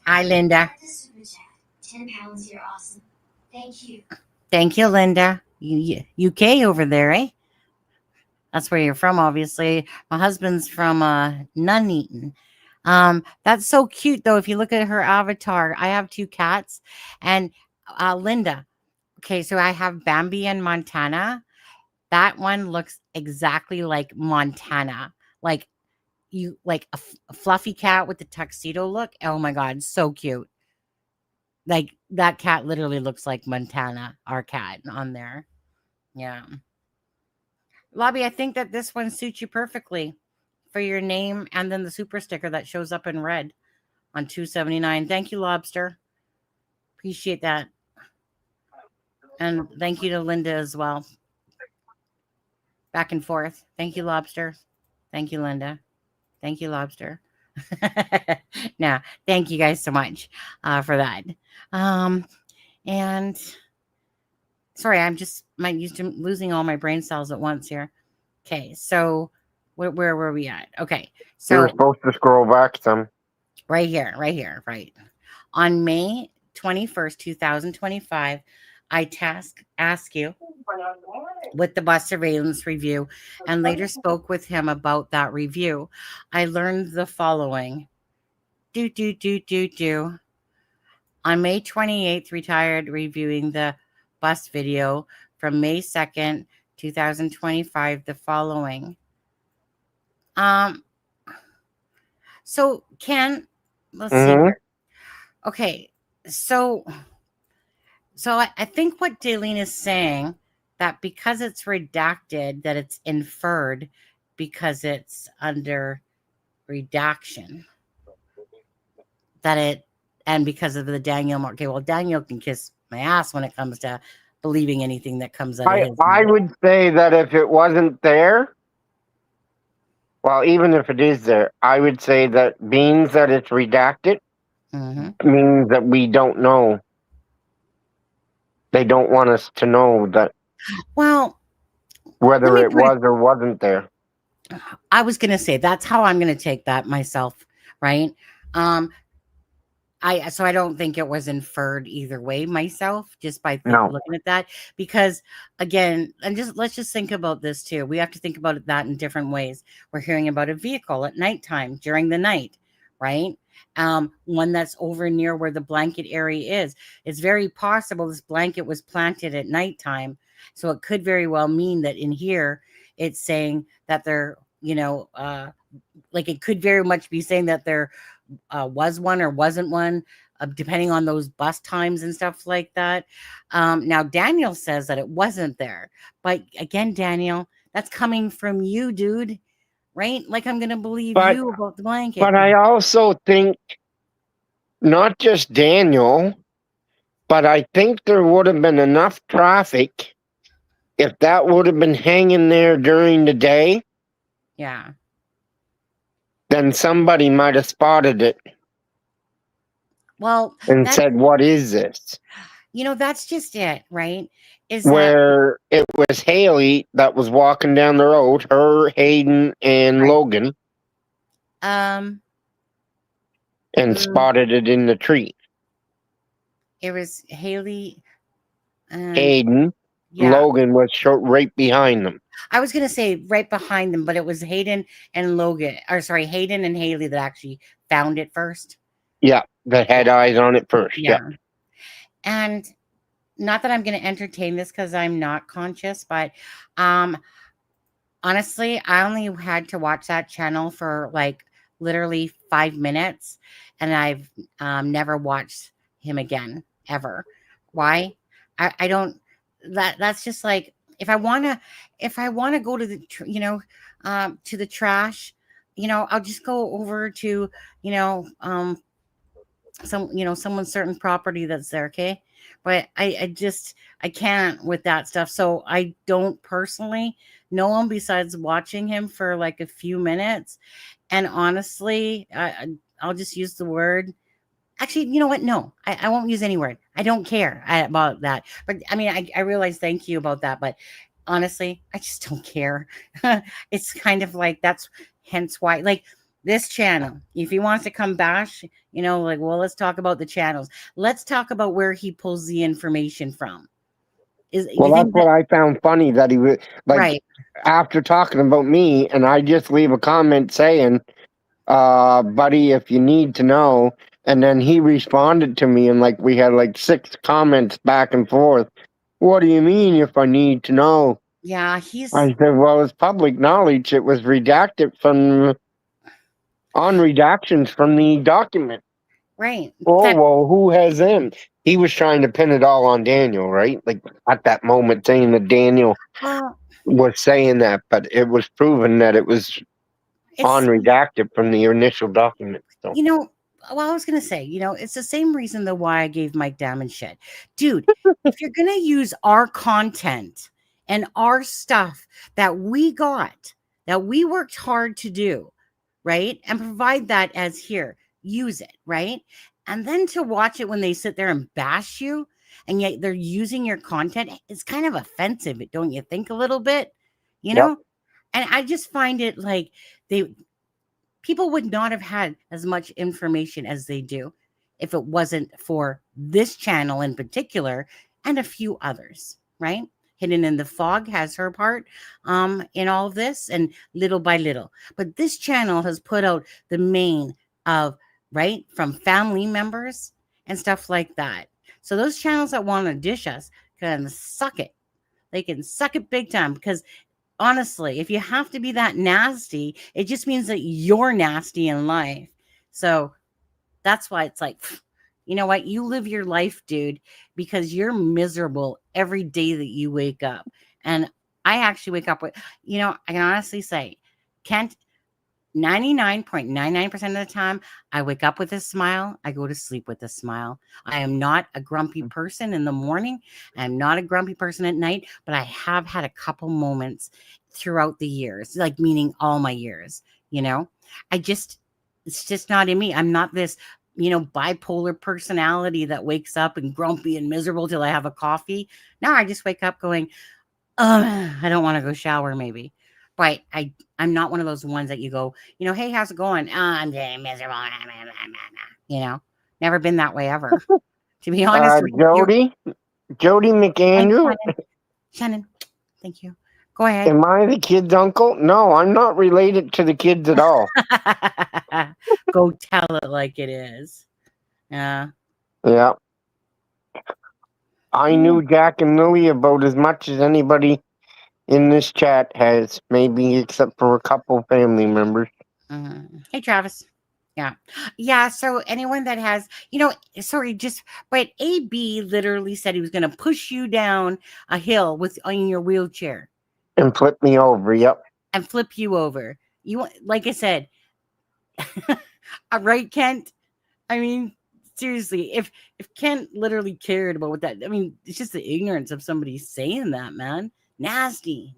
Hi, Linda. £10, you're awesome. Thank you, Linda. UK over there, eh? That's where you're from, obviously. My husband's from Nuneaton. That's so cute, though. If you look at her avatar, I have 2 cats, and Linda. Okay, so I have Bambi and Montana. That one looks exactly like Montana, like a fluffy cat with the tuxedo look. Oh my god, so cute. Like that cat literally looks like Montana, our cat on there. Yeah. Lobby, I think that this one suits you perfectly for your name and then the super sticker that shows up in red on 279. Thank you, Lobster. Appreciate that. And thank you to Linda as well. Back and forth. Thank you, Lobster. Thank you, Linda. Thank you, Lobster. No, thank you guys so much for that. And sorry, I'm just losing all my brain cells at once here. Okay, so where were we at? Okay, so you're supposed to scroll back some. Right here, right. On May 21st, 2025, I asked you with the bus surveillance review and later spoke with him about that review. I learned the following. On May 28th, retired reviewing the bus video from May 2nd, 2025, the following. So Ken, let's see here. Okay, so I think what Daleen is saying, that because it's redacted, that it's inferred because it's under redaction. And because of the Daniel, okay, well, Daniel can kiss my ass when it comes to believing anything that comes out of his mouth. I would say that if it wasn't there, well, even if it is there, I would say that means that it's redacted means that we don't know. They don't want us to know that. Well, whether it was or wasn't there. I was going to say that's how I'm going to take that myself, right? So I don't think it was inferred either way myself, just by looking at that, because again, let's just think about this too. We have to think about that in different ways. We're hearing about a vehicle at nighttime during the night, right? One that's over near where the blanket area is. It's very possible this blanket was planted at nighttime. So it could very well mean that in here, it's saying that there, like it could very much be saying that there was one or wasn't one, depending on those bus times and stuff like that. Now, Daniel says that it wasn't there. But again, Daniel, that's coming from you, dude. Right? Like I'm going to believe you about the blanket. But I also think not just Daniel, but I think there would have been enough traffic if that would have been hanging there during the day. Yeah. Then somebody might have spotted it. Well, and said, "What is this?" That's just it, right? Where it was Haley that was walking down the road, her, Hayden, and Logan, and spotted it in the tree. It was Haley, Hayden, Logan was right behind them. I was gonna say right behind them, but it was Hayden and Hayden and Haley that actually found it first. Yeah, that had eyes on it first. Yeah. And not that I'm going to entertain this because I'm not conscious, but honestly, I only had to watch that channel for like literally 5 minutes, and I've never watched him again ever. Why? I don't. That's just like if I want to go to the to the trash, I'll just go over to someone's certain property that's there, okay? But I can't with that stuff. So I don't personally know him besides watching him for like a few minutes. And honestly, I'll just use the word. Actually, you know what? No, I won't use any word. I don't care about that. But I mean, I realize thank you about that. But honestly, I just don't care. It's kind of like hence why, like, this channel. If he wants to come bash, like, well, let's talk about the channels. Let's talk about where he pulls the information from. Well, that's what I found funny, that he was like, right. after talking about me, and I just leave a comment saying, buddy, if you need to know. And then he responded to me, and like we had like 6 comments back and forth. What do you mean if I need to know? Yeah, I said, well, it's public knowledge. It was redacted on redactions from the document. Right. Oh, well, who has them? He was trying to pin it all on Daniel, right? Like at that moment, saying that Daniel was saying that, but it was proven that it was on redacted from the initial document. So. Well, I was going to say, it's the same reason though why I gave Mike Damon shit. Dude, if you're going to use our content and our stuff that we got, that we worked hard to do, right? And provide that as here, use it, right? And then to watch it when they sit there and bash you, and yet they're using your content, it's kind of offensive, don't you think, a little bit? And I just find it like people would not have had as much information as they do if it wasn't for this channel in particular and a few others, right? Hidden in the Fog has her part in all of this, and little by little. But this channel has put out the main of, right, from family members and stuff like that. So those channels that want to dish us can suck it. They can suck it big time, because honestly, if you have to be that nasty, it just means that you're nasty in life. So that's why it's like, you know what? You live your life, dude, because you're miserable every day that you wake up. And I actually wake up with, I can honestly say, Kent, 99.99% of the time, I wake up with a smile. I go to sleep with a smile. I am not a grumpy person in the morning. I'm not a grumpy person at night, but I have had a couple moments throughout the years, like meaning all my years, it's just not in me. I'm not this, bipolar personality that wakes up and grumpy and miserable till I have a coffee. No, I just wake up going, I don't want to go shower maybe. But I'm not one of those ones that you go, hey, how's it going? I'm very miserable. Never been that way ever. To be honest with Jody McAndrew. Shannon, thank you. Go ahead. Am I the kid's uncle? No, I'm not related to the kids at all. Go tell it like it is. Yeah. I knew Jack and Lily about as much as anybody in this chat has, maybe except for a couple family members. Hey, Travis. Yeah. So anyone that has, but AB literally said he was going to push you down a hill in your wheelchair and flip me over. Yep. And flip you over. Like I said, right, Kent? I mean, seriously, if Kent literally cared about what that, I mean, it's just the ignorance of somebody saying that, man. Nasty.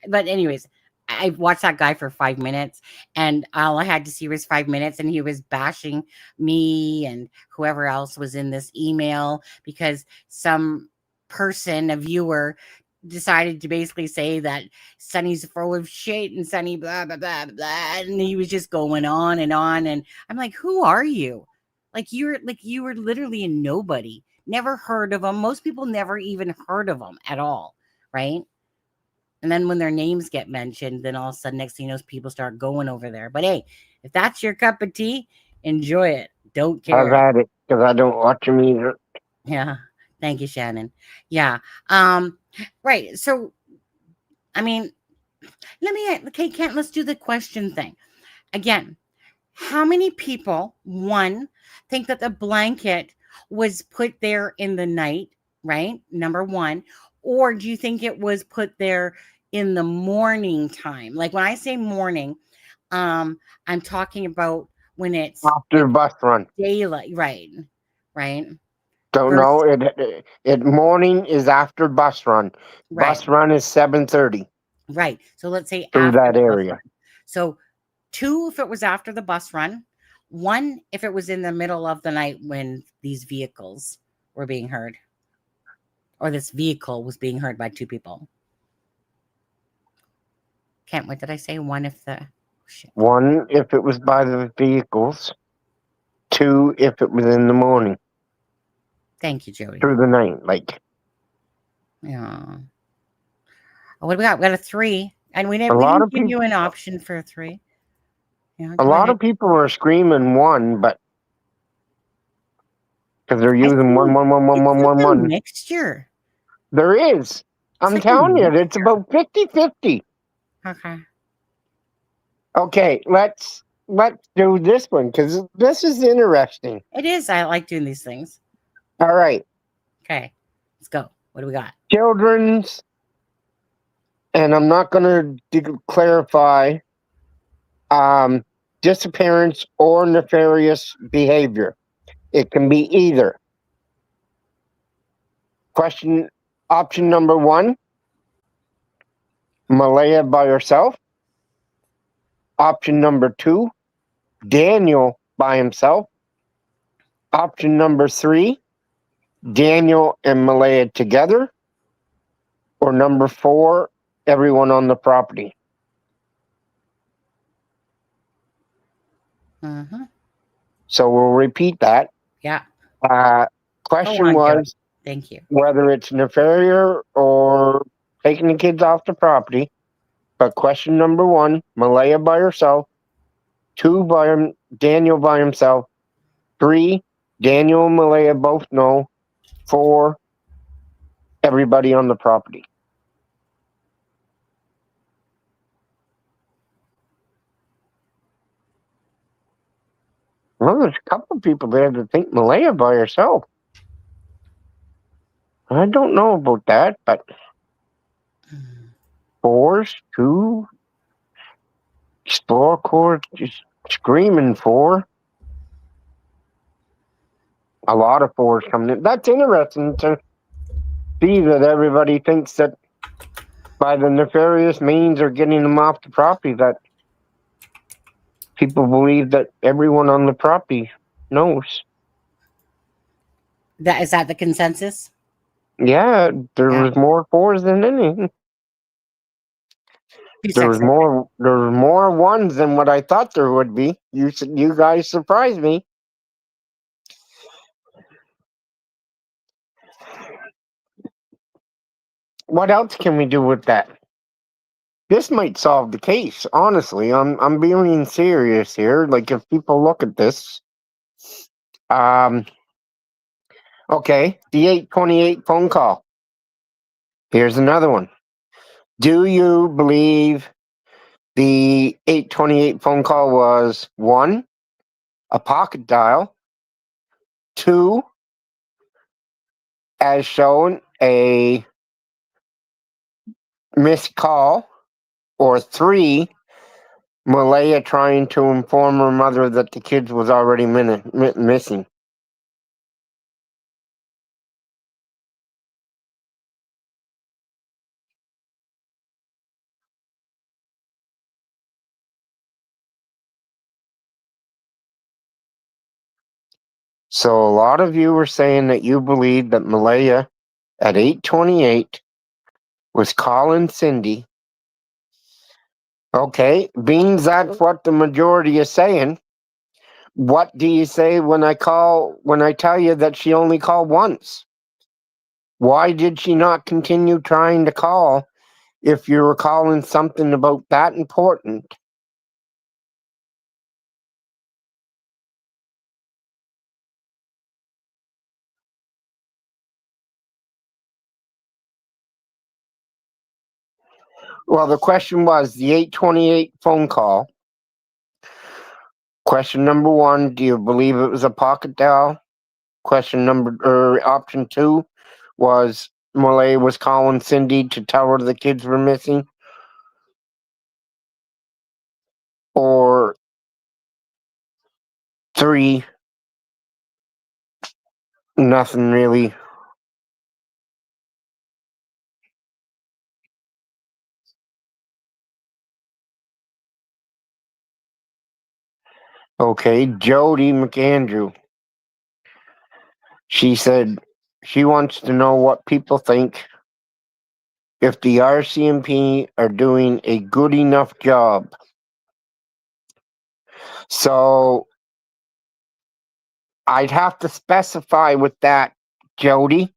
But anyways, I watched that guy for 5 minutes, and all I had to see was 5 minutes, and he was bashing me and whoever else was in this email because some person, a viewer, decided to basically say that Sonny's full of shit and Sonny blah blah blah blah, and he was just going on, and I'm like, who are you? You were literally a nobody. Never heard of them. Most people never even heard of them at all, right? And then when their names get mentioned, then all of a sudden, next thing you know, people start going over there. But hey, if that's your cup of tea, enjoy it. Don't care. I've had it because I don't watch them either. Yeah. Thank you, Shannon. Yeah. Right. So, I mean, Kent, let's do the question thing. Again, how many people, one, think that the blanket was put there in the night, right? Number one. Or do you think it was put there in the morning time? Like when I say morning, I'm talking about when it's after bus run. Daylight, right? Don't know. It morning is after bus run. Right. Bus run is 7:30. Right. So let's say through after that area. So 2 if it was after the bus run, 1 if it was in the middle of the night when these vehicles were being heard, or this vehicle was being heard by 2 people. Kent, what did I say? 1 if the Shit. 1, if it was by the vehicles. 2, if it was in the morning Thank you, Jody. through the night. Like, Yeah. What do we got? We got a 3. And we A didn't lot of give you people- an option for a 3. Yeah, a go lot ahead. of people are screaming 1, but because they're using 1, 1, 1, 1, 1, 1, 1. Mixture. There is. I'm like a telling you, it's about 50-50. Okay. Okay, let's do this one because this is interesting. It is. I like doing these things. All right, Okay. Let's go. What do we got? children's, and I'm not going to clarify disappearance or nefarious behavior. It can be either. Option number 1, Malaya by herself. Option number 2, Daniel by himself. Option number 3, Daniel and Malaya together. Or number 4, everyone on the property. Mm-hmm. So we'll repeat that. Yeah. Question Go on, was Jody. Thank you. whether it's nefarious or taking the kids off the property. But question number 1, Malaya by herself. 2, Daniel by himself. 3, Daniel and Malaya both know. 4, everybody on the property. Well, there's a couple of people there that think Malaya by herself. I don't know about that, but 4's 2. Explore Court just screaming 4. A lot of 4's coming in. That's interesting to see that everybody thinks that by the nefarious means or getting them off the property, that people believe that everyone on the property knows. Is that the consensus? Yeah, there was more 4's than anything. There was more 1's than what I thought there would be. You guys surprised me. What else can we do with that? This might solve the case. Honestly, I'm being serious here. Like, if people look at this, okay, the 828 phone call. Here's another one. Do you believe the 828 phone call was 1, a pocket dial, 2, as shown, a missed call, or 3, Malaya trying to inform her mother that the kids was already missing? So a lot of you were saying that you believe that Malaya at 828 was calling Cindy. Okay, being that's what the majority is saying, what do you say when I tell you that she only called once? Why did she not continue trying to call if you were calling something about that important? Well, the question was the 828 phone call. Question number 1, do you believe it was a pocket dial? Option 2 was Malay was calling Cindy to tell her the kids were missing. Or 3, nothing really. Okay, Jody McAndrew. She said she wants to know what people think if the RCMP are doing a good enough job. So I'd have to specify with that, Jody.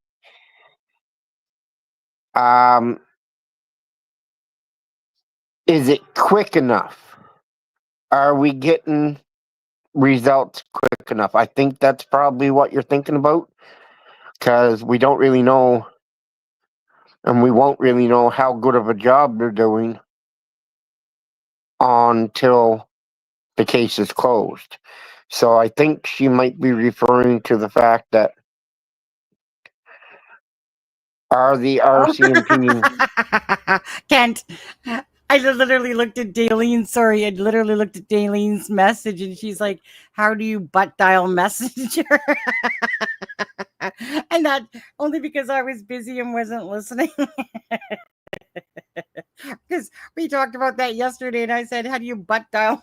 Is it quick enough? Are we getting results quick enough? I think that's probably what you're thinking about, because we don't really know, and we won't really know how good of a job they're doing until the case is closed. So I think she might be referring to the fact that are the RCMP... Kent, I literally looked at Daleen. Sorry, I literally looked at Daleen's message, and she's like, "How do you butt dial Messenger?" And that only because I was busy and wasn't listening. Because we talked about that yesterday, and I said, "How do you butt dial?"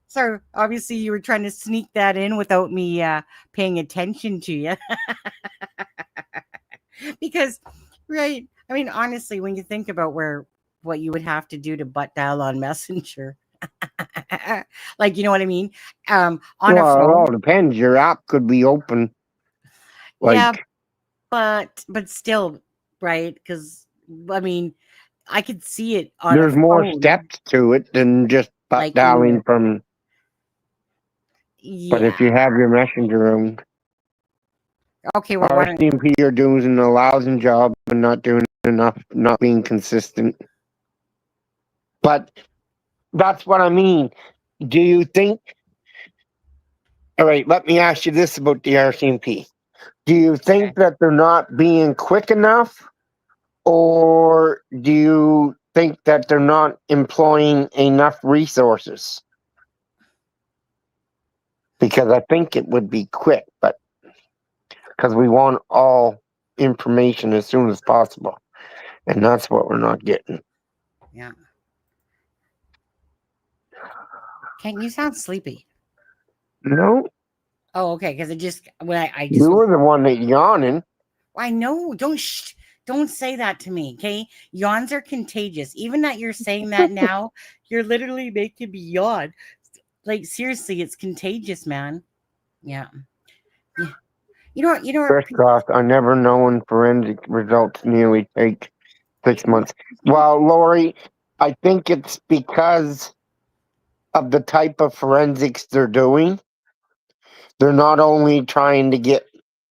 So obviously, you were trying to sneak that in without me paying attention to you. Because, right? I mean, honestly, when you think about what you would have to do to butt dial on Messenger, like, you know what I mean? On a Well, it all phone, depends. Your app could be open. yeah, Like, but still, right? Because I mean, I could see it on a there's more phone, steps to it than just butt like dialing from. But if you yeah. have your messenger on, Okay, well, why don't RCMP are doing a lousy job and not doing enough, not being consistent. But that's what I mean. Do you think? All right, let me ask you this about the RCMP. Do you think that they're not being quick enough, or do you think that they're not employing enough resources? Because I think it would be quick, but because we want all information as soon as possible, and that's what we're not getting. yeah. Kent, you sound sleepy. No, Oh, okay. Because I just you was. were the one that yawning. I know. Don't say that to me. Okay, yawns are contagious. Even that you're saying that now, you're literally making me yawn. Like seriously, it's contagious, man. Yeah. Yeah. You know. First off, I never known forensic results nearly take 6 months. Well, Lori, I think it's because of the type of forensics they're doing. They're not only trying to get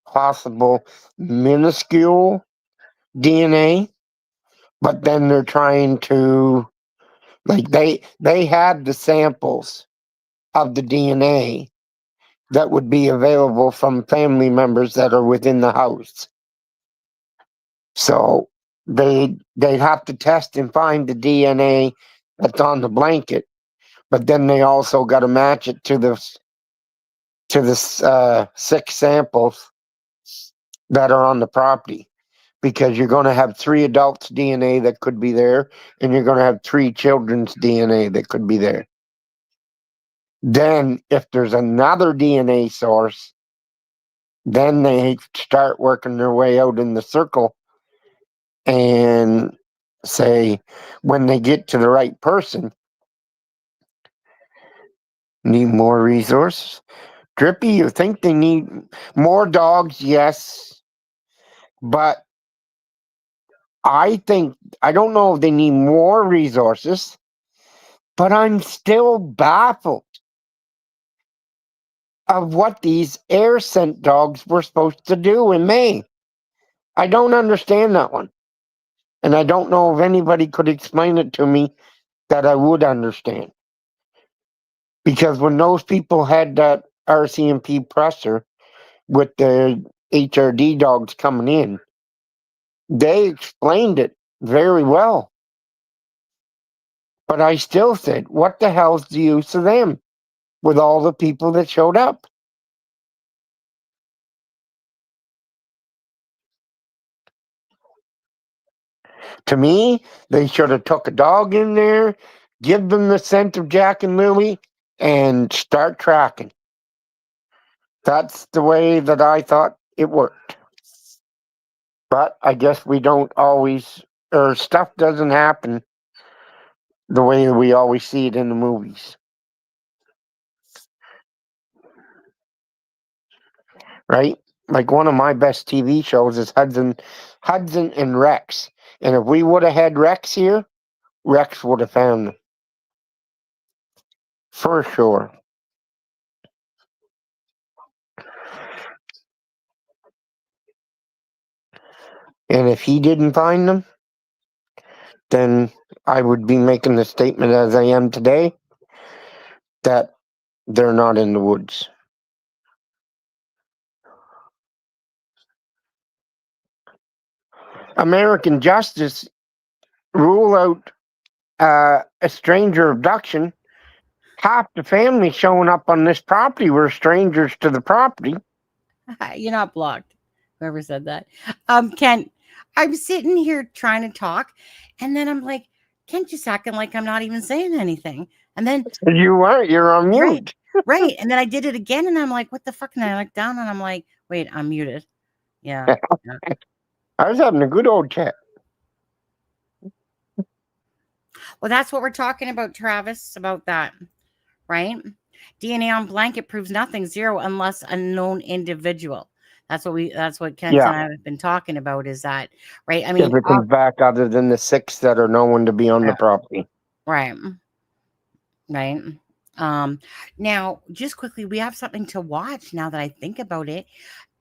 possible minuscule DNA, but then they're trying to, like, they had the samples of the DNA that would be available from family members that are within the house. So they'd have to test and find the DNA that's on the blanket, but then they also got to match it to the 6 samples that are on the property, because you're going to have 3 adults' DNA that could be there, and you're going to have 3 children's DNA that could be there. Then, if there's another DNA source, then they start working their way out in the circle and say, when they get to the right person, need more resources. Drippy, you think they need more dogs? Yes. But I don't know if they need more resources, but I'm still baffled of what these air scent dogs were supposed to do in May. I don't understand that one. And I don't know if anybody could explain it to me that I would understand. Because when those people had that RCMP presser with the HRD dogs coming in, they explained it very well. But I still said, what the hell's the use of them with all the people that showed up? To me, they should have took a dog in there, give them the scent of Jack and Lily, and start tracking. That's the way that I thought it worked. But I guess we don't always, or stuff doesn't happen the way we always see it in the movies. Right? Like one of my best TV shows is Hudson and Rex. And if we would have had Rex here, Rex would have found them. For sure. And if he didn't find them, then I would be making the statement as I am today that they're not in the woods. American justice rule out a stranger abduction. Half the family showing up on this property were strangers to the property. You're not blocked. Whoever said that. Ken, I'm sitting here trying to talk, and then I'm like, Ken just acting like I'm not even saying anything. And then you weren't. You're on mute. Right. And then I did it again, and I'm like, what the fuck? And I look down, and I'm like, wait, I'm muted. Yeah. I was having a good old chat. Well, that's what we're talking about, Travis, about that, right? DNA on blanket proves nothing, zero, unless a known individual. That's what Kent and I have been talking about, is that, right? I mean, if it comes back other than the 6 that are known to be on the property. Right. Right. Now, just quickly, we have something to watch now that I think about it,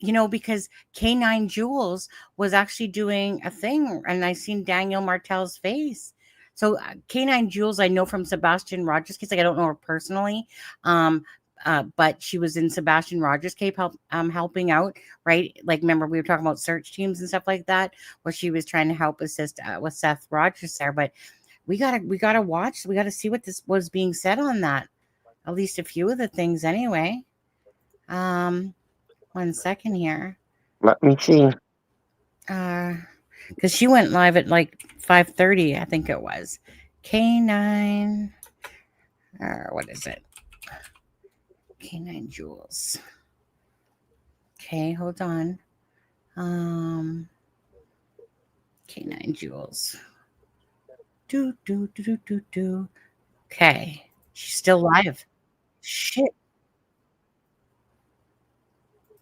because K9 Jules was actually doing a thing, and I seen Daniel Martell's face. So K9 Jules, I know from Sebastian Rogers' case. Like, I don't know her personally, but she was in Sebastian Rogers' case helping out, right? Like, remember we were talking about search teams and stuff like that, where she was trying to assist with Seth Rogers there. But we gotta watch. We gotta see what this was being said on that. At least a few of the things, anyway. 1 second here. Let me see. Because she went live at like 5:30, I think it was. K9. What is it? K9 Jules. Okay, hold on. K9 Jules. Do. Okay. She's still live. Shit.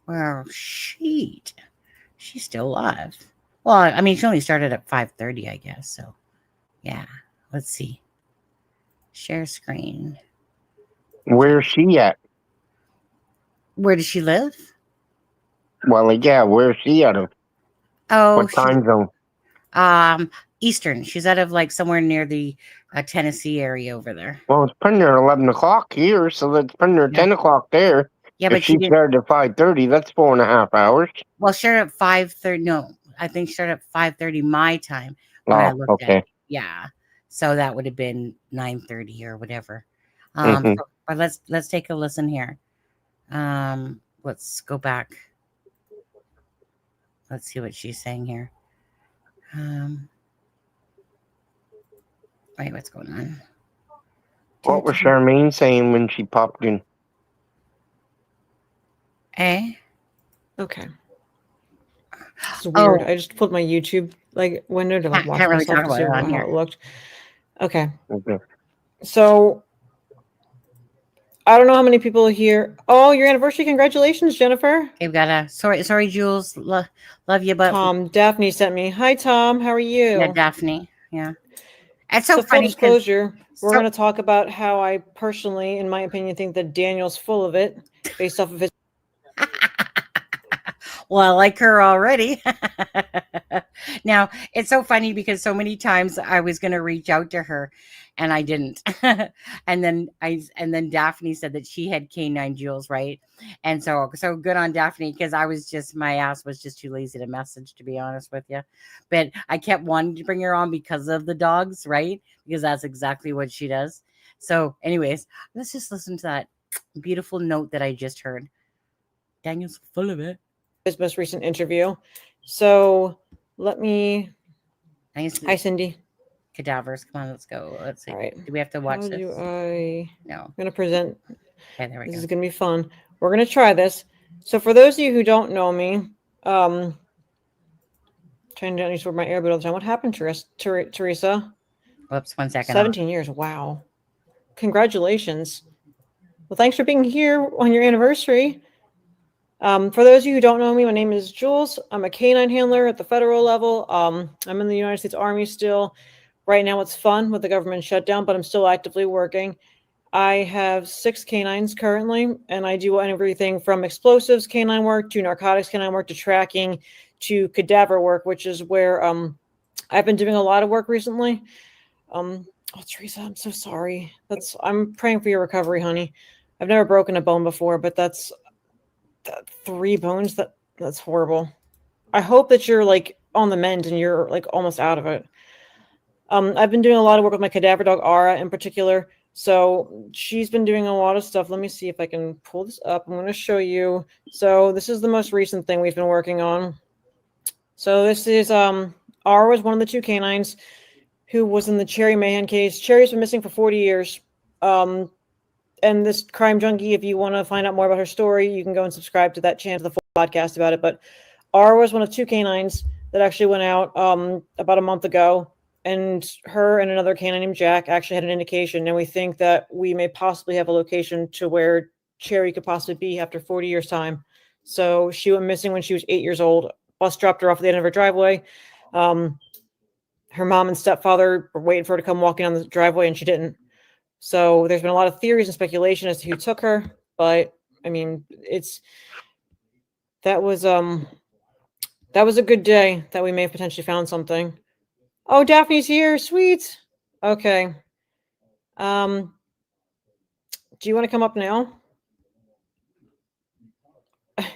Well, shit. She's still alive. Well, I mean, she only started at 5:30, I guess. So, yeah. Let's see. Share screen. Where's she at? Where does she live? Well, yeah, where's she out of? Oh, what time zone? Eastern. She's out of like somewhere near the Tennessee area over there. Well, it's putting her 11 o'clock here, so that's putting her 10 o'clock there. Yeah, if but she started at 5:30, that's 4.5 hours. Well, she started at 5:30. No, I think she started at 5:30 my time when I looked at it. Yeah. So that would have been 9:30 or whatever. But let's take a listen here. Let's go back. Let's see what she's saying here. Wait, what's going on? What was Charmaine saying when she popped in? Okay. It's weird. I just pulled my YouTube window to watch can't really myself talk to see about it on how here. it looked. Okay. So I don't know how many people are here. Oh, your anniversary! Congratulations, Jennifer. We've got a sorry, Jules. Love you, but Daphne sent me. Hi, Tom. How are you? Yeah, Daphne. Yeah. It's so full funny. Disclosure, we're going to talk about how I personally, in my opinion, think that Daniel's full of it based off of his. Well, I like her already. Now, it's so funny because so many times I was going to reach out to her and I didn't. and then Daphne said that she had K9 Jules, right? And so good on Daphne, because my ass was just too lazy to message, to be honest with you. But I kept wanting to bring her on because of the dogs, right? Because that's exactly what she does. So anyways, let's just listen to that beautiful note that I just heard. Daniel's full of it. His most recent interview. So let me. Hi, Cindy. Cadavers. Come on, let's go. Let's see. All right. Do we have to watch this? No. I'm going to present. Okay, there we go. This is going to be fun. We're going to try this. So for those of you who don't know me, trying to use my earbud all the time. What happened, Teresa? Whoops, 1 second. 17 years. Wow. Congratulations. Well, thanks for being here on your anniversary. For those of you who don't know me, my name is Jules. I'm a canine handler at the federal level. I'm in the United States Army still. Right now it's fun with the government shutdown, but I'm still actively working. I have 6 canines currently, and I do everything from explosives canine work to narcotics canine work to tracking to cadaver work, which is where I've been doing a lot of work recently. Oh, Teresa, I'm so sorry. I'm praying for your recovery, honey. I've never broken a bone before, but that's 3 bones. That's horrible. I hope that you're like on the mend and you're like almost out of it. I've been doing a lot of work with my cadaver dog, Ara, in particular. So she's been doing a lot of stuff. Let me see if I can pull this up. I'm going to show you. So this is the most recent thing we've been working on. So this is Ara was one of the 2 canines who was in the Cherry Mahan case. Cherry's been missing for 40 years. And this Crime Junkie, if you want to find out more about her story, you can go and subscribe to that channel, the full podcast about it. But Ara was one of 2 canines that actually went out about a month ago. And her and another canine named Jack actually had an indication. And we think that we may possibly have a location to where Cherry could possibly be after 40 years' time. So she went missing when she was 8 years old. Bus dropped her off at the end of her driveway. Her mom and stepfather were waiting for her to come walking down the driveway, and she didn't. So there's been a lot of theories and speculation as to who took her. But I mean, that was a good day that we may have potentially found something. Oh, Daphne's here. Sweet. Okay. Do you want to come up now? Let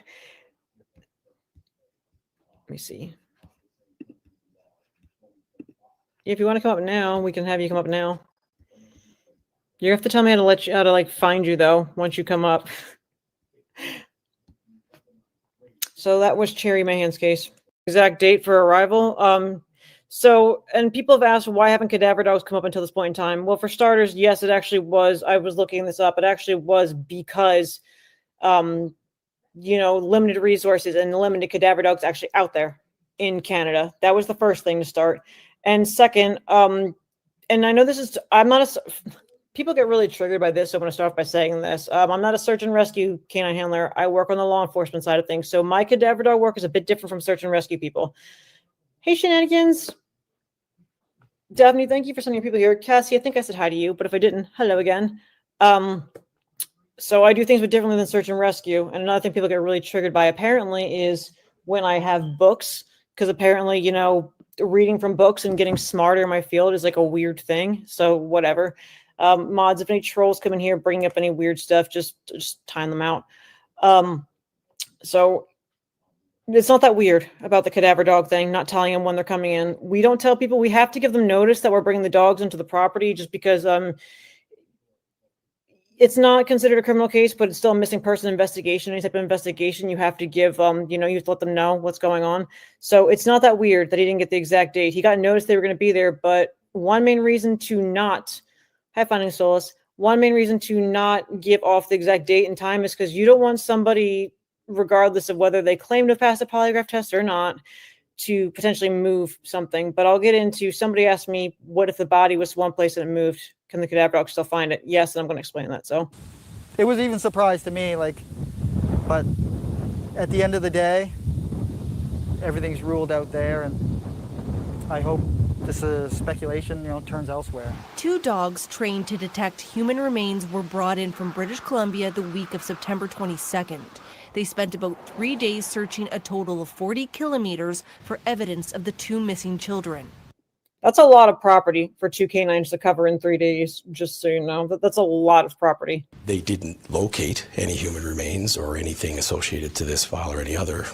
me see. If you want to come up now, we can have you come up now. You have to tell me how to like find you though once you come up. So that was Cherry Mahan's case. Exact date for arrival. So, and people have asked, why haven't cadaver dogs come up until this point in time? Well, for starters, yes, it actually was. I was looking this up. It actually was because, limited resources and limited cadaver dogs actually out there in Canada. That was the first thing to start. And second, and I know this is, people get really triggered by this. So I'm going to start off by saying this. I'm not a search and rescue canine handler. I work on the law enforcement side of things. So my cadaver dog work is a bit different from search and rescue people. Hey, Shenanigans. Daphne, thank you for sending your people here. Cassie, I think I said hi to you, but if I didn't, hello again. So I do things a bit differently than search and rescue. And another thing people get really triggered by apparently is when I have books, because apparently, reading from books and getting smarter in my field is like a weird thing. So whatever. Mods, if any trolls come in here bringing up any weird stuff, just time them out. So it's not that weird about the cadaver dog thing, not telling them when they're coming in. We don't tell people. We have to give them notice that we're bringing the dogs into the property just because it's not considered a criminal case, but it's still a missing person investigation. Any type of investigation, you have to give, you have to let them know what's going on. So it's not that weird that he didn't get the exact date. He got notice they were going to be there, but one main reason to not have Finding Solace, one main reason to not give off the exact date and time is because you don't want somebody, regardless of whether they claim to have passed a polygraph test or not, to potentially move something. But I'll get into, somebody asked me, what if the body was one place and it moved? Can the cadaver dog still find it? Yes, and I'm going to explain that. So it was even a surprise to me, but at the end of the day, everything's ruled out there, and I hope this is speculation, turns elsewhere. 2 dogs trained to detect human remains were brought in from British Columbia the week of September 22nd. They spent about 3 days searching a total of 40 kilometers for evidence of the 2 missing children. That's a lot of property for 2 canines to cover in 3 days, just so you know. That's a lot of property. They didn't locate any human remains or anything associated to this file or any open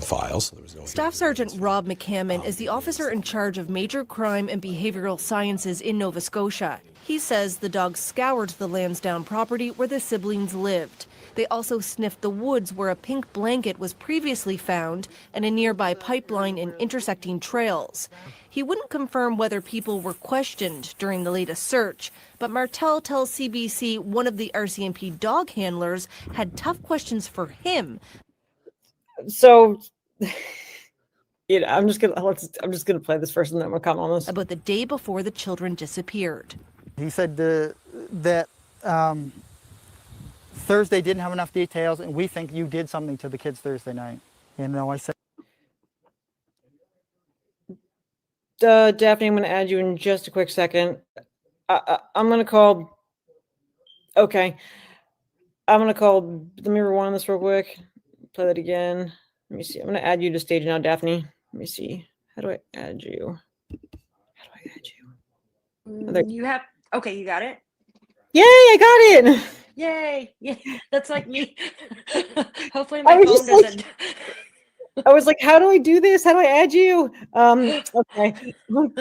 files. There was no Staff Sergeant Rob McCammon is the officer in charge of major crime and behavioral sciences in Nova Scotia. He says the dogs scoured the Lansdowne property where the siblings lived. They also sniffed the woods where a pink blanket was previously found and a nearby pipeline and intersecting trails. He wouldn't confirm whether people were questioned during the latest search, but Martell tells CBC one of the RCMP dog handlers had tough questions for him. So, I'm just gonna play this first, and then we'll comment on this. About the day before the children disappeared. He said that Thursday didn't have enough details, and we think you did something to the kids Thursday night. I said. Daphne, I'm going to add you in just a quick second. I'm going to call. Okay. I'm going to call. Let me rewind this real quick. Play that again. Let me see. I'm going to add you to stage now, Daphne. Let me see. How do I add you? You have. Okay, you got it? Yay, I got it. Yay. Yeah, that's like me. Hopefully my phone doesn't. I was like, how do I do this? How do I add you? Okay. Oh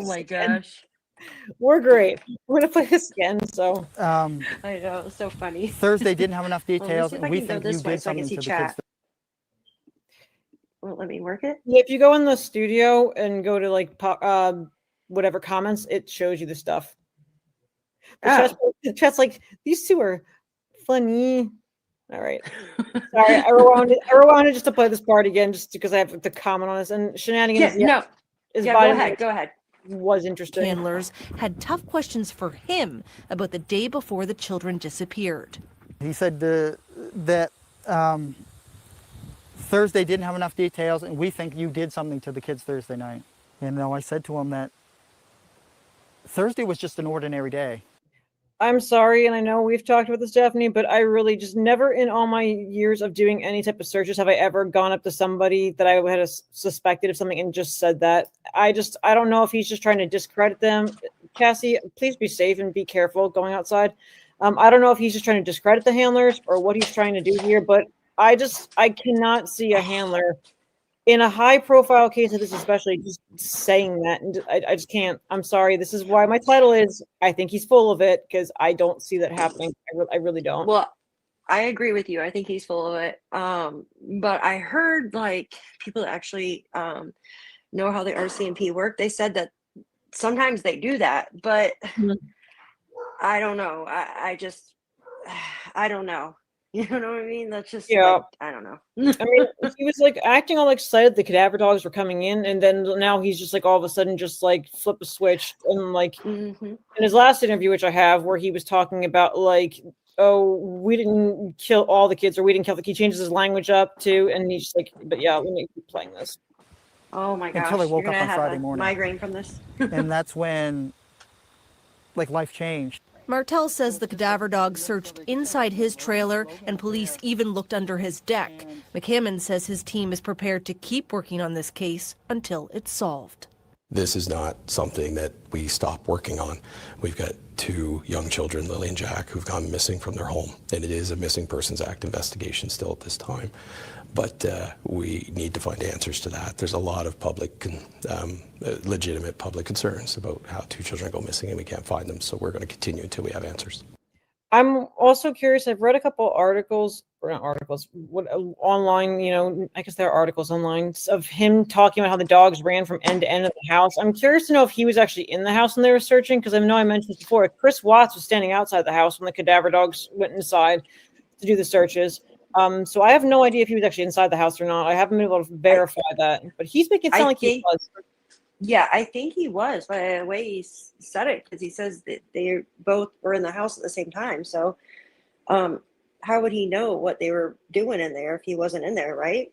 my gosh. We're great. We're going to play this again. So, I know. It's so funny. Thursday didn't have enough details, and and we think you did something to the kids. Well, let me work it. Yeah, if you go in the studio and go to like whatever comments, it shows you the stuff. Chat's like, these two are funny. All right. Sorry, I rewound just to play this part again, just because I have to comment on this. And shenanigans. Go ahead. Was interesting. Handlers had tough questions for him about the day before the children disappeared. He said that Thursday didn't have enough details, and we think you did something to the kids Thursday night. I said to him that Thursday was just an ordinary day. I'm sorry, and I know we've talked about this, Daphne, but I really just never in all my years of doing any type of searches have I ever gone up to somebody that I had suspected of something and just said that. I don't know if he's just trying to discredit them. Cassie, please be safe and be careful going outside. I don't know if he's just trying to discredit the handlers or what he's trying to do here, but I cannot see a handler in a high profile case of this, especially just saying that. And I just can't. I'm sorry. This is why my title is, I think he's full of it, because I don't see that happening. I really don't. Well, I agree with you. I think he's full of it. But I heard like people that actually know how the RCMP work. They said that sometimes they do that, but I don't know. I don't know. You know what I mean? That's just, like, I don't know. I mean, he was like acting all excited the cadaver dogs were coming in, and then now he's just like all of a sudden just like flip a switch. And like in his last interview, which I have, where he was talking about like, oh, we didn't kill all the kids, or we didn't kill he changes his language up too, and he's just like, but yeah, let me keep playing this. Oh my gosh. Until I woke up on Friday morning. Migraine from this. And that's when like life changed. Martell says the cadaver dog searched inside his trailer and police even looked under his deck. McCammon says his team is prepared to keep working on this case until it's solved. This is not something that we stop working on. We've got 2 young children, Lily and Jack, who've gone missing from their home, and it is a Missing Persons Act investigation still at this time. But we need to find answers to that. There's a lot of legitimate public concerns about how 2 children go missing and we can't find them. So we're going to continue until we have answers. I'm also curious. I've read a couple articles, or not articles, online, I guess there are articles online of him talking about how the dogs ran from end to end of the house. I'm curious to know if he was actually in the house when they were searching, because I know I mentioned this before. Chris Watts was standing outside the house when the cadaver dogs went inside to do the searches. So I have no idea if he was actually inside the house or not. I haven't been able to verify that, but he's making it sound like he was. Yeah, I think he was by the way he said it, because he says that they both were in the house at the same time. So how would he know what they were doing in there if he wasn't in there, right?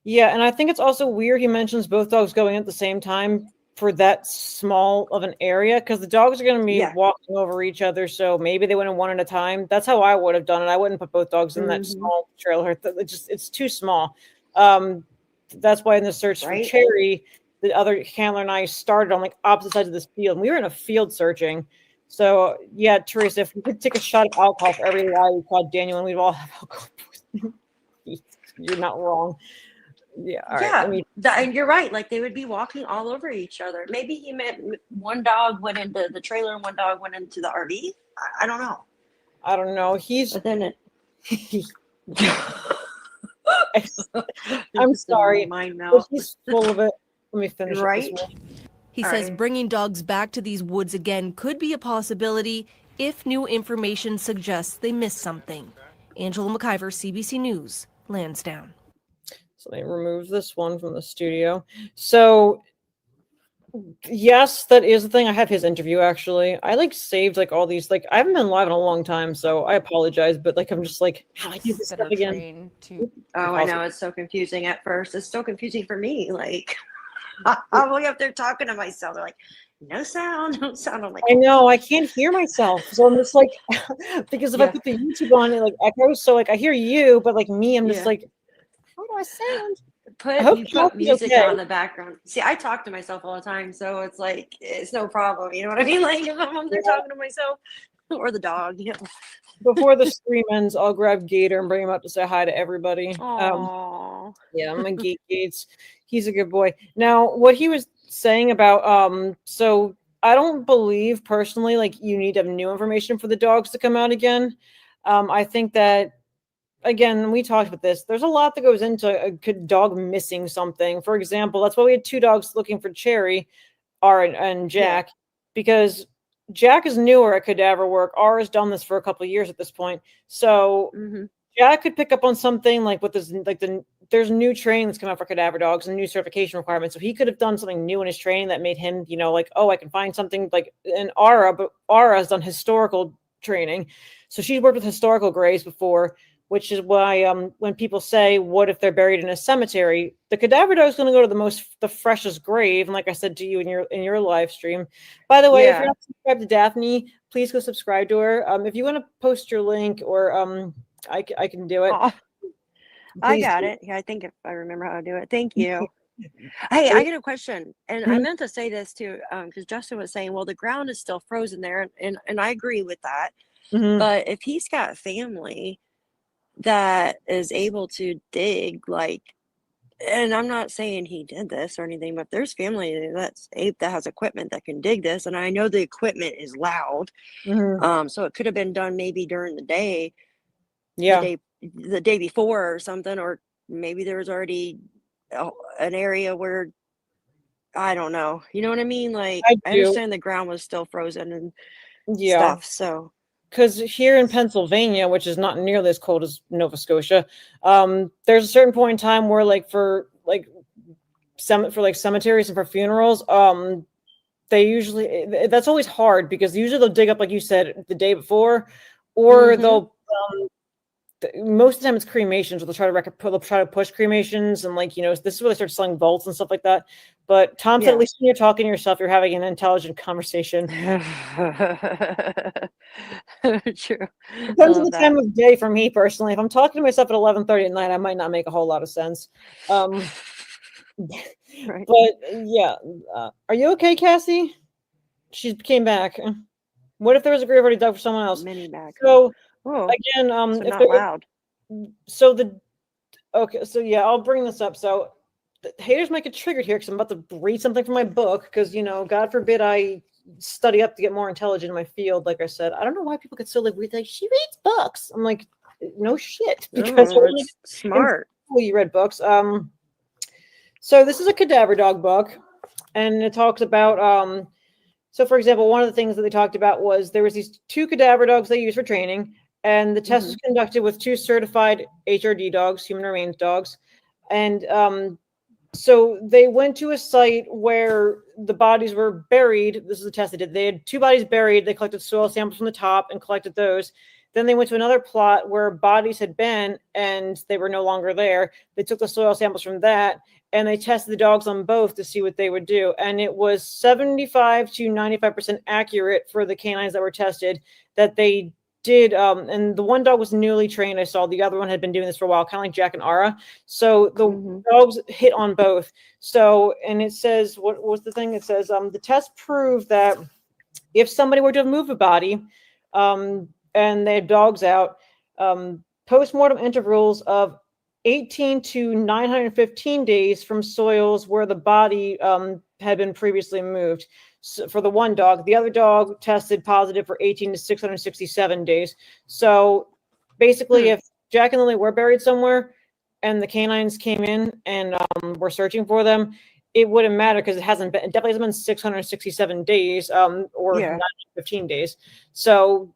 Yeah, and I think it's also weird he mentions both dogs going at the same time for that small of an area, because the dogs are going to be walking over each other, so maybe they went in one at a time. That's how I would have done it. I wouldn't put both dogs in that small trailer. It's too small. That's why in the search for Cherry, the other handler and I started on like opposite sides of this field, and we were in a field searching. So yeah, Teresa, if we could take a shot of alcohol for every lie we caught Daniel, and we'd all have alcohol poisoning. You're not wrong. Yeah. All right. And you're right. Like they would be walking all over each other. Maybe he meant one dog went into the trailer and one dog went into the RV. I don't know. I don't know. But then I'm sorry. But he's full of it. Let me finish. Right. He says bringing dogs back to these woods again could be a possibility if new information suggests they missed something. Angela McIver, CBC News, Lansdowne. So they remove this one from the studio. So yes, that is the thing. I have his interview actually. I like saved like all these, like I haven't been live in a long time, so I apologize, but like I'm just like, how do I do this stuff again? Oh, I know, it's so confusing at first. It's so confusing for me. Like I'm way up there talking to myself. They're like, no sound, no sound. I'm like, I know, I can't hear myself. So I'm just like, because if I put the YouTube on, it like echoes. So like I hear you, but like me, I'm just like, how do I sound? I hope you Kelsey's put music okay. on in the background. See, I talk to myself all the time, so it's like it's no problem. You know what I mean? Like if I'm up there talking to myself or the dog. You know. Before the stream ends, I'll grab Gator and bring him up to say hi to everybody. Aww. Yeah, I'm a Gates. He's a good boy. Now, what he was saying about so I don't believe personally like you need to have new information for the dogs to come out again. I think that again, we talked about this. There's a lot that goes into a good dog missing something. For example, that's why we had 2 dogs looking for Cherry, R and Jack, because Jack is newer at cadaver work. R has done this for a couple of years at this point. So Jack could pick up on something like with this, like there's new training that's come out for cadaver dogs and new certification requirements. So he could have done something new in his training that made him, you know, like, oh, I can find something like an Ara, but Ara has done historical training. So she's worked with historical graves before, which is why when people say, what if they're buried in a cemetery? The cadaver dog is going to go to the freshest grave. And like I said to you in your live stream, by the way, if you're not subscribed to Daphne, please go subscribe to her. If you want to post your link or I can do it. I got it. Yeah, I think if I remember how to do it. Thank you. Hey, I get a question, and I meant to say this too, because Justin was saying, well, the ground is still frozen there, and I agree with that. But if he's got family that is able to dig, like, and I'm not saying he did this or anything, but there's family that has equipment that can dig this, and I know the equipment is loud, so it could have been done maybe during the day, the day before or something, or maybe there was already an area where I don't know, you know what I mean? Like I understand the ground was still frozen and stuff, so. Because here in Pennsylvania, which is not nearly as cold as Nova Scotia, there's a certain point in time where, like for cemeteries and for funerals, they usually that's always hard because usually they'll dig up, like you said, the day before, or they'll most of the time it's cremations, or they'll try to push cremations, and like, you know, this is where they start selling vaults and stuff like that. But Tom said, at least when you're talking to yourself, you're having an intelligent conversation. True. Depends on the time of day for me personally. If I'm talking to myself at 11:30 at night, I might not make a whole lot of sense. But yeah, are you okay, Cassie? She came back. What if there was a grave already dug for someone else? So again, if not loud. So yeah, I'll bring this up. So the haters might get triggered here because I'm about to read something from my book, because, you know, God forbid I study up to get more intelligent in my field. Like I said, I don't know why people get so like she reads books. I'm like, no shit, because it's smart. You read books. So this is a cadaver dog book, and it talks about so for example, one of the things that they talked about was there was these 2 cadaver dogs they use for training, and the test was conducted with 2 certified HRD dogs, human remains dogs, and so they went to a site where the bodies were buried. This is the test they did. They had 2 bodies buried. They collected soil samples from the top and collected those. Then they went to another plot where bodies had been and they were no longer there. They took the soil samples from that and they tested the dogs on both to see what they would do. And it was 75 to 95% accurate for the canines that were tested that they did. And the one dog was newly trained. I saw the other one had been doing this for a while, kind of like Jack and Ara. So the dogs hit on both. So, and it says, what was the thing? It says, the test proved that if somebody were to move a body, and they had dogs out, post-mortem intervals of 18 to 915 days from soils where the body had been previously moved. So for the one dog, the other dog tested positive for 18 to 667 days. So basically, if Jack and Lily were buried somewhere and the canines came in and were searching for them, it wouldn't matter because it definitely hasn't been 667 days or 915 days. So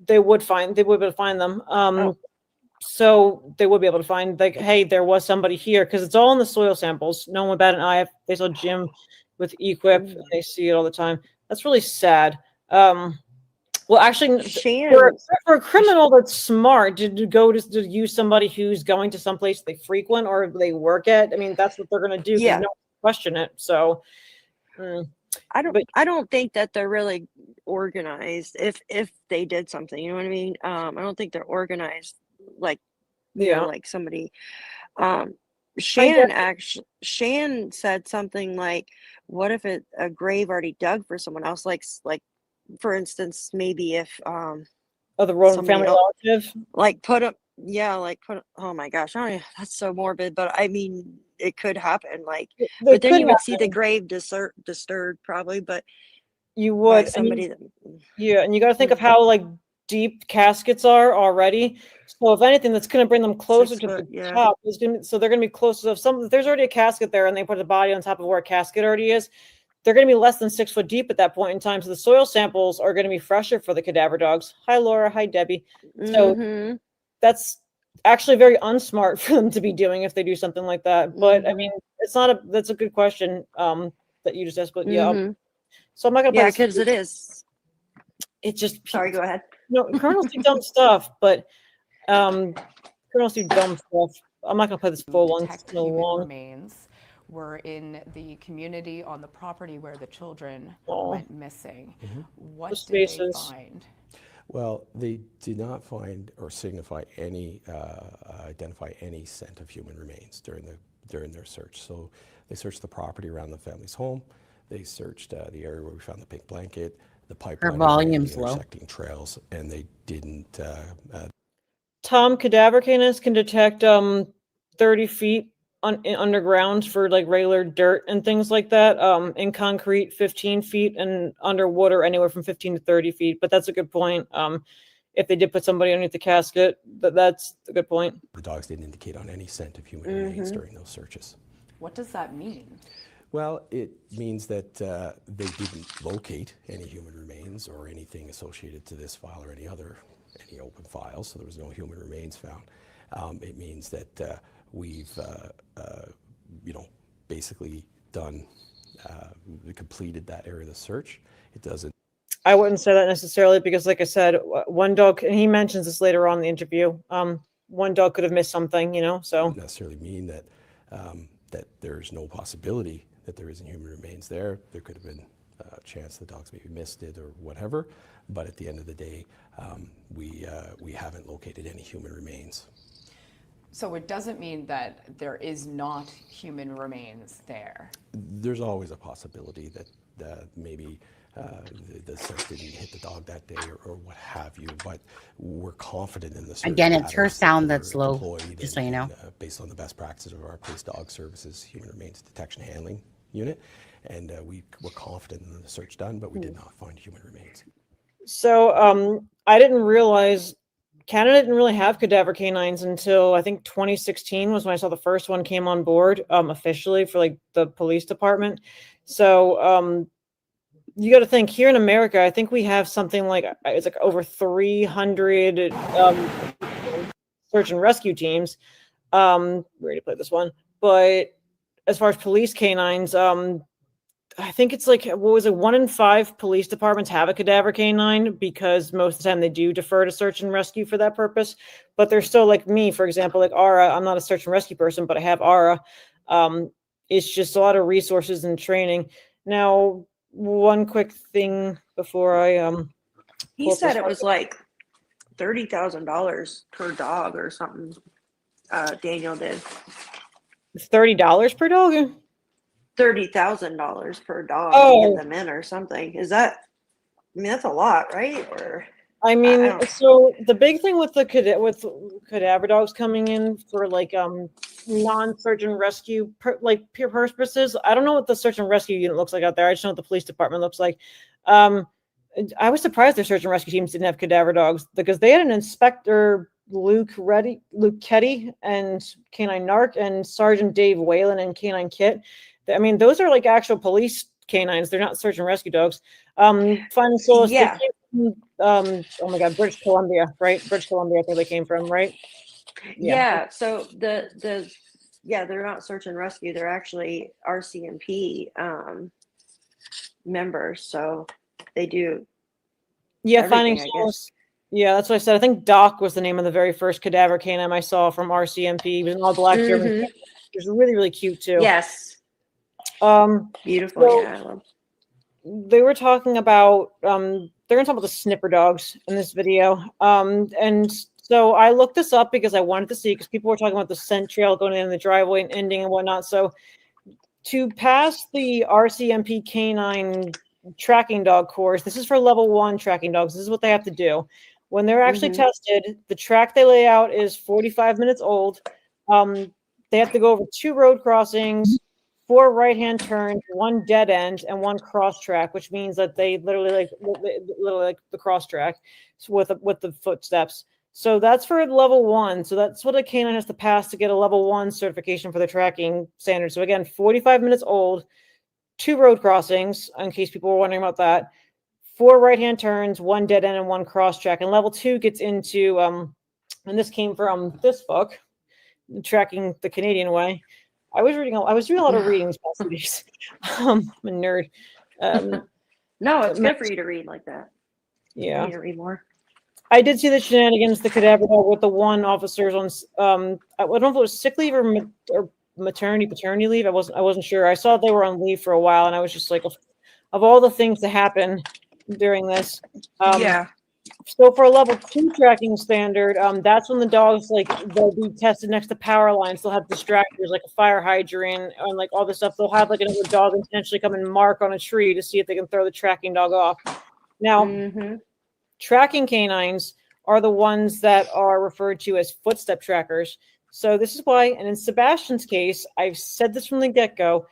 they would be able to find them. So they would be able to find, like, hey, there was somebody here, because it's all in the soil samples. No one would bat an eye if they saw Jim with equip. And they see it all the time. That's really sad. Well, actually, for a criminal that's smart to go to use somebody who's going to someplace they frequent or they work at, I mean, that's what they're going to do. Yeah. No one can question it. So I don't think that they're really organized. If they did something, you know what I mean? I don't think they're organized like, you know, like somebody. Shan said something like, "What if a grave already dug for someone else?" Like for instance, maybe if the Rowan family relative, like put up, oh my gosh, that's so morbid, but I mean, it could happen. Like, but then you would see the grave disturbed probably, but you would somebody. and you got to think of how like deep caskets are already. So if anything, that's going to bring them closer to the top. So they're going to be closer. So if there's already a casket there, and they put the body on top of where a casket already is, they're going to be less than 6 foot deep at that point in time. So the soil samples are going to be fresher for the cadaver dogs. Hi, Laura. Hi, Debbie. So that's actually very unsmart for them to be doing if they do something like that. But I mean, that's a good question that you just asked. But so I'm not going to. Yeah, because it is. It just. Sorry, go ahead. No, criminals do dumb stuff, but criminals do dumb stuff. I'm not going to play this full one. It's so long. Remains were in the community on the property where the children went missing. What did they find? Well, they did not find or signify any, identify any scent of human remains during their search. So they searched the property around the family's home. They searched the area where we found the pink blanket, the pipeline, the intersecting trails, and they didn't. Tom, cadaver canines can detect 30 feet underground for like regular dirt and things like that. In concrete, 15 feet, and underwater anywhere from 15 to 30 feet. But that's a good point. If they did put somebody underneath the casket, that's a good point. The dogs didn't indicate on any scent of human remains during those searches. What does that mean? Well, it means that they didn't locate any human remains or anything associated to this file or any open files, so there was no human remains found. It means that we've, basically completed that area of the search. It doesn't. I wouldn't say that necessarily because, like I said, one dog, and he mentions this later on in the interview, one dog could have missed something, so. Doesn't necessarily mean that that there's no possibility that there isn't human remains there. There could have been a chance the dogs maybe missed it or whatever, but at the end of the day, we haven't located any human remains. So it doesn't mean that there is not human remains there. There's always a possibility that maybe the scent didn't hit the dog that day or what have you, but we're confident in the search. Again, it's her sound that's low, just so you know. Based on the best practices of our Police Dog Services Human Remains Detection and Handling Unit, and we were confident in the search done, but we did not find human remains. So I didn't realize Canada didn't really have cadaver canines until I think 2016 was when I saw the first one came on board officially for like the police department. So you got to think here in America, I think we have something like it's like over 300 search and rescue teams. We already played this one, but as far as police canines, I think it's like, 1 in 5 police departments have a cadaver canine because most of the time they do defer to search and rescue for that purpose. But they're still like me, for example, like Ara. I'm not a search and rescue person, but I have Ara. It's just a lot of resources and training. Now, one quick thing before I he said it was like $30,000 per dog or something. Daniel did. $30 per dog? $30,000 per dog to get them in or something. Is that? I mean, that's a lot, right? Or I mean, so the big thing with cadaver dogs coming in for like non-search and rescue pure purposes. I don't know what the search and rescue unit looks like out there. I just know what the police department looks like. I was surprised their search and rescue teams didn't have cadaver dogs because they had an inspector, Luke Ketty, and Canine Narc, and Sergeant Dave Whalen and Canine Kit. I mean, those are like actual police canines. They're not search and rescue dogs. Finding Solace, oh my God, British Columbia, right? British Columbia, I think they came from, right? Yeah. So they're not search and rescue. They're actually RCMP members. So they do. Yeah, finding everything, I guess. Yeah, that's what I said. I think Doc was the name of the very first cadaver canine I saw from RCMP. He was an all black German. Mhm. He was really, really cute too. Yes. Beautiful. So Yeah, I love. they were talking about they're gonna talk about the sniffer dogs in this video. And so I looked this up because I wanted to see, because people were talking about the scent trail going in the driveway and ending and whatnot. So to pass the RCMP canine tracking dog course, this is for level 1 tracking dogs. This is what they have to do. When they're actually tested, the track they lay out is 45 minutes old. They have to go over 2 road crossings, 4 right-hand turns, 1 dead end, and 1 cross track, which means that they literally like the cross track with the footsteps. So that's for level 1. So that's what a canine has to pass to get a level 1 certification for the tracking standard. So again, 45 minutes old, 2 road crossings, in case people were wondering about that, 4 right-hand turns, 1 dead end, and 1 cross track. And level 2 gets into, and this came from this book, Tracking the Canadian Way. I was doing a lot of reading these past 2 days. I'm a nerd. No, it's good for you to read like that. Yeah. You need to read more. I did see the shenanigans, the cadaver dog with the 1 officer's on, I don't know if it was sick leave or paternity leave. I wasn't sure. I saw they were on leave for a while, and I was just like, of all the things to happen during this. Yeah. So for a level 2 tracking standard, that's when the dogs, they'll be tested next to power lines. They'll have distractors like a fire hydrant and like all this stuff. They'll have like another dog intentionally come and mark on a tree to see if they can throw the tracking dog off. Now, tracking canines are the ones that are referred to as footstep trackers. So this is why, and in Sebastian's case, I've said this from the get-go,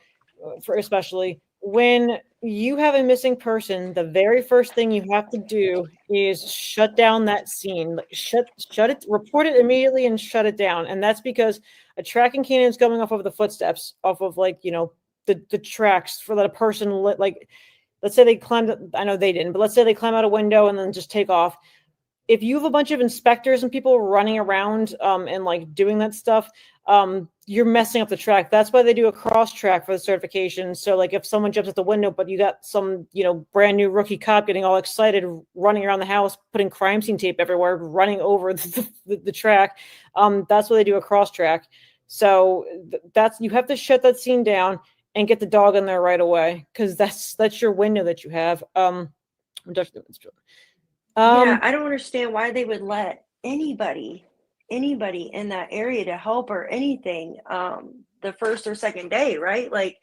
especially when you have a missing person, the very first thing you have to do is shut down that scene. Shut it, report it immediately and shut it down. And that's because a tracking canine is going off of the footsteps, off of the tracks for that a person let's say they climbed, I know they didn't, but let's say they climb out a window and then just take off. If you have a bunch of inspectors and people running around and doing that stuff, you're messing up the track. That's why they do a cross track for the certification. So if someone jumps at the window, but you got some, brand new rookie cop getting all excited, running around the house, putting crime scene tape everywhere, running over the track, that's why they do a cross track. So you have to shut that scene down and get the dog in there right away, because that's your window that you have. Yeah, I don't understand why they would let anybody in that area to help or anything the first or second day, right?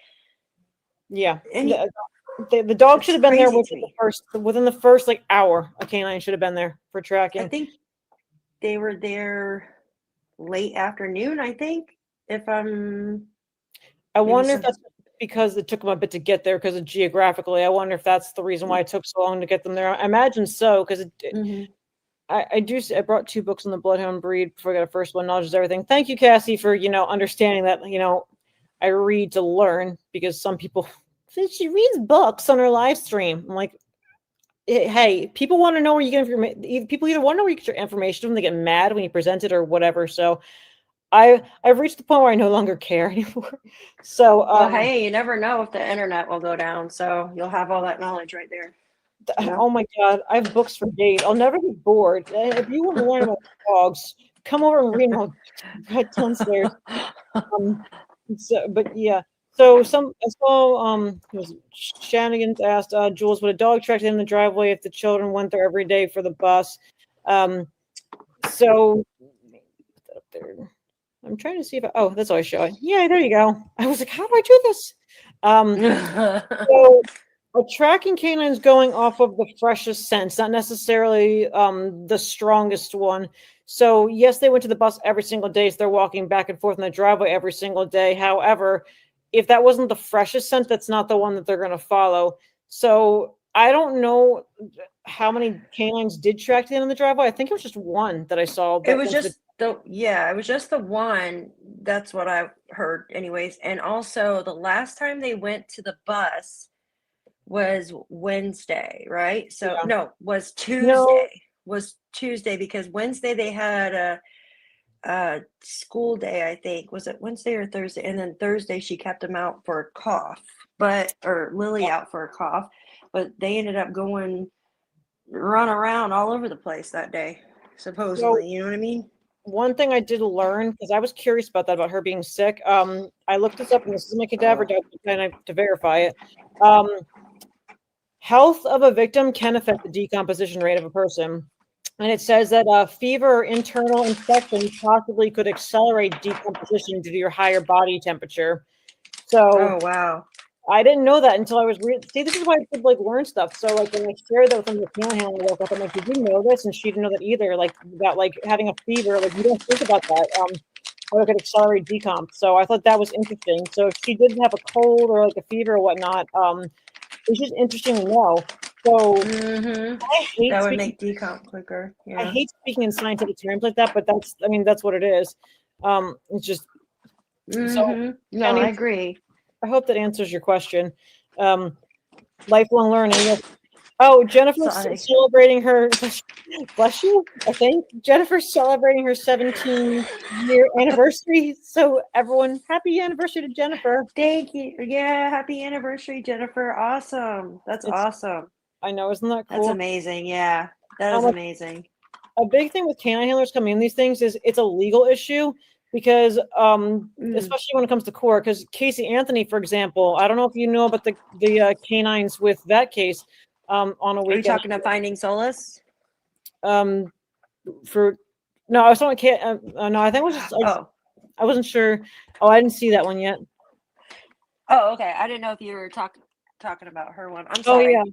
Yeah, the dog should have been there within the first hour. A canine should have been there for tracking. I think they were there late afternoon, I think, I wonder if that's because it took them a bit to get there, because geographically, I wonder if that's the reason why it took so long to get them there. I imagine so, because I brought 2 books on the bloodhound breed before I got a first one, Knowledge is Everything. Thank you, Cassie, for understanding that I read to learn, because some people she reads books on her live stream. I'm like, hey, people want to know where you get information. People either want to know where you get your information when they get mad when you present it or whatever. So I've reached the point where I no longer care anymore. So well, hey, you never know if the internet will go down, so you'll have all that knowledge right there. Oh my God, I have books for days. I'll never get bored. If you want to learn about dogs, come over and read them downstairs. But yeah. So I saw Shanigans asked Jules, would a dog track in the driveway if the children went there every day for the bus? So up there. I'm trying to see if that's all I show. Yeah, there you go. I was like, how do I do this? So a tracking canine is going off of the freshest scents, not necessarily the strongest one. So yes, they went to the bus every single day, so they're walking back and forth in the driveway every single day. However, if that wasn't the freshest scent, that's not the one that they're going to follow. So I don't know how many canines did track to the end of the driveway. I think it was just one that I saw. It was just it was just the one. That's what I heard anyways. And also the last time they went to the bus was Wednesday, right? So was Tuesday. Was Tuesday, because Wednesday they had school day, I think. Was it Wednesday or Thursday? And then Thursday she kept him out for a cough, or Lily out for a cough, but they ended up going run around all over the place that day, supposedly. You know what I mean? One thing I did learn, because I was curious about that, about her being sick. I looked this up, and this is my cadaver document to verify it. Health of a victim can affect the decomposition rate of a person. And it says that fever or internal infection possibly could accelerate decomposition due to your higher body temperature. So, oh wow, I didn't know that until I was see. This is why I could like learn stuff. So like when I shared that with some of the family handler, I woke up, I'm like, did you know this? And she didn't know that either. Like about like having a fever, like you don't think about that. How it could accelerate decomp. So I thought that was interesting. So if she did have a cold or like a fever or whatnot, it's just interesting to know. So I hate that would make decomp quicker. Yeah. I hate speaking in scientific terms like that, but that's what it is. It's just so. No, I agree. I hope that answers your question. Lifelong learning. Yes. Oh, Jennifer's celebrating her. Bless you. I think Jennifer's celebrating her 17-year anniversary. So everyone, happy anniversary to Jennifer. Thank you. Yeah, happy anniversary, Jennifer. Awesome. That's awesome. I know, isn't that cool? That's amazing. Yeah, that is amazing. A big thing with canine handlers coming in these things is it's a legal issue because, especially when it comes to court. Because Casey Anthony, for example, I don't know if you know about the canines with that case. On a weekend. Are you talking to Finding Solace? No, I was talking. No, I think it was just. I wasn't sure. Oh, I didn't see that one yet. Oh, okay. I didn't know if you were talking about her one. I'm sorry. Oh yeah.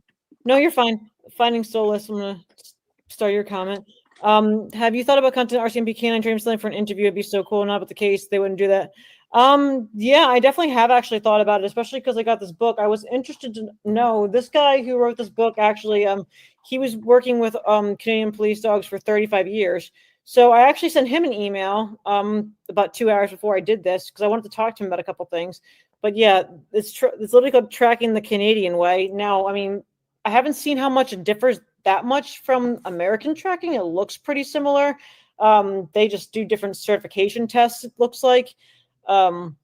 No, you're fine. Finding Solace. I'm gonna start your comment. Have you thought about contacting RCMP Canine Training Center for an interview? It'd be so cool. Not about the case. They wouldn't do that. Yeah, I definitely have actually thought about it, especially because I got this book. I was interested to know this guy who wrote this book. Actually, he was working with Canadian police dogs for 35 years. So I actually sent him an email about 2 hours before I did this because I wanted to talk to him about a couple things. But yeah, it's literally called Tracking the Canadian Way. Now, I mean, I haven't seen how much it differs that much from American tracking. It looks pretty similar. They just do different certification tests, it looks like. And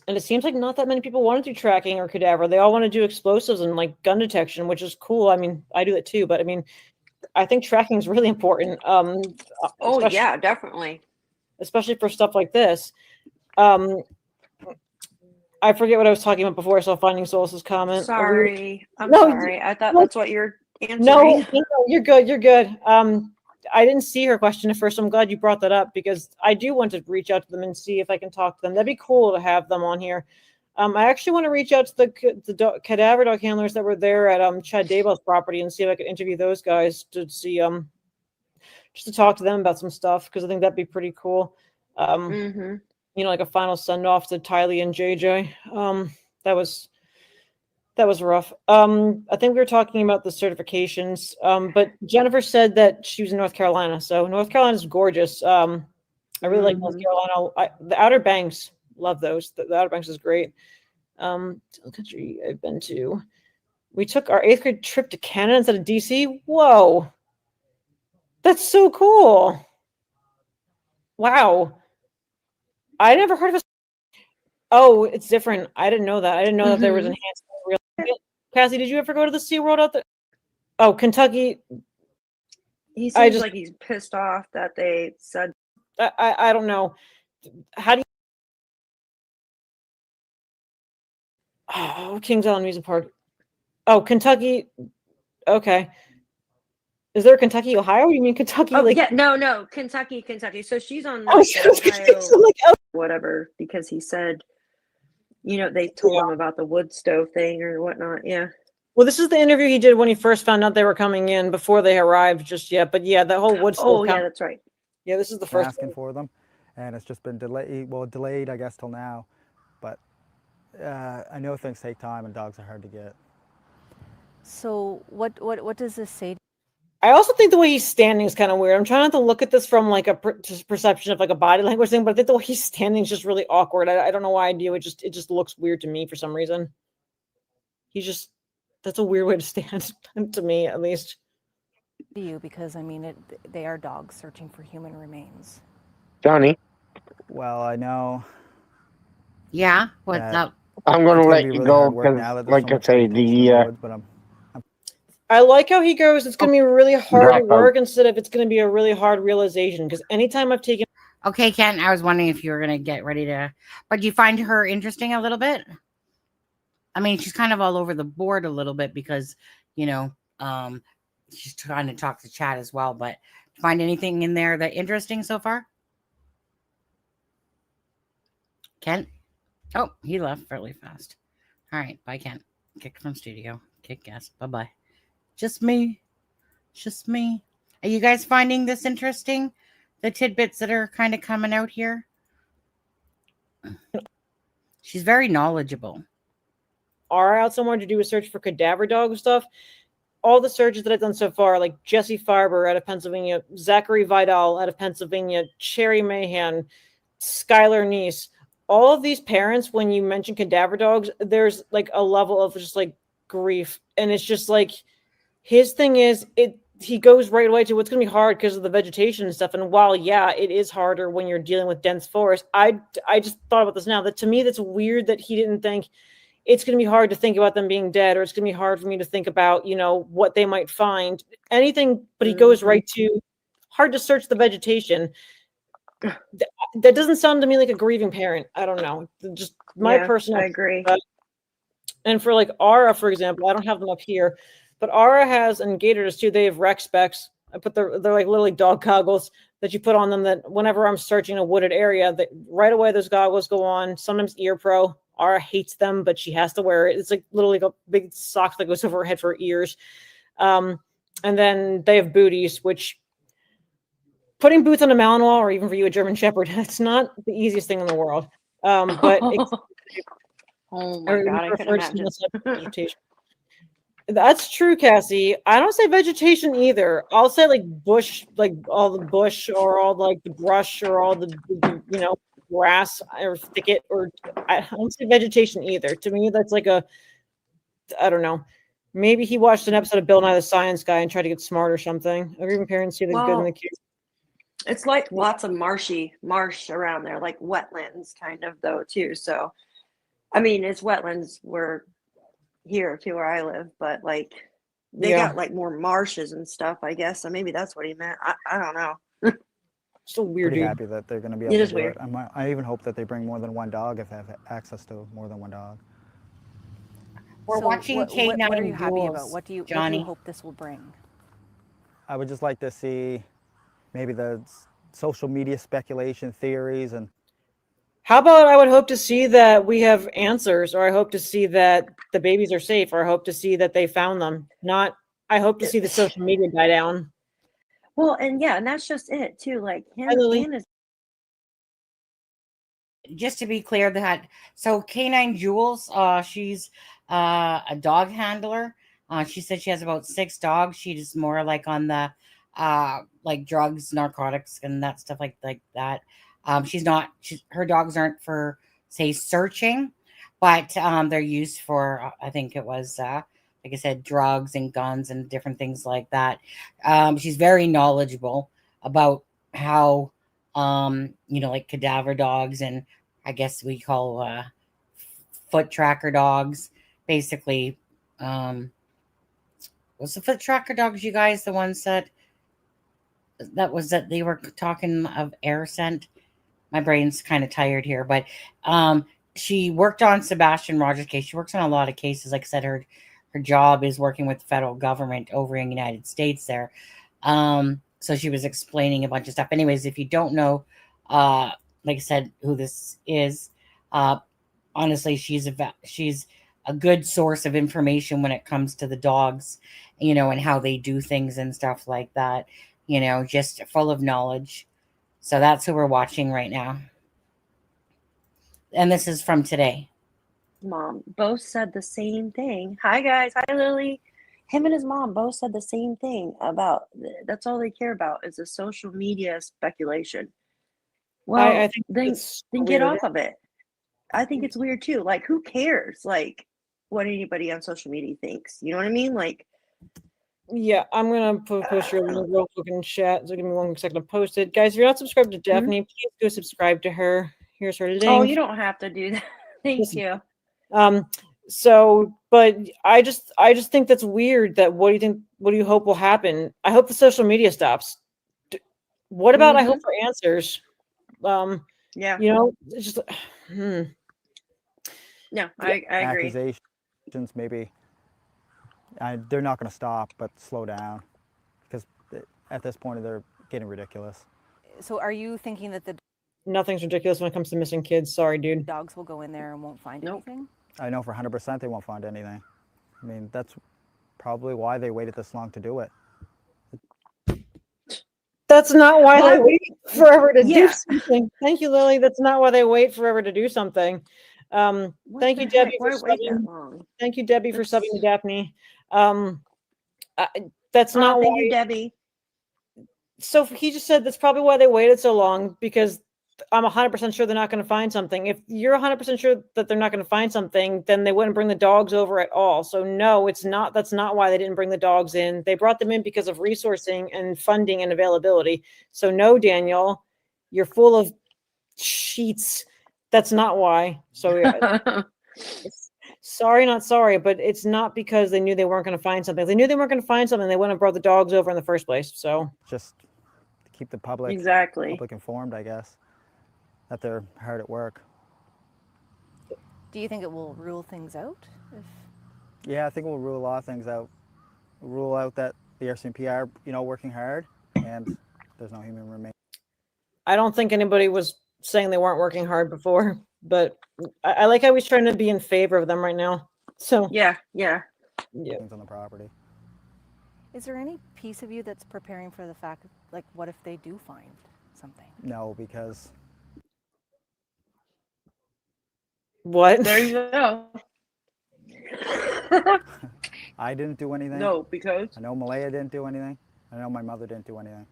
it seems like not that many people want to do tracking or cadaver. They all want to do explosives and like gun detection, which is cool. I mean, I do that too, but I mean, I think tracking is really important. Oh yeah, definitely. Especially for stuff like this. I forget what I was talking about before I saw Finding Solace's comment. Sorry. I'm sorry. I thought that's what you're answering. No, you're good. You're good. I didn't see her question at first. I'm glad you brought that up because I do want to reach out to them and see if I can talk to them. That'd be cool to have them on here. I actually want to reach out to the cadaver dog handlers that were there at Chad Daybell's property and see if I could interview those guys to see just to talk to them about some stuff because I think that'd be pretty cool. You know, like a final send off to Tylee and JJ. That was rough. I think we were talking about the certifications, but Jennifer said that she was in North Carolina. So North Carolina is gorgeous. I really like North Carolina. The Outer Banks, love those. The Outer Banks is great. The country I've been to. We took our 8th grade trip to Canada instead of DC. Whoa. That's so cool. Wow. I never heard of a. Oh, it's different. I didn't know that. I didn't know that there was enhanced. Cassie, did you ever go to the SeaWorld out there? Oh, Kentucky. He seems like he's pissed off that they said. I don't know. How do you? Oh, Kings Island Amusement Park. Oh, Kentucky. Okay. Is there a Kentucky, Ohio? You mean Kentucky? Oh, like yeah, no, Kentucky. So she's on Ohio, whatever, because he said, you know, they told him about the wood stove thing or whatnot. Yeah. Well, this is the interview he did when he first found out they were coming in before they arrived just yet. But yeah, the whole wood stove. Oh, yeah, that's right. Yeah, this is the first asking for them, and it's just been delayed, I guess, till now. But I know things take time, and dogs are hard to get. So what does this say? I also think the way he's standing is kind of weird. I'm trying not to look at this from like a perception of like a body language thing, but I think the way he's standing is just really awkward. I don't know why I do. It just looks weird to me for some reason. That's a weird way to stand to me, at least. You, because I mean, they are dogs searching for human remains. Johnny? Well, I know. Yeah, what's that up? I'm going it's to gonna let be you really go hard work because, now that there's like so I much say, vacation in the woods, but I'm I like how he goes, it's going to be really hard Drop out. work instead of it's going to be a really hard realization. Because anytime I've taken. Okay, Ken, I was wondering if you were going to get ready to. But do you find her interesting a little bit? I mean, she's kind of all over the board a little bit because, you know, she's trying to talk to chat as well. But find anything in there that interesting so far? Ken? Oh, he left fairly fast. All right, bye, Ken. Kick from studio. Kick guest. Bye-bye. Just me. Just me. Are you guys finding this interesting? The tidbits that are kind of coming out here? She's very knowledgeable. Are out somewhere to do a search for cadaver dog stuff. All the searches that I've done so far, like Jesse Farber out of Pennsylvania, Zachary Vidal out of Pennsylvania, Cherry Mahan, Skylar Neese, all of these parents, when you mention cadaver dogs, there's like a level of just like grief. And it's just like his thing is he goes right away to what's going to be hard because of the vegetation and stuff. And while, yeah, it is harder when you're dealing with dense forest, I just thought about this now, that to me, that's weird that he didn't think it's going to be hard to think about them being dead, or it's going to be hard for me to think about, you know, what they might find, anything, but he goes right to hard to search the vegetation. That doesn't sound to me like a grieving parent. I don't know. Just my personal. I agree. And for like Ara, for example, I don't have them up here, but Ara has, and Gator does too, they have rec specs. I put they're like literally dog goggles that you put on them, that whenever I'm searching a wooded area, that right away those goggles go on. Sometimes ear pro. Ara hates them, but she has to wear it. It's like literally a big sock that goes over her head for her ears. And then they have booties, which putting boots on a Malinois, or even for you, a German Shepherd, it's not the easiest thing in the world. But oh my God, I can imagine. Vegetation. That's true, Cassie. I don't say vegetation either. I'll say like bush, like all the bush, or all like the brush, or all the you know, grass or thicket, or I don't say vegetation either. To me, that's like a, I don't know. Maybe he watched an episode of Bill Nye the Science Guy and tried to get smart or something. Or even parents see the good in the kids. It's like lots of marsh around there, like wetlands kind of though too. So, I mean, it's wetlands where here too where I live, but like they got like more marshes and stuff, I guess. So maybe that's what he meant. I don't know. So weird. Pretty happy that they're going to be able It to is do weird. it. I even hope that they bring more than one dog if they have access to more than one dog. We're watching K9 What are you happy about? Duels, What do you Johnny. hope this will bring? I would just like to see maybe the social media speculation theories and. How about I would hope to see that we have answers, or I hope to see that the babies are safe, or I hope to see that they found them. Not, I hope to see the social media die down. Well, and yeah, and that's just it too. Like Hannah's. Just to be clear, that so K9 Jules, she's a dog handler. She said she has about 6 dogs. She's more like on the like drugs, narcotics, and that stuff like that. Her dogs aren't for, say, searching, but they're used for, I think it was, like I said, drugs and guns and different things like that. She's very knowledgeable about how, you know, like cadaver dogs, and I guess we call foot tracker dogs, basically. What's the foot tracker dogs, you guys? The ones that they were talking of air scent. My brain's kind of tired here, but she worked on Sebastian Rogers' case. She works on a lot of cases. Like I said, her job is working with the federal government over in the United States there. So she was explaining a bunch of stuff. Anyways, if you don't know, like I said, who this is, honestly, she's a good source of information when it comes to the dogs, you know, and how they do things and stuff like that. You know, just full of knowledge. So that's who we're watching right now. And this is from today. Mom both said the same thing. Hi, guys. Hi, Lily. Him and his mom both said the same thing about that's all they care about is the social media speculation. Well, I think then get off of it. I think it's weird too. Like, who cares? Like, what anybody on social media thinks. You know what I mean? Like, Yeah, I'm gonna post your link real quick in chat. So give me 1 second to post it, guys. If you're not subscribed to Daphne, please go subscribe to her. Here's her link. Oh, you don't have to do that. Thank you. So, but I just think that's weird. That what do you hope will happen? I hope the social media stops. What about I hope for answers? Yeah. You know, it's just No, I agree. Accusations, maybe. They're not going to stop, but slow down, because at this point they're getting ridiculous. So are you thinking that the nothing's ridiculous when it comes to missing kids? Sorry, dude. dogs will go in there and won't find anything? I know for 100% they won't find anything. I mean, that's probably why they waited this long to do it. That's not why they wait forever to do something. Thank you, Lily. That's not why they wait forever to do something. Thank you, Debbie, for subbing. Thank you, Debbie, for subbing to Daphne. That's not thank why. you, Debbie. So he just said that's probably why they waited so long, because I'm 100% sure they're not going to find something. If you're 100% sure that they're not going to find something, then they wouldn't bring the dogs over at all. So no, it's not. That's not why they didn't bring the dogs in. They brought them in because of resourcing and funding and availability. So no, Daniel, you're full of sheets. That's not why. So yeah, sorry, not sorry, but it's not because they knew they weren't going to find something. If they knew they weren't going to find something, they wouldn't have brought the dogs over in the first place. So just to keep the public informed, I guess, that they're hard at work. Do you think it will rule things out? Yeah, I think we'll rule a lot of things out. Rule out that the RCMP are, working hard, and there's no human remains. I don't think anybody was saying they weren't working hard before, but I like how he's trying to be in favor of them right now. So yeah. Things on the property. Is there any piece of you that's preparing for the fact, like, what if they do find something? No, because. What? There you go. I didn't do anything. No, because I know Malaya didn't do anything. I know my mother didn't do anything.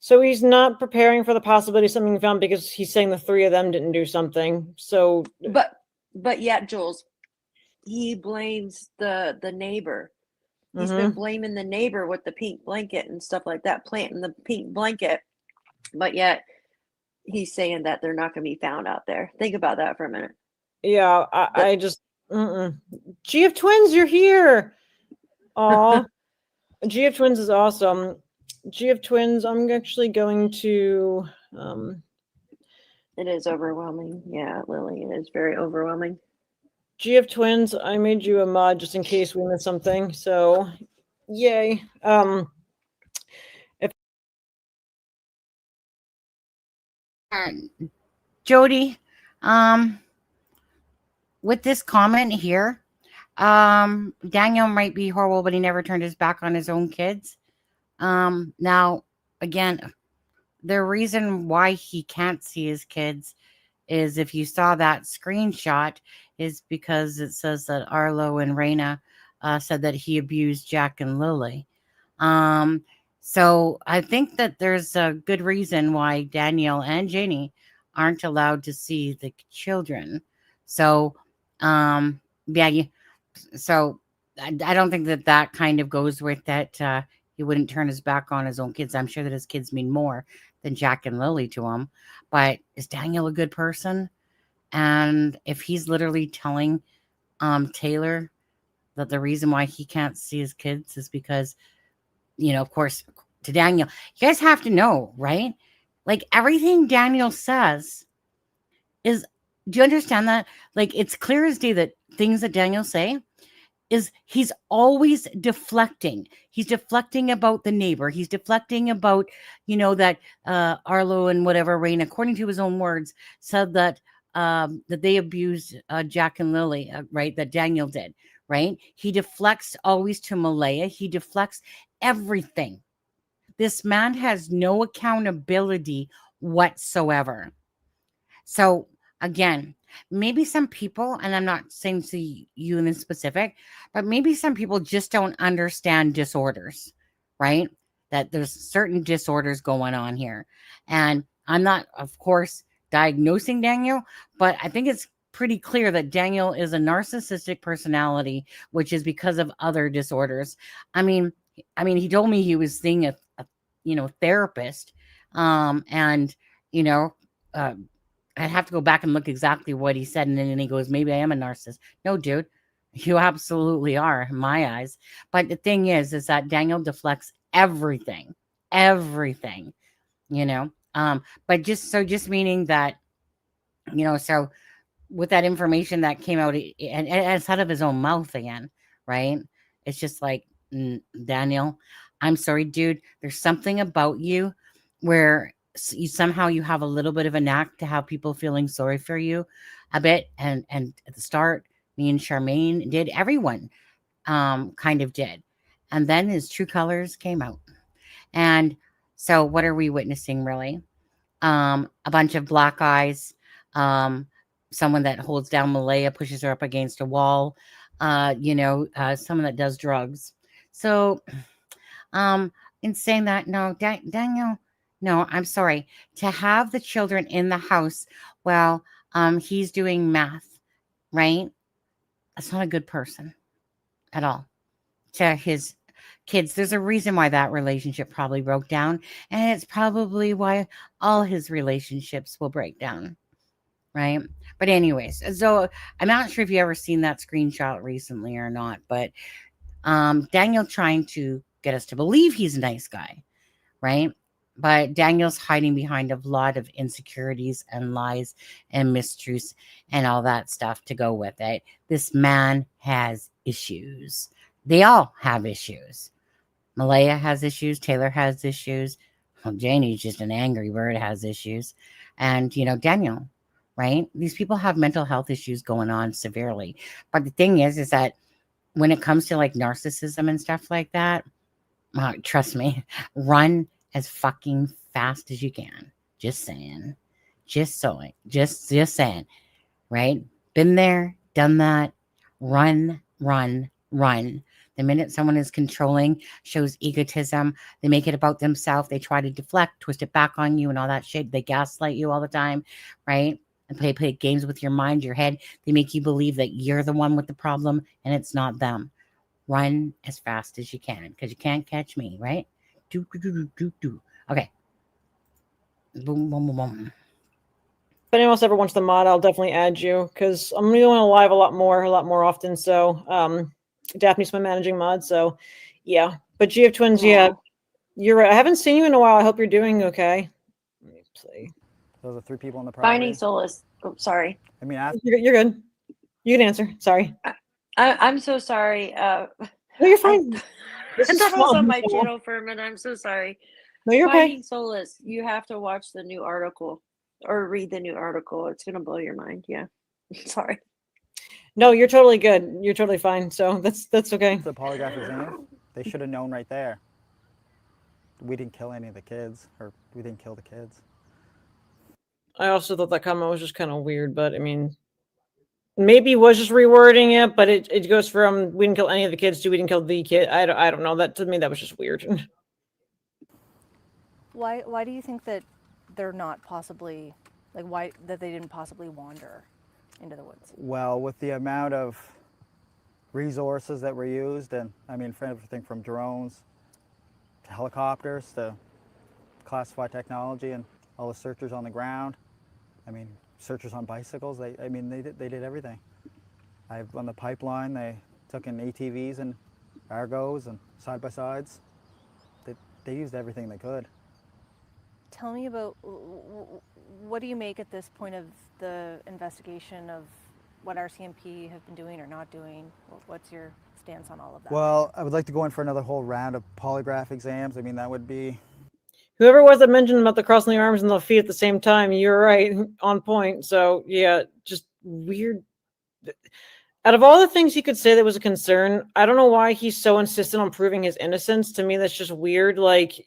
So he's not preparing for the possibility of something found because he's saying the three of them didn't do something. So, but yet, Jules, he blames the neighbor. He's been blaming the neighbor with the pink blanket and stuff like that, planting the pink blanket. But yet, he's saying that they're not going to be found out there. Think about that for a minute. Yeah, I just GF Twins, you're here. Aw, GF Twins is awesome. GF Twins, I'm actually going to. It is overwhelming. Yeah, Lily, it is very overwhelming. GF Twins, I made you a mod just in case we missed something. So, yay. Jody, with this comment here, Daniel might be horrible, but he never turned his back on his own kids. Now, again, the reason why he can't see his kids is, if you saw that screenshot, is because it says that Arlo and Raina said that he abused Jack and Lily. So I think that there's a good reason why Daniel and Jenny aren't allowed to see the children. So, yeah. So I don't think that kind of goes with that. He wouldn't turn his back on his own kids. I'm sure that his kids mean more than Jack and Lily to him. But is Daniel a good person? And if he's literally telling Taylor that the reason why he can't see his kids is because, of course, to Daniel, you guys have to know, right? Like, everything Daniel says is, do you understand that? Like, it's clear as day that things that Daniel say is he's always deflecting. He's deflecting about the neighbor. He's deflecting about, that Arlo and whatever, Rain, according to his own words, said that that they abused Jack and Lily, right? That Daniel did, right? He deflects always to Malaya. He deflects everything. This man has no accountability whatsoever. So again, maybe some people, and I'm not saying to you in specific, but maybe some people just don't understand disorders, right? That there's certain disorders going on here. And I'm not, of course, diagnosing Daniel, but I think it's pretty clear that Daniel is a narcissistic personality, which is because of other disorders. I mean, I mean, he told me he was seeing a therapist, and I'd have to go back and look exactly what he said, and then he goes, maybe I am a narcissist. No, dude, you absolutely are in my eyes. But the thing is that Daniel deflects everything, but just meaning that, so with that information that came out, and it's out of his own mouth again, right? It's just like, Daniel, I'm sorry, dude. There's something about you where somehow you have a little bit of a knack to have people feeling sorry for you a bit. And at the start, me and Charmaine did, everyone kind of did. And then his true colors came out. And so what are we witnessing, really? A bunch of black eyes, someone that holds down Malaya, pushes her up against a wall, someone that does drugs. So, in saying that, no, Daniel, no, I'm sorry. To have the children in the house while he's doing math, right? That's not a good person at all. To his kids, there's a reason why that relationship probably broke down, and it's probably why all his relationships will break down, right? But anyways, so I'm not sure if you ever seen that screenshot recently or not, but Daniel trying to get us to believe he's a nice guy, right? But Daniel's hiding behind a lot of insecurities and lies and mistruths and all that stuff to go with it. This man has issues. They all have issues. Malaya has issues. Taylor has issues. Well, Janie's just an angry bird, has issues. And, Daniel, right? These people have mental health issues going on severely. But the thing is that when it comes to like narcissism and stuff like that, trust me, run as fucking fast as you can. Just saying. Just saying. Right? Been there, done that. Run. The minute someone is controlling, shows egotism, they make it about themselves, they try to deflect, twist it back on you and all that shit. They gaslight you all the time, right? And play games with your mind, your head. They make you believe that you're the one with the problem and it's not them. Run as fast as you can, because you can't catch me, right? Do. Okay. Boom, boom, boom, boom. If anyone else ever wants the mod, I'll definitely add you, because I'm going on live a lot more often. So Daphne's my managing mod. So yeah, but GF Twins, yeah, you're right. I haven't seen you in a while. I hope you're doing okay. Let me see. Those are 3 people on the property. Finding solace. Oh, sorry. I mean, you're good. You can answer. Sorry. I'm so sorry. No, you're fine. I thought I was on my channel for a minute. I'm so sorry. No, you're Finding okay. solace. You have to watch the new article or read the new article. It's gonna blow your mind. Yeah. Sorry. No, you're totally good. You're totally fine. So that's okay. The polygraph exam, they should have known right there. We didn't kill any of the kids, or we didn't kill the kids. I also thought that comment was just kind of weird, but I mean, maybe he was just rewording it, but it goes from we didn't kill any of the kids to we didn't kill the kid. I don't know. That to me, that was just weird. Why do you think that they're not possibly, like, why that they didn't possibly wander into the woods? Well, with the amount of resources that were used, and I mean, for everything from drones to helicopters to classified technology and all the searchers on the ground, I mean, searchers on bicycles, they did everything. On the pipeline, they took in ATVs and Argos and side-by-sides. They used everything they could. Tell me about, what do you make at this point of the investigation of what RCMP have been doing or not doing? What's your stance on all of that? Well, I would like to go in for another whole round of polygraph exams. I mean, that would be... Whoever was that mentioned about the crossing the arms and the feet at the same time, you're right, on point. So yeah, just weird. Out of all the things he could say that was a concern, I don't know why he's so insistent on proving his innocence. To me, that's just weird. Like,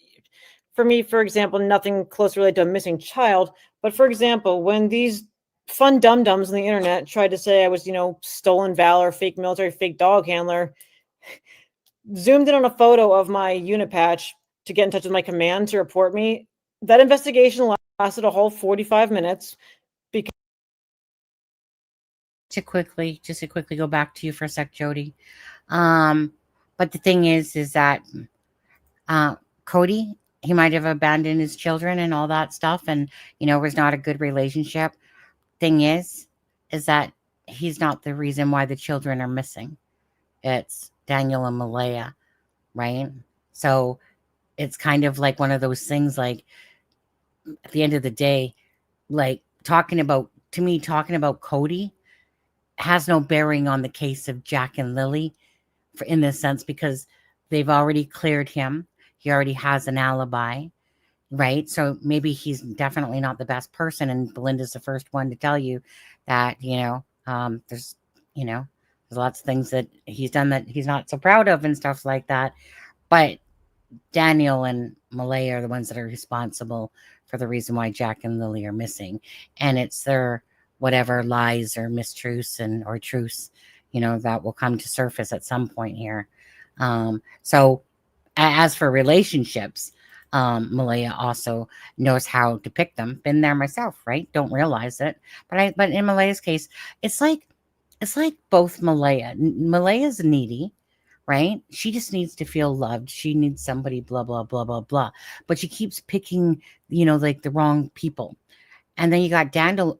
for me, for example, nothing close related to a missing child. But for example, when these fun dum-dums on the internet tried to say I was, stolen valor, fake military, fake dog handler, zoomed in on a photo of my unit patch to get in touch with my command to report me, that investigation lasted a whole 45 minutes. Because to quickly go back to you for a sec, Jody. But the thing is that Cody, he might have abandoned his children and all that stuff, and was not a good relationship. Thing is that he's not the reason why the children are missing. It's Daniel and Malaya, right? So it's kind of like one of those things, like at the end of the day, like talking about Cody has no bearing on the case of Jack and Lily in this sense, because they've already cleared him. He already has an alibi, right? So maybe he's definitely not the best person. And Belinda's the first one to tell you that, there's lots of things that he's done that he's not so proud of and stuff like that. But Daniel and Malaya are the ones that are responsible for the reason why Jack and Lily are missing. And it's their whatever lies or mistruths or truths, that will come to surface at some point here. So as for relationships, Malaya also knows how to pick them. Been there myself, right? Don't realize it. But in Malaya's case, it's like both Malaya's needy, right? She just needs to feel loved. She needs somebody, blah, blah, blah, blah, blah. But she keeps picking, like the wrong people. And then you got Daniel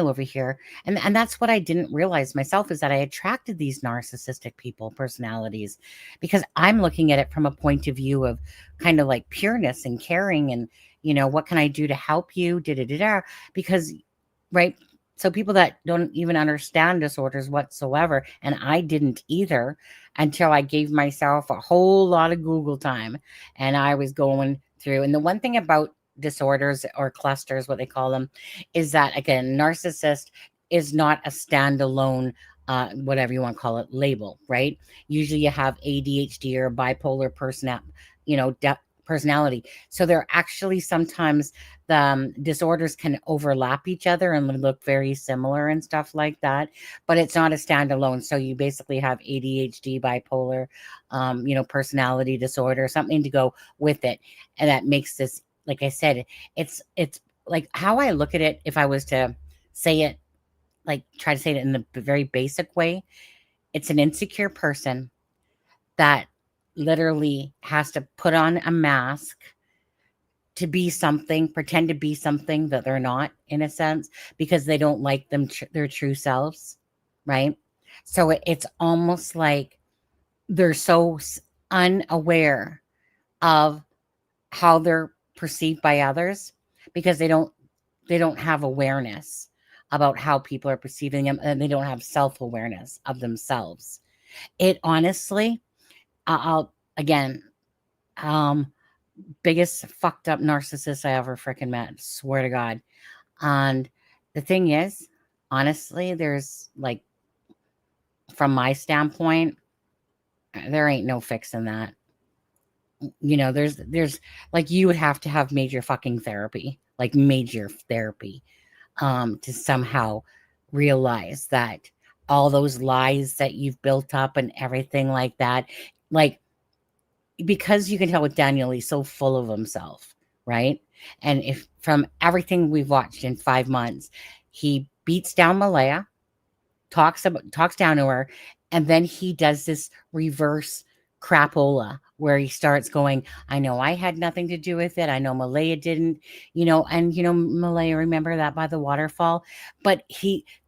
over here. And that's what I didn't realize myself, is that I attracted these narcissistic personalities, because I'm looking at it from a point of view of kind of like pureness and caring and, what can I do to help you? Because, right. So people that don't even understand disorders whatsoever, and I didn't either until I gave myself a whole lot of Google time, and I was going through. And the one thing about disorders or clusters, what they call them, is that, again, narcissist is not a standalone, whatever you want to call it, label, right? Usually you have ADHD or bipolar personality. So they're actually sometimes the disorders can overlap each other and look very similar and stuff like that, but it's not a standalone. So you basically have ADHD, bipolar, personality disorder, something to go with it. And that makes this, like I said, it's like how I look at it. If I was to say it, like try to say it in the very basic way, it's an insecure person that literally has to put on a mask to be something, pretend to be something that they're not, in a sense, because they don't like their true selves, right? So it's almost like they're so unaware of how they're perceived by others, because they don't have awareness about how people are perceiving them, and they don't have self-awareness of themselves. It honestly, biggest fucked up narcissist I ever freaking met, swear to God. And the thing is, honestly, there's like, from my standpoint, there ain't no fixing that. There's like, you would have to have major fucking therapy, like major therapy, to somehow realize that all those lies that you've built up and everything like that, like, because you can tell with Daniel, he's so full of himself, right? And if from everything we've watched in 5 months, he beats down Malaya, talks down to her, and then he does this reverse crapola where he starts going, I know I had nothing to do with it. I know Malaya didn't, and Malaya, remember that by the waterfall? But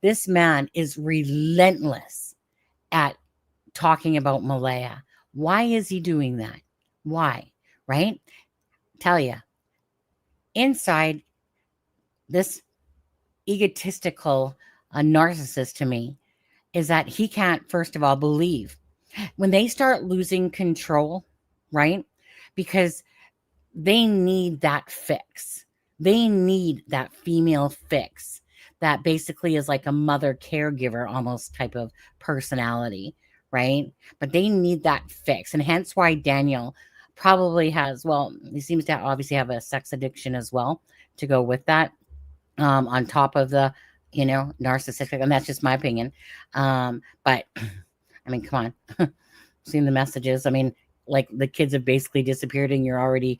this man is relentless at talking about Malaya. Why is he doing that? Why? Right? Tell you. Inside, this egotistical narcissist to me is that he can't, first of all, believe. When they start losing control, right? Because they need that fix. They need that female fix that basically is like a mother caregiver almost type of personality, right? But they need that fix. And hence why Daniel probably has, well, he seems to obviously have a sex addiction as well to go with that, on top of the, narcissistic, and that's just my opinion. But I mean, come on, seen the messages. I mean, like, the kids have basically disappeared and you're already,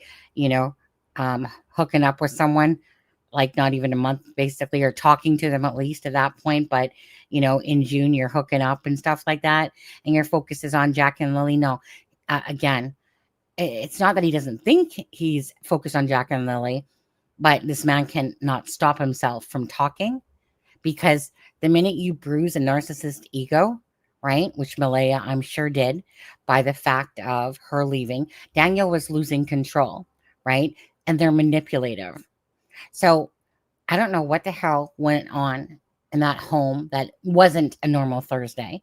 hooking up with someone, like not even a month basically, or talking to them at least at that point. But, in June, you're hooking up and stuff like that. And your focus is on Jack and Lily. No, again, it's not that he doesn't think he's focused on Jack and Lily, but this man cannot stop himself from talking, because the minute you bruise a narcissist ego, right, which Malaya, I'm sure, did by the fact of her leaving, Daniel was losing control, right? And they're manipulative. So I don't know what the hell went on in that home that wasn't a normal Thursday.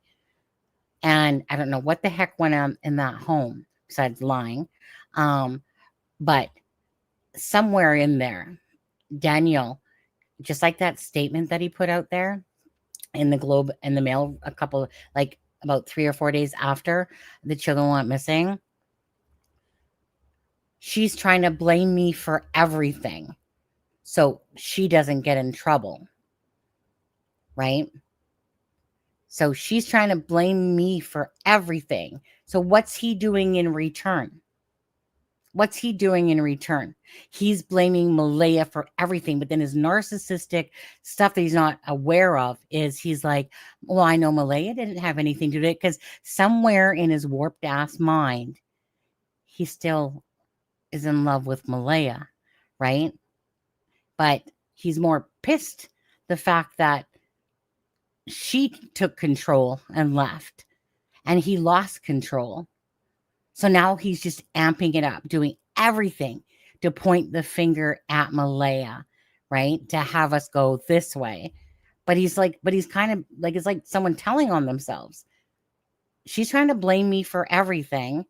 And I don't know what the heck went on in that home besides lying. But somewhere in there, Daniel, just like that statement that he put out there in the Globe and the Mail about 3 or 4 days after the children went missing, she's trying to blame me for everything so she doesn't get in trouble, right? So she's trying to blame me for everything. So what's he doing in return? What's he doing in return? He's blaming Malaya for everything, but then his narcissistic stuff that he's not aware of is he's like, well, I know Malaya didn't have anything to do with it, because somewhere in his warped ass mind, he still is in love with Malaya, right? But he's more pissed the fact that she took control and left, and he lost control. So now he's just amping it up, doing everything to point the finger at Malaya, right? To have us go this way. But he's kind of like, it's like someone telling on themselves. She's trying to blame me for everything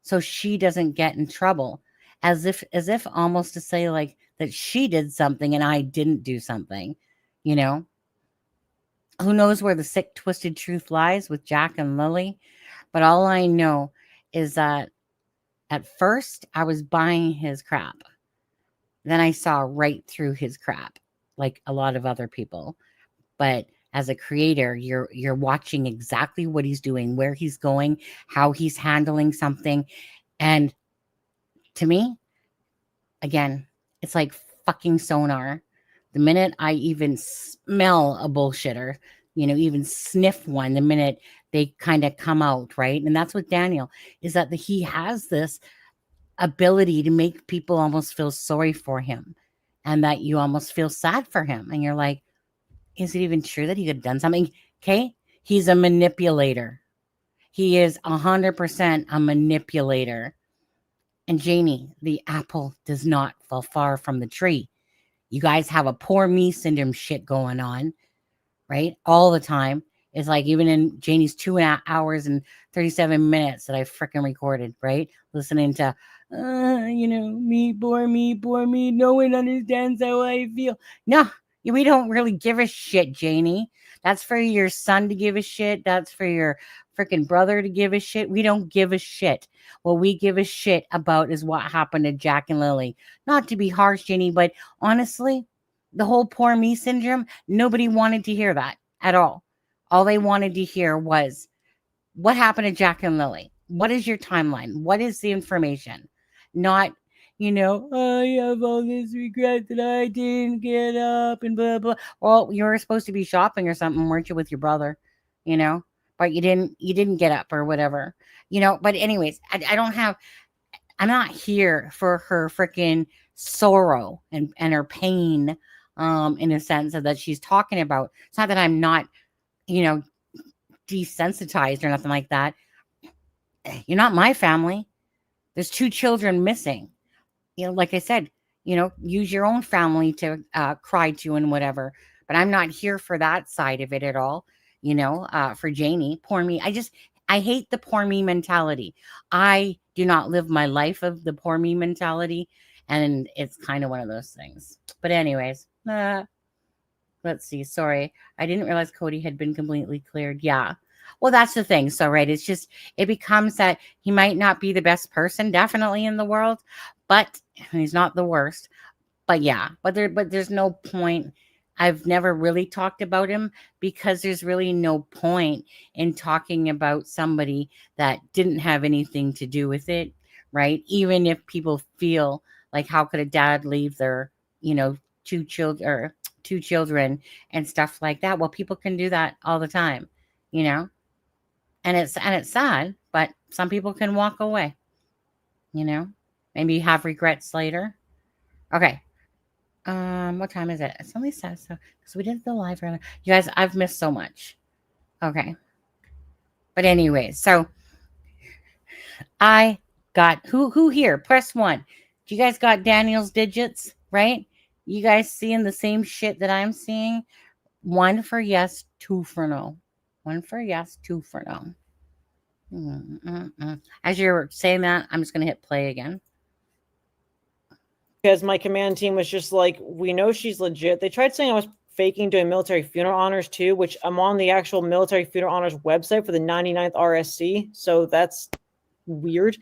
so she doesn't get in trouble. As if almost to say like that she did something and I didn't do something, you know? Who knows where the sick, twisted truth lies with Jack and Lily? But all I know is that at first I was buying his crap. Then I saw right through his crap, like a lot of other people. But as a creator, you're watching exactly what he's doing, where he's going, how he's handling something. And to me, again, it's like fucking sonar. The minute I even smell a bullshitter, even sniff one, the minute they kind of come out, right? And that's what Daniel is, that he has this ability to make people almost feel sorry for him, and that you almost feel sad for him. And you're like, is it even true that he could have done something? Okay. He's a manipulator. He is 100% a manipulator. And Janie, the apple does not fall far from the tree. You guys have a poor me syndrome shit going on, right? All the time. It's like even in Janie's 2 hours and 37 minutes that I freaking recorded, right? Listening to, me, bore me. No one understands how I feel. No, we don't really give a shit, Janie. That's for your son to give a shit. That's for your freaking brother to give a shit. We don't give a shit. What we give a shit about is what happened to Jack and Lily. Not to be harsh, Janie, but honestly, the whole poor me syndrome, nobody wanted to hear that at all. All they wanted to hear was, what happened to Jack and Lily? What is your timeline? What is the information? Not, I have all this regret that I didn't get up and blah, blah. Well, you were supposed to be shopping or something, weren't you, with your brother, but you didn't get up or whatever, but anyways, I'm not here for her freaking sorrow and her pain, in a sense that she's talking about. It's not that I'm not, desensitized or nothing like that. You're not my family. There's 2 children missing. Like I said, use your own family to cry to and whatever. But I'm not here for that side of it at all. For Janie, poor me. I hate the poor me mentality. I do not live my life of the poor me mentality. And it's kind of one of those things. But anyways, let's see. Sorry. I didn't realize Cody had been completely cleared. Yeah. Well, that's the thing. So, right. It's just, it becomes that he might not be the best person definitely in the world, but he's not the worst. But yeah, but there's no point. I've never really talked about him because there's really no point in talking about somebody that didn't have anything to do with it. Right. Even if people feel like, how could a dad leave their, 2 children and stuff like that? Well, people can do that all the time, and it's sad, but some people can walk away. You know, maybe have regrets later. Okay. What time is it? It's only says so because we did the live earlier. You guys, I've missed so much. Okay. But anyways, so I got who here? Press 1. You guys got Daniel's digits, right? You guys seeing the same shit that I'm seeing? 1 for yes, 2 for no. 1 for yes, 2 for no. As you're saying that, I'm just gonna hit play again. Because my command team was just like, we know she's legit. They tried saying I was faking doing military funeral honors too, which I'm on the actual military funeral honors website for the 99th RSC. So that's weird.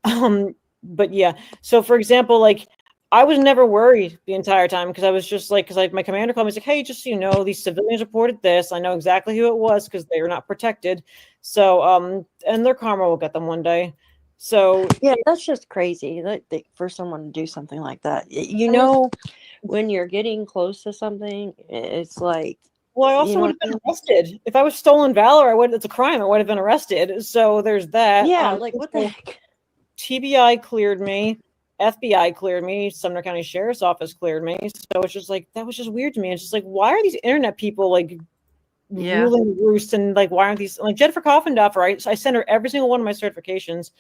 But yeah. So for example, like I was never worried the entire time because I was just like, because my commander called me, he's like, hey, just so you know, these civilians reported this. I know exactly who it was because they were not protected. So and their karma will get them one day. So yeah, that's just crazy for someone to do something like that. You know, when you're getting close to something, it's like. Well, I also would have been arrested if I was stolen valor. It's a crime. I would have been arrested. So there's that. Yeah, like what the heck? TBI cleared me. FBI cleared me. Sumner County Sheriff's Office cleared me. So it's just like that was just weird to me. It's just like, why are these internet people like ruling the roost, and like why aren't these like Jennifer Coffindoffer? I send her every single one of my certifications.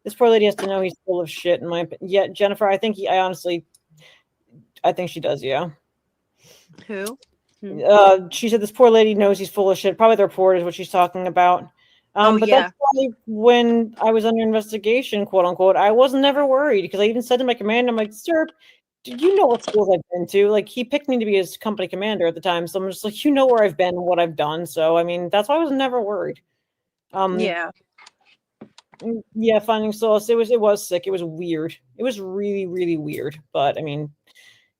This poor lady has to know he's full of shit. In my opinion. Yeah, Jennifer, I think I think she does. Yeah. Who? She said this poor lady knows he's full of shit. Probably the report is what she's talking about. But that's why when I was under investigation, quote unquote, I was never worried because I even said to my commander, I'm like, sir, do you know what schools I've been to? Like he picked me to be his company commander at the time. So I'm just like, you know where I've been and what I've done. So I mean, that's why I was never worried. Yeah, finding solace. It was sick. It was weird. It was really, really weird. But I mean,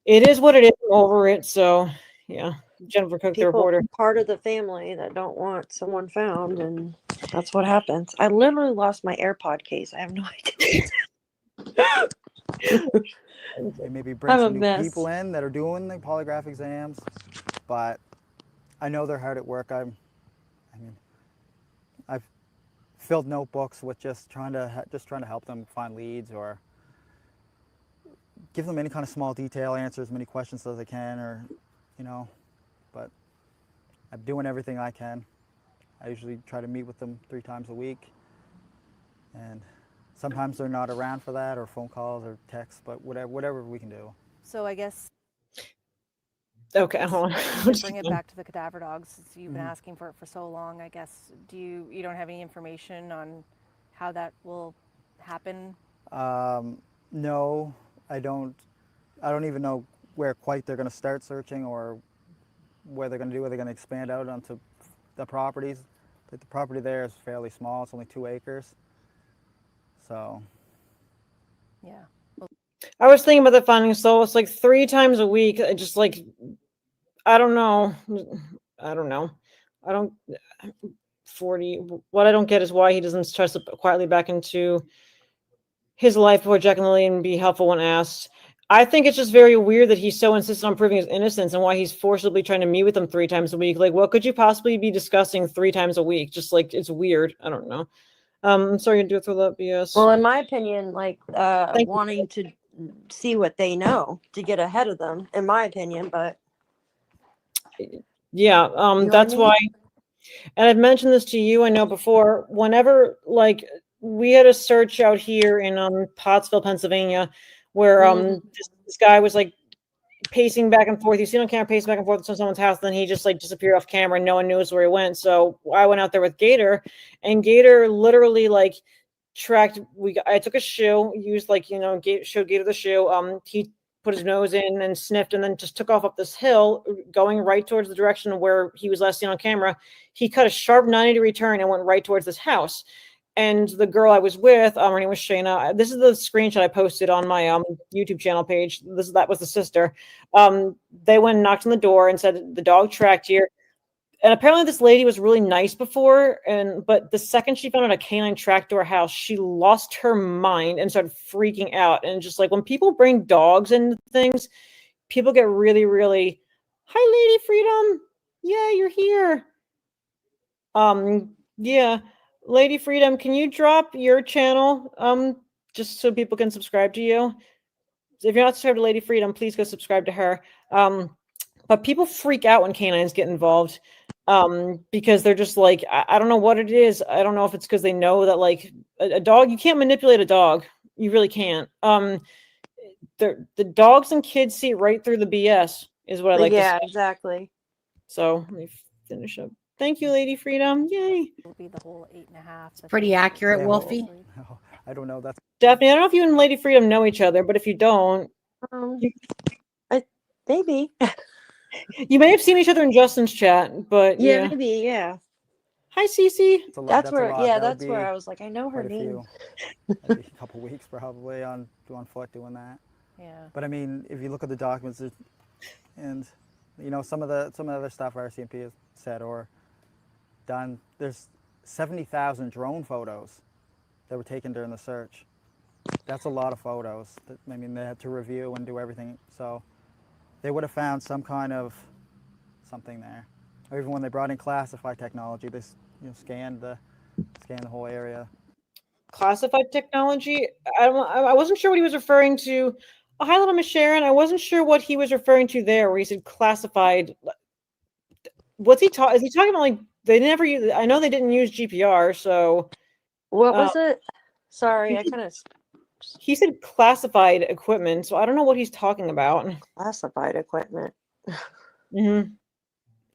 it is what it is. I'm over it. So yeah. Jennifer Cook, the reporter. Part of the family that don't want someone found, and that's what happens. I literally lost my AirPod case. I have no idea. They maybe bring some new people in that are doing the polygraph exams, but I know they're hard at work. I've filled notebooks with just trying to help them find leads or give them any kind of small detail, answer as many questions as I can, or but I'm doing everything I can. I usually try to meet with them 3 times a week, and sometimes they're not around for that, or phone calls or texts, but whatever we can do. So I guess. Okay, hold on. To bring it back to the cadaver dogs, since you've been asking for it for so long, I guess, you don't have any information on how that will happen? No, I don't even know where quite they're going to start searching or what they're going to do. Are they going to expand out onto the properties? The property there is fairly small. It's only 2 acres. So. Yeah. I was thinking about the finding solace like 3 times a week. Just like, I don't know. 40. What I don't get is why he doesn't try to quietly back into his life before Jack and Lily and be helpful when asked. I think it's just very weird that he's so insistent on proving his innocence and why he's forcibly trying to meet with them 3 times a week. Like, what could you possibly be discussing 3 times a week? Just like, it's weird. I don't know. I'm sorry to do it through that BS. Well, in my opinion, like wanting to see what they know to get ahead of them, in my opinion, but yeah, that's why. And I've mentioned this to you, I know before, whenever like we had a search out here in Pottsville, Pennsylvania, where this guy was like pacing back and forth. You see him on camera pacing back and forth to someone's house, then he just like disappeared off camera and no one knows where he went. So I went out there with Gator, and Gator literally like tracked. I took a shoe, used like showed Gator the shoe. He put his nose in and sniffed, and then just took off up this hill, going right towards the direction of where he was last seen on camera. He cut a sharp 90-degree turn and went right towards this house. And the girl I was with, her name was Shayna. This is the screenshot I posted on my YouTube channel page. That was the sister. They went and knocked on the door and said the dog tracked here. And apparently this lady was really nice before, but the second she found out a canine tracked to her house, she lost her mind and started freaking out. And just like when people bring dogs into things, people get really, really, hi, Lady Freedom. Yeah, you're here. Yeah. Lady Freedom, can you drop your channel just so people can subscribe to you. So if you're not subscribed to Lady Freedom, please go subscribe to her. But people freak out when canines get involved because they're just like, I don't know what it is. I don't know if it's because they know that like a dog, you can't manipulate a dog. You really can't. The dogs and kids see right through the BS is what I like to say. Exactly. So let me finish up. Thank you, Lady Freedom. Yay. It'll be the whole 8.5. Pretty accurate, Wolfie. I don't know. That's Daphne, I don't know if you and Lady Freedom know each other, but if you don't, maybe. You may have seen each other in Justin's chat, but Yeah, maybe, yeah. Hi, Cece. That's where I was like, I know her name. Maybe a couple weeks probably on foot doing that. Yeah. But I mean, if you look at the documents, and you know some of the other stuff RCMP has said or done, there's 70,000 drone photos that were taken during the search. That's a lot of photos. I mean, they had to review and do everything, so they would have found some kind of something there. Or even when they brought in classified technology, they scanned the whole area. Classified technology? I wasn't sure what he was referring to. Oh, hi, little Miss Sharon. I wasn't sure what he was referring to there, where he said classified. What's he talking? Is he talking about like they never use? I know they didn't use GPR, so. What was it? Sorry, I kind of. He said classified equipment, so I don't know what he's talking about. Classified equipment. Mm-hmm.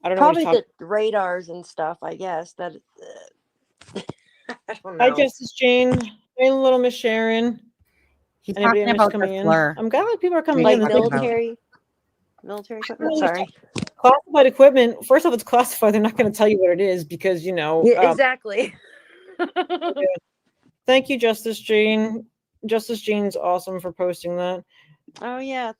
I don't know. Probably the radars and stuff, I guess. That. I don't know. Hi, Justice Jane. Hey, little Miss Sharon. He's Anybody talking else about coming the in? FLIR. I'm glad people are coming Like in. military equipment. Sorry. Classified equipment. First off, it's classified. They're not going to tell you what it is because you know. Yeah, exactly. Yeah. Thank you, Justice Jane. Justice Jane's awesome for posting that. Oh yeah.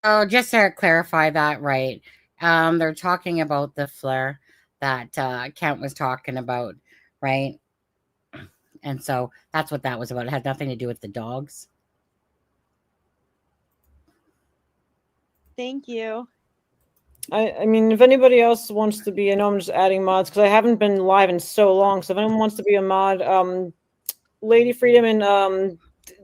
Oh, just to clarify that, right? They're talking about the FLIR that Kent was talking about, right? And so that's what that was about. It had nothing to do with the dogs. Thank you. I mean, if anybody else wants to be, I know I'm just adding mods because I haven't been live in so long. So if anyone wants to be a mod, Lady Freedom and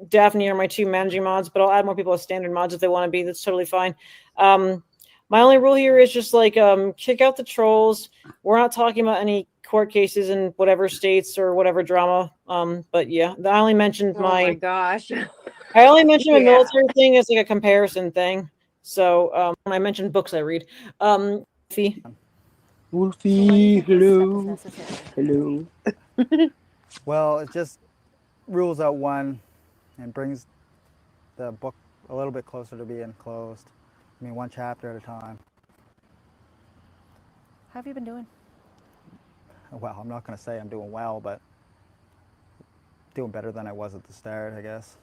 Daphne are my two managing mods, but I'll add more people as standard mods if they want to be. That's totally fine. My only rule here is just like kick out the trolls. We're not talking about any court cases in whatever states or whatever drama. But yeah, I only mentioned my gosh. I only mentioned my military thing as like a comparison thing. So I mentioned books I read. Wolfie, hello. Hello. Well, it just rules out one and brings the book a little bit closer to being closed. I mean, one chapter at a time. How have you been doing? Well, I'm not going to say I'm doing well, but doing better than I was at the start, I guess.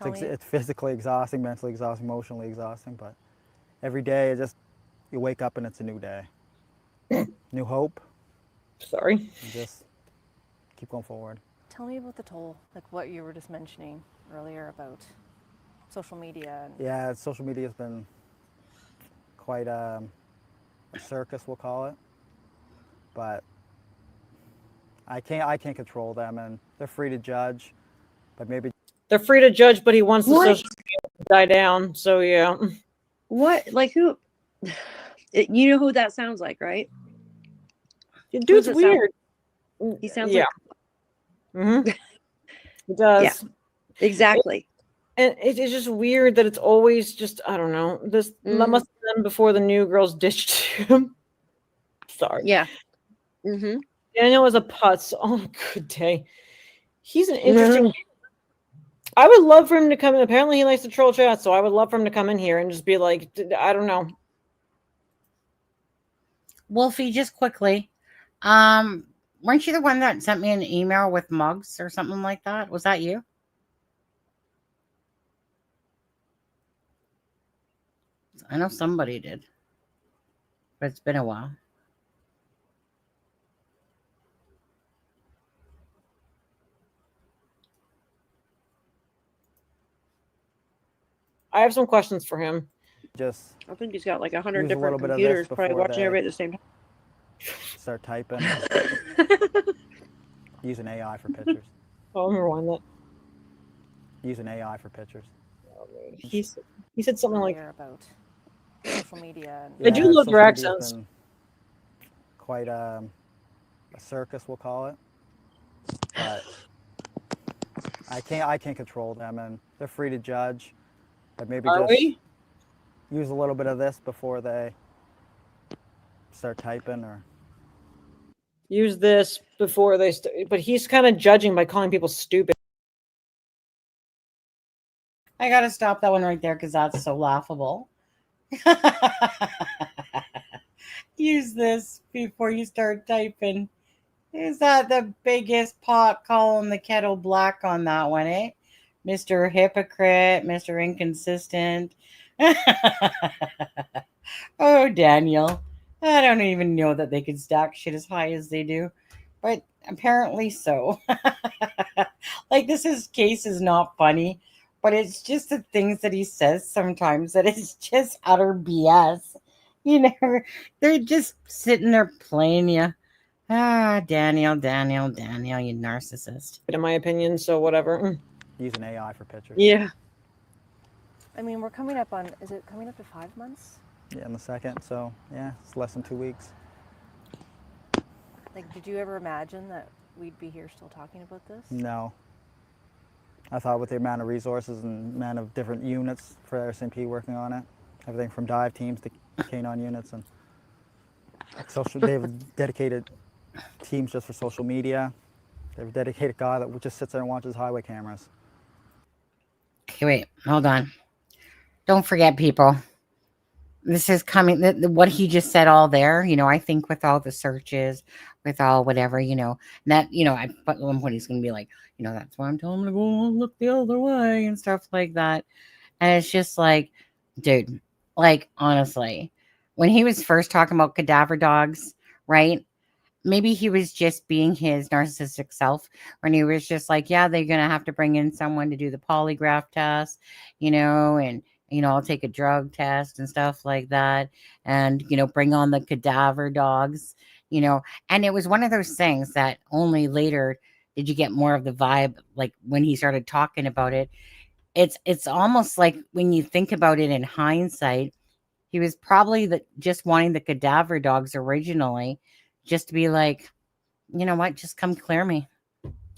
It's physically exhausting, mentally exhausting, emotionally exhausting, but every day you wake up and it's a new day. New hope. Sorry. And just keep going forward. Tell me about the toll, like what you were just mentioning earlier about social media. Yeah, social media has been quite a circus, we'll call it. But I can't control them, and they're free to judge, but maybe they're free to judge, but he wants the social media to die down. So yeah. What? Like who? You know who that sounds like, right? Dude's weird. He sounds like. Mm-hmm. It does. Yeah, exactly. And it's just weird that it's always just, I don't know. This that must have been before the new girls ditched him. Sorry. Yeah. Mm-hmm. Daniel is a putz. Oh, good day. He's an interesting. I would love for him to come in. Apparently, he likes to troll chat, so I would love for him to come in here and just be like, I don't know. Wolfie, just quickly, weren't you the one that sent me an email with mugs or something like that? Was that you? I know somebody did, but it's been a while. I have some questions for him. I think he's got like 100 different computers probably watching everybody at the same time. Start typing. Using AI for pictures. Oh, I'm rewind that. Using AI for pictures. He said something like about social media. I do love their social media's accents. been quite a circus, we'll call it. But I can't control them, and they're free to judge. But maybe Are just we? use a little bit of this before they start typing, or Use this before they but he's kind of judging by calling people stupid. I gotta stop that one right there because that's so laughable. Use this before you start typing. Is that the biggest pot calling the kettle black on that one, eh? Mr. Hypocrite, Mr. Inconsistent. Oh, Daniel. I don't even know that they could stack shit as high as they do, but apparently so. Like, case is not funny, but it's just the things that he says sometimes that it's just utter BS. You know, they're just sitting there playing you. Ah, Daniel, you narcissist. In my opinion, so whatever. using AI for pictures. Yeah. I mean, we're coming up on, is it coming up to 5 months? Yeah, in the second, so yeah, it's less than 2 weeks. Like, did you ever imagine that we'd be here still talking about this? No. I thought with the amount of resources and amount of different units for RCMP working on it, everything from dive teams to canine units, and they have dedicated teams just for social media. They have a dedicated guy that just sits there and watches highway cameras. Okay, wait, hold on. Don't forget, people. This is coming, what he just said all there, I think with all the searches, with all whatever, that, at one point he's going to be like, that's why I'm telling him to go look the other way and stuff like that. And it's just like, dude, like, honestly, when he was first talking about cadaver dogs, right? Maybe he was just being his narcissistic self when he was just like, yeah, they're going to have to bring in someone to do the polygraph test, and, I'll take a drug test and stuff like that. And, bring on the cadaver dogs, and it was one of those things that only later did you get more of the vibe. Like when he started talking about it, it's almost like when you think about it in hindsight, he was probably just wanting the cadaver dogs originally just to be like, you know what, just come clear me.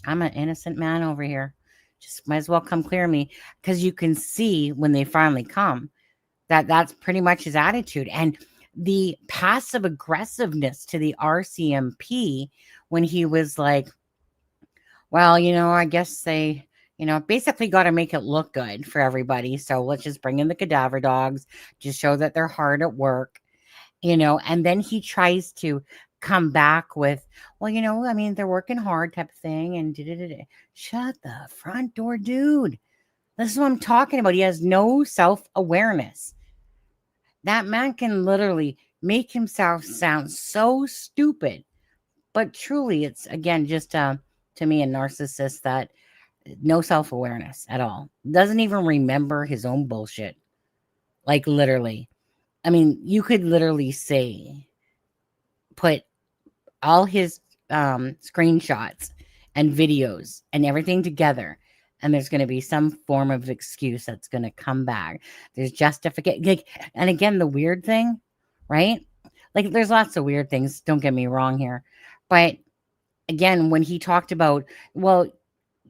I'm an innocent man over here. Just might as well come clear me, because you can see when they finally come that's pretty much his attitude. And the passive aggressiveness to the RCMP when he was like, well, I guess they, basically got to make it look good for everybody. So let's just bring in the cadaver dogs, just show that they're hard at work, and then he tries to come back with, well, I mean, they're working hard type of thing. And shut the front door, dude. This is what I'm talking about. He has no self-awareness. That man can literally make himself sound so stupid. But truly, it's, again, just to me, a narcissist that no self-awareness at all. Doesn't even remember his own bullshit. Like, literally. I mean, you could literally put all his screenshots and videos and everything together, and there's going to be some form of excuse that's going to come back. There's justification. Like, and again, the weird thing, right? Like, there's lots of weird things. Don't get me wrong here. But again, when he talked about, well,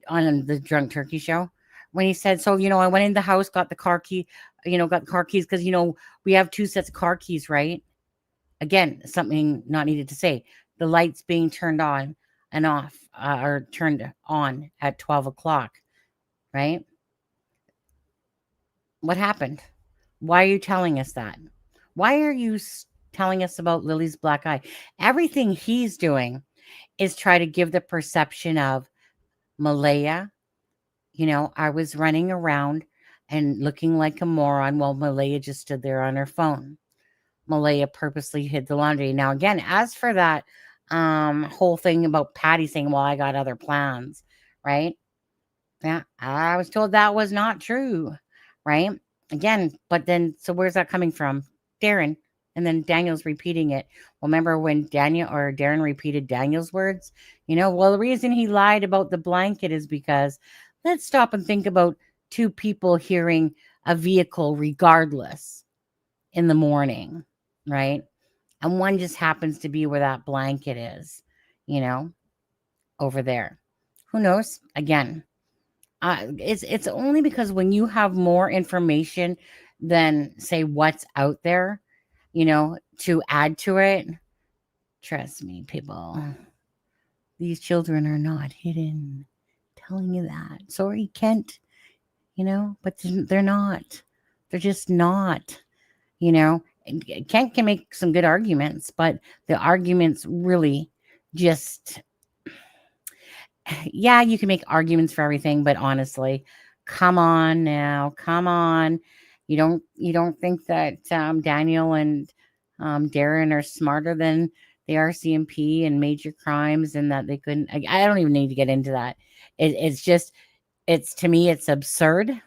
on the Drunk Turkey show, when he said, so, I went in the house, got the car key, got the car keys, because, we have 2 sets of car keys, right? Again, something not needed to say. The lights being turned on and off, or turned on at 12 o'clock, right? What happened? Why are you telling us that? Why are you telling us about Lily's black eye? Everything he's doing is try to give the perception of Malaya. I was running around and looking like a moron while Malaya just stood there on her phone. Malaya purposely hid the laundry. Now, again, as for that whole thing about Patty saying, well, I got other plans, right? Yeah, I was told that was not true, right? Again, but then, so where's that coming from? Darren And then Daniel's repeating it. Well, remember when Daniel or Darren repeated Daniel's words? Well, the reason he lied about the blanket is because let's stop and think about two people hearing a vehicle regardless in the morning, right? And one just happens to be where that blanket is, over there. Who knows? Again, it's only because when you have more information than say what's out there, to add to it. Trust me, people. These children are not hidden. Telling you that. Sorry, Kent. But they're not. They're just not. Kent can make some good arguments, but the arguments really just, yeah, you can make arguments for everything, but honestly, come on now, come on. You don't think that Daniel and Darren are smarter than the RCMP and major crimes, and that they couldn't. I don't even need to get into that. It's to me, it's absurd.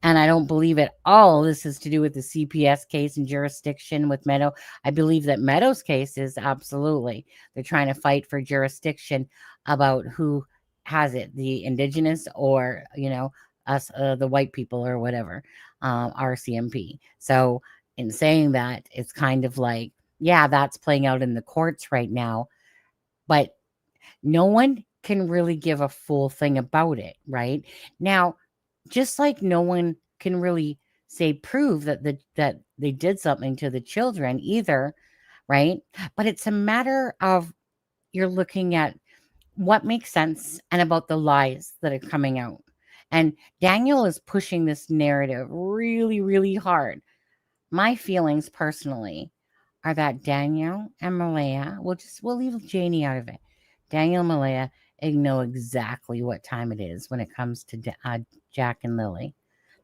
And I don't believe at all this is to do with the CPS case and jurisdiction with Meadow. I believe that Meadow's case is absolutely. They're trying to fight for jurisdiction about who has it, the Indigenous or, us, the white people or whatever, RCMP. So in saying that, it's kind of like, yeah, that's playing out in the courts right now. But no one can really give a full thing about it, right? Now, just like no one can really prove that that they did something to the children either, right? But it's a matter of you're looking at what makes sense and about the lies that are coming out. And Daniel is pushing this narrative really, really hard. My feelings personally are that Daniel and Malaya, we'll leave Janie out of it. Daniel and Malaya know exactly what time it is when it comes to Jack and Lily.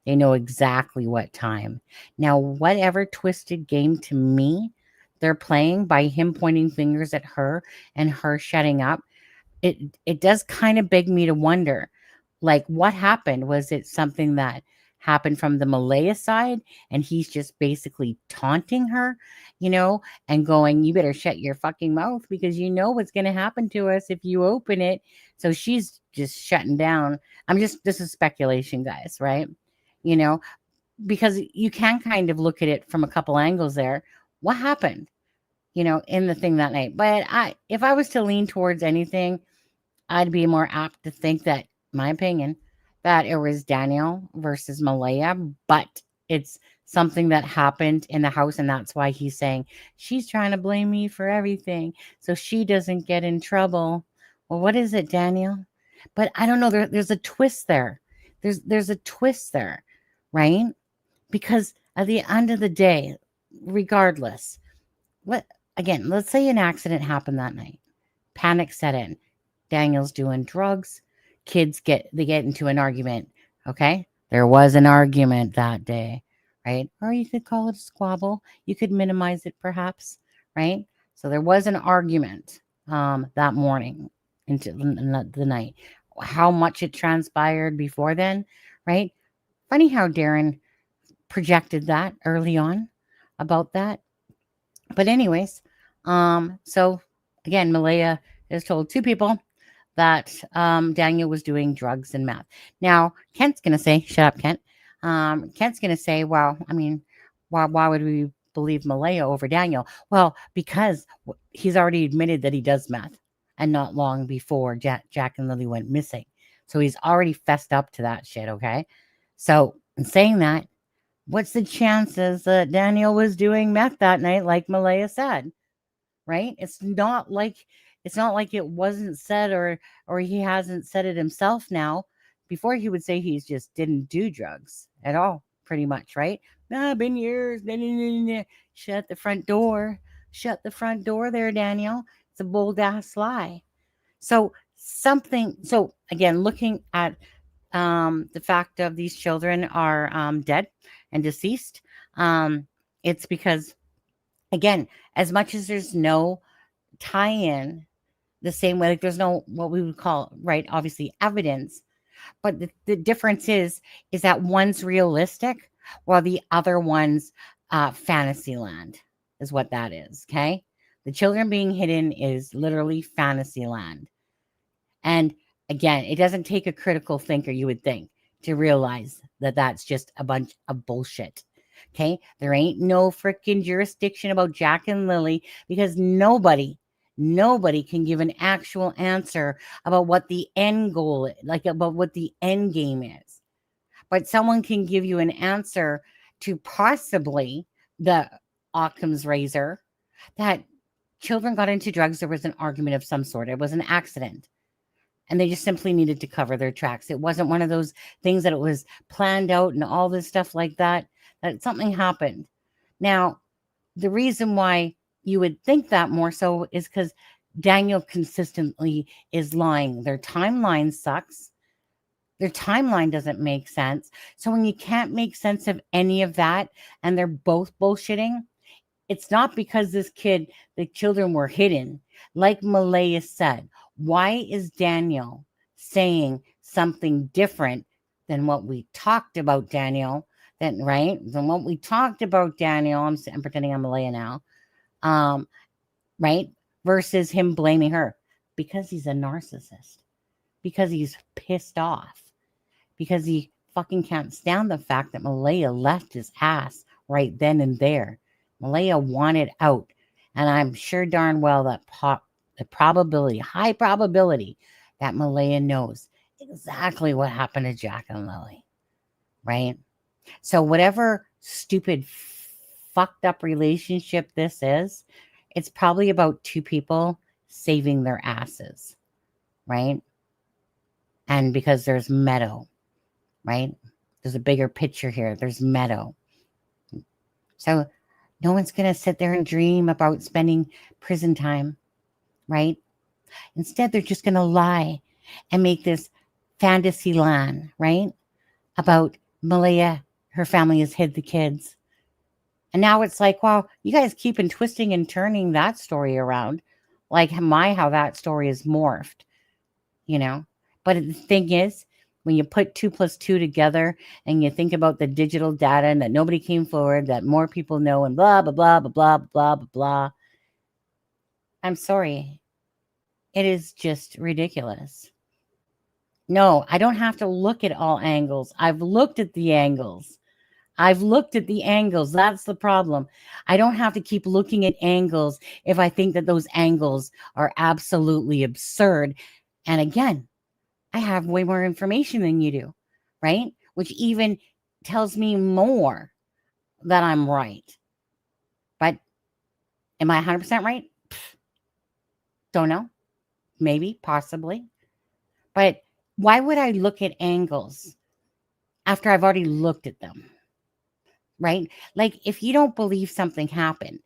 They know exactly what time. Now, whatever twisted game to me they're playing by him pointing fingers at her and her shutting up, it does kind of beg me to wonder, like, what happened? Was it something that happened from the Malaya side and he's just basically taunting her, and going, you better shut your fucking mouth because you know what's going to happen to us if you open it. So she's just shutting down. This is speculation, guys, right? Because you can kind of look at it from a couple angles there. What happened, in the thing that night? But if I was to lean towards anything, I'd be more apt to think that, my opinion, that it was Daniel versus Malaya, but it's something that happened in the house, and that's why he's saying she's trying to blame me for everything so she doesn't get in trouble. Well, what is it, Daniel? But I don't know. There's a twist there. There's a twist there, right? Because at the end of the day, regardless, let's say an accident happened that night. Panic set in. Daniel's doing drugs. Kids get into an argument. Okay, there was an argument that day, right? Or you could call it a squabble. You could minimize it, perhaps, right? So there was an argument that morning into the night. How much it transpired before then, right? Funny how Darren projected that early on about that. But anyways, so again, Malaya has told two people that Daniel was doing drugs and meth. Now, Kent's going to say, shut up, Kent. Kent's going to say, well, I mean, why would we believe Malaya over Daniel? Well, because he's already admitted that he does meth, and not long before Jack and Lily went missing. So he's already fessed up to that shit, okay? So in saying that, what's the chances that Daniel was doing meth that night, like Malaya said, right? It's not like it wasn't said or he hasn't said it himself now. Before, he would say he just didn't do drugs at all, pretty much, right? Been years. Shut the front door. Shut the front door there, Daniel. It's a bold ass lie. So again, looking at the fact of these children are dead and deceased, it's because, again, as much as there's no tie-in the same way, like there's no what we would call, right, obviously evidence, but the difference is that one's realistic while the other one's fantasy land, is what that is. Okay. The children being hidden is literally fantasy land. And again, it doesn't take a critical thinker, you would think, to realize that that's just a bunch of bullshit. Okay. There ain't no freaking jurisdiction about Jack and Lily because nobody can give an actual answer about what the end goal is, like about what the end game is. But someone can give you an answer to possibly the Occam's razor that children got into drugs. There was an argument of some sort. It was an accident. And they just simply needed to cover their tracks. It wasn't one of those things that it was planned out and all this stuff like that, that something happened. Now, the reason why you would think that more so is because Daniel consistently is lying. Their timeline sucks. Their timeline doesn't make sense. So when you can't make sense of any of that and they're both bullshitting, it's not because the children were hidden. Like Malaya said, why is Daniel saying something different than what we talked about Daniel? Than what we talked about Daniel. I'm pretending I'm Malaya now. Right? Versus him blaming her because he's a narcissist. Because he's pissed off. Because he fucking can't stand the fact that Malaya left his ass right then and there. Malaya wanted out. And I'm sure darn well that high probability that Malaya knows exactly what happened to Jack and Lily. Right? So whatever stupid, fucked up relationship this is, it's probably about two people saving their asses. Right? And because there's Meadow. Right? There's a bigger picture here. There's Meadow. So no one's going to sit there and dream about spending prison time. Right? Instead, they're just going to lie and make this fantasy land, right? About Malaya, her family has hid the kids. And now it's like, wow, you guys keep on twisting and turning that story around. Like how that story is morphed, you know? But the thing is, when you put 2 + 2 together and you think about the digital data and that nobody came forward, that more people know and blah, blah, blah, blah, blah, blah, blah, blah. I'm sorry. It is just ridiculous. No, I don't have to look at all angles. I've looked at the angles. That's the problem. I don't have to keep looking at angles if I think that those angles are absolutely absurd. And again, I have way more information than you do, right? Which even tells me more that I'm right. But am I 100% right? Don't know. Maybe, possibly. But why would I look at angles after I've already looked at them? Right? Like if you don't believe something happened,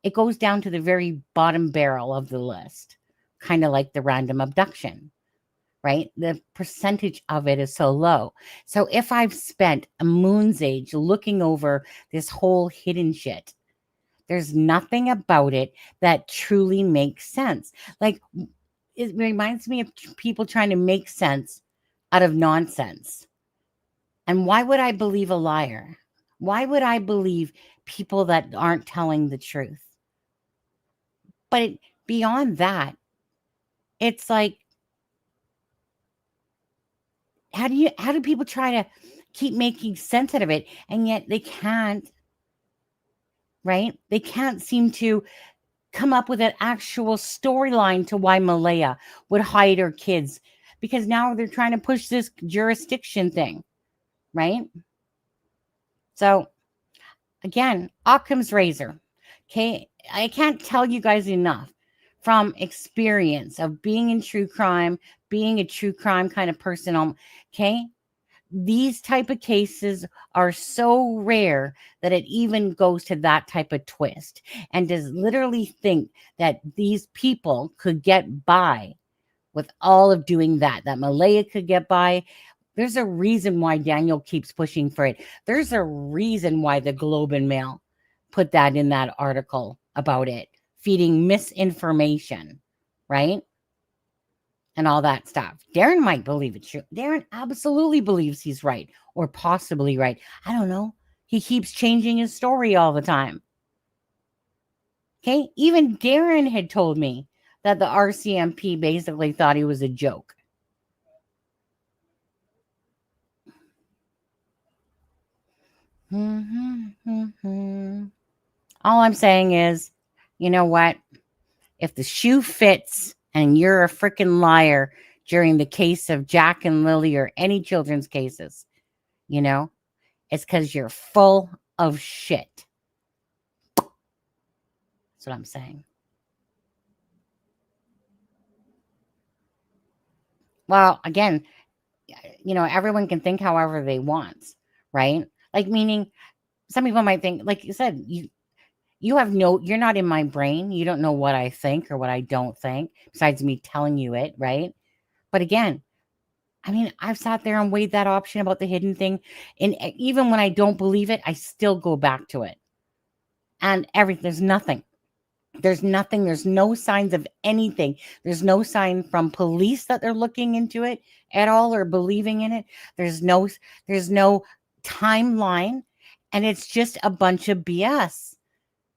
it goes down to the very bottom barrel of the list, kind of like the random abduction, right? The percentage of it is so low. So if I've spent a moon's age looking over this whole hidden shit, there's nothing about it that truly makes sense. Like it reminds me of people trying to make sense out of nonsense. And why would I believe a liar? Why would I believe people that aren't telling the truth? But beyond that, it's like, how do people try to keep making sense out of it? And yet they can't, right? They can't seem to come up with an actual storyline to why Malaya would hide her kids, because now they're trying to push this jurisdiction thing, right? So again, Occam's razor. Okay. I can't tell you guys enough from experience of being in true crime, being a true crime kind of person. Okay. These type of cases are so rare that it even goes to that type of twist, and to literally think that these people could get by with all of doing that Malaya could get by. There's a reason why Daniel keeps pushing for it. There's a reason why the Globe and Mail put that in that article about it, feeding misinformation, right? And all that stuff. Darren might believe it's true. Darren absolutely believes he's right, or possibly right. I don't know. He keeps changing his story all the time. Okay. Even Darren had told me that the RCMP basically thought he was a joke. All I'm saying is, you know what? If the shoe fits and you're a freaking liar during the case of Jack and Lily or any children's cases, you know, it's because you're full of shit. That's what I'm saying. Well, again, you know, everyone can think however they want, right? Like, meaning some people might think, like you said, you have you're not in my brain. You don't know what I think or what I don't think, besides me telling you it, right? But again, I mean, I've sat there and weighed that option about the hidden thing. And even when I don't believe it, I still go back to it. And there's nothing. There's nothing. There's no signs of anything. There's no sign from police that they're looking into it at all or believing in it. There's no timeline. And it's just a bunch of BS.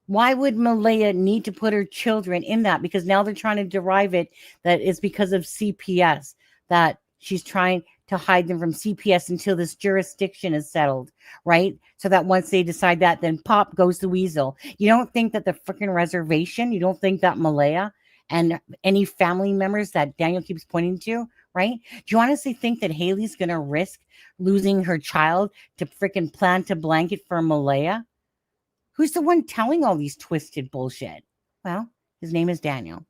Why would Malaya need to put her children in that? Because now they're trying to derive it that it's because of CPS, that she's trying to hide them from CPS until this jurisdiction is settled, right? So that once they decide that, then pop goes the weasel. You don't think that the freaking reservation, you don't think that Malaya and any family members that Daniel keeps pointing to, right? Do you honestly think that Haley's going to risk losing her child to freaking plant a blanket for Malaya? Who's the one telling all these twisted bullshit? Well, his name is Daniel.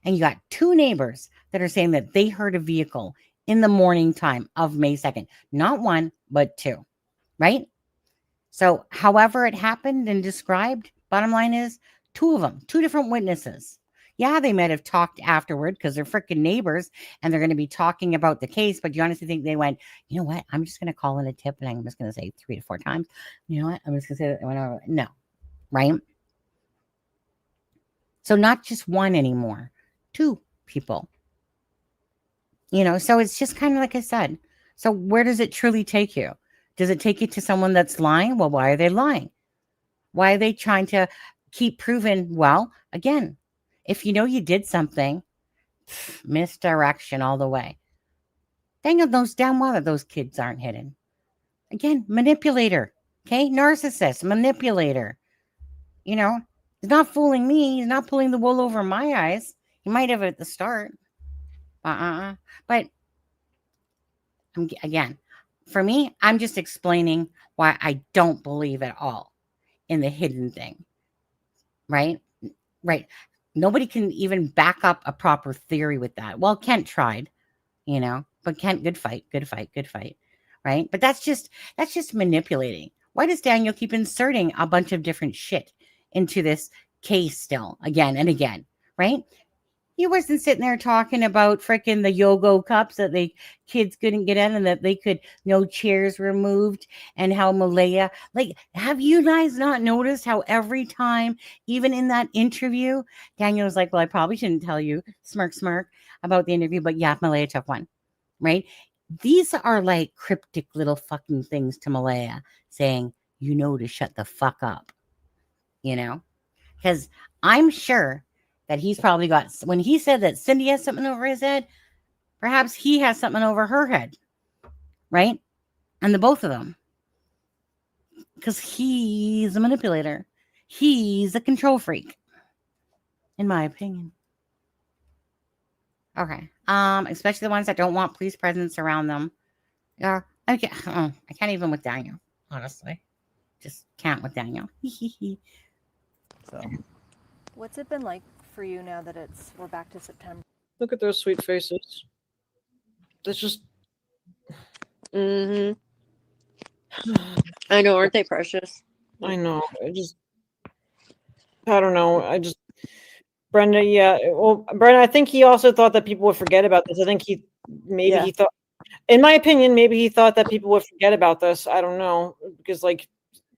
And you got two neighbors that are saying that they heard a vehicle in the morning time of May 2nd. Not one, but two, right? So however it happened and described, bottom line is two of them, two different witnesses. Yeah, they might have talked afterward because they're freaking neighbors and they're going to be talking about the case. But you honestly think they went, you know what? I'm just going to call in a tip and I'm just going to say 3 to 4 times. You know what? I'm just going to say that they went over. No, right? So not just one anymore, two people. You know, so it's just kind of like I said. So where does it truly take you? Does it take you to someone that's lying? Well, why are they lying? Why are they trying to keep proving? Well, again, if you know you did something, misdirection all the way. Daniel knows damn well that those kids aren't hidden. Again, manipulator. Okay, narcissist, manipulator. You know, he's not fooling me. He's not pulling the wool over my eyes. He might have at the start. But again, for me, I'm just explaining why I don't believe at all in the hidden thing. Right? Right. Nobody can even back up a proper theory with that. Well, Kent tried, you know, but Kent, good fight. Right? But that's just manipulating. Why does Daniel keep inserting a bunch of different shit into this case still again and again? Right? He wasn't sitting there talking about freaking the Yogo cups that the kids couldn't get in and that they could, no chairs removed, and how Malaya, like, have you guys not noticed how every time, even in that interview, Daniel was like, well, I probably shouldn't tell you, smirk, about the interview, but yeah, Malaya took one, right? These are like cryptic little fucking things to Malaya saying, you know, to shut the fuck up, you know? Because I'm sure that he's probably got, when he said that Cindy has something over his head, perhaps he has something over her head, right? And the both of them. Because he's a manipulator. He's a control freak, in my opinion. Okay. Especially the ones that don't want police presence around them. Yeah. I can't even with Daniel, honestly. Just can't with Daniel. So, what's it been like for you now that we're back to September? Look at those sweet faces. That's just. I know, aren't they precious? I know. I don't know. Brenda, yeah. Well, Brenda, I think he also thought that people would forget about this. I think he thought, in my opinion, maybe he thought that people would forget about this. I don't know, because like,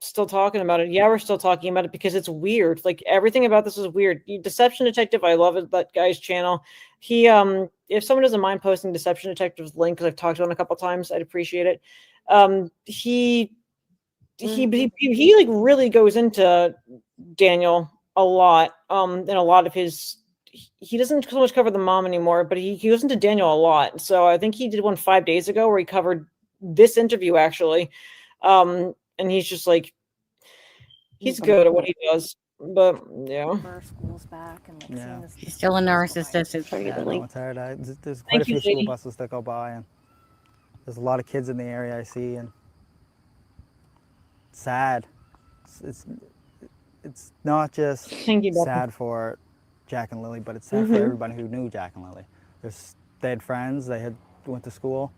still talking about it. Yeah, we're still talking about it because it's weird. Like everything about this is weird. Deception Detective, I love it. That guy's channel. He, if someone doesn't mind posting Deception Detective's link, because I've talked to him a couple times, I'd appreciate it. He like really goes into Daniel a lot. And a lot of his, he doesn't so much cover the mom anymore, but he listens to Daniel a lot. So I think he did one 5 days ago where he covered this interview actually. And he's just like, he's good at what he does. But yeah, schools back and Yeah. He's still a narcissist. It's Yeah, really. no, it's hard. There's quite Thank a few you, school Sadie. buses that go by, and there's a lot of kids in the area I see, and it's sad. It's not just Thank you, Becky. sad for Jack and Lily, but it's sad for everybody who knew Jack and Lily. They had friends, they went to school,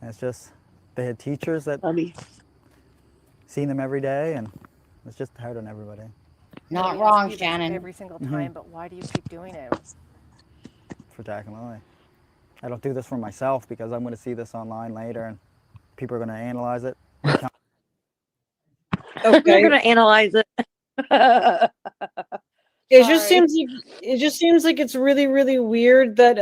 and it's just they had teachers that seen them every day, and it's just hard on everybody. Not We wrong, ask you this Shannon. every single time, but why do you keep doing it? For Jack and Lily. I don't do this for myself because I'm going to see this online later and people are going to analyze it. Okay. We're gonna analyze it. It just seems like it's really, really weird that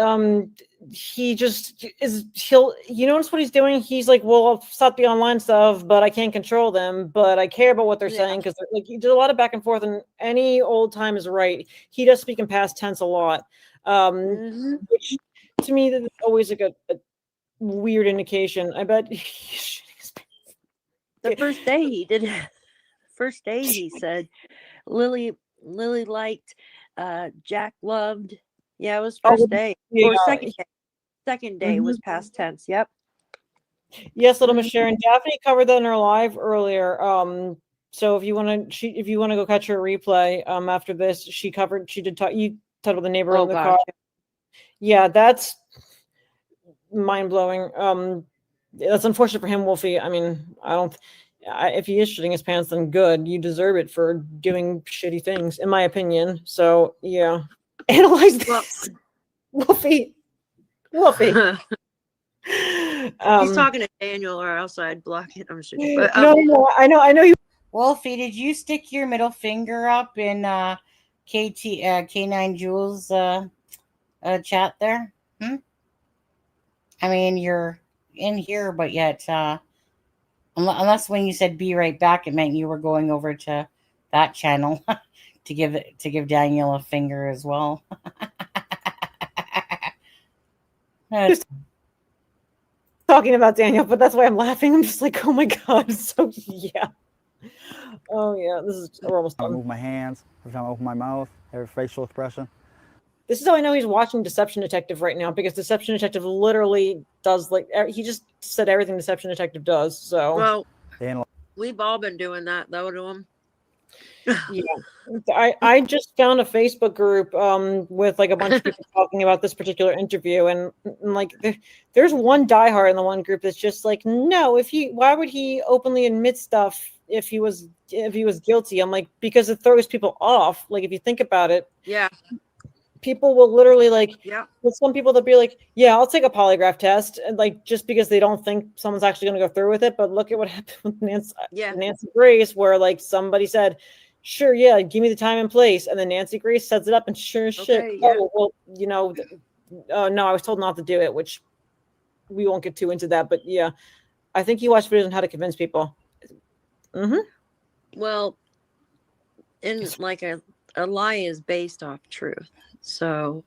he just you notice what he's doing? He's like, well, I'll stop the online stuff, but I can't control them, but I care about what they're saying because like he did a lot of back and forth, and any old time is right. He does speak in past tense a lot. Which to me that's always like a weird indication. I bet The first day he did it. First day he said Lily liked, Jack loved. Yeah, it was first day. Or second day. Second day was past tense. Yep. Yes, little Miss Sharon. Daphne covered that in her live earlier. So if you want to go catch her replay, after this, she did talk. You talked about the neighbor in the car. Yeah, that's mind blowing. That's unfortunate for him, Wolfie. I mean, if he is shitting his pants, then good. You deserve it for doing shitty things, in my opinion. So yeah, analyze this, Wolfie. He's talking to Daniel, or else I'd block it. I'm sure. But, no, I know you. Wolfie, did you stick your middle finger up in K9 Jules chat there? I mean, you're in here, but yet unless when you said be right back, it meant you were going over to that channel to give Daniel a finger as well. Just talking about Daniel, but that's why I'm laughing. I'm just like, oh my god. So yeah. Oh yeah, we're almost done. I move my hands every time I open my mouth, every facial expression. This is how I know he's watching Deception Detective right now, because Deception Detective literally does he just said everything Deception Detective does. So well, we've all been doing that though to him. Yeah, I just found a Facebook group with like a bunch of people talking about this particular interview, and like there's one diehard in the one group that's just like, no, why would he openly admit stuff if he was guilty? I'm like, because it throws people off. Like if you think about it, yeah. People will literally with some people they'll be like, yeah, I'll take a polygraph test, and like just because they don't think someone's actually going to go through with it. But look at what happened with Nancy Grace, where like somebody said, sure, yeah, give me the time and place, and then Nancy Grace sets it up, and sure as shit, no, I was told not to do it, which we won't get too into that. But yeah, I think you watch videos on how to convince people. Well, and like a lie is based off truth. So,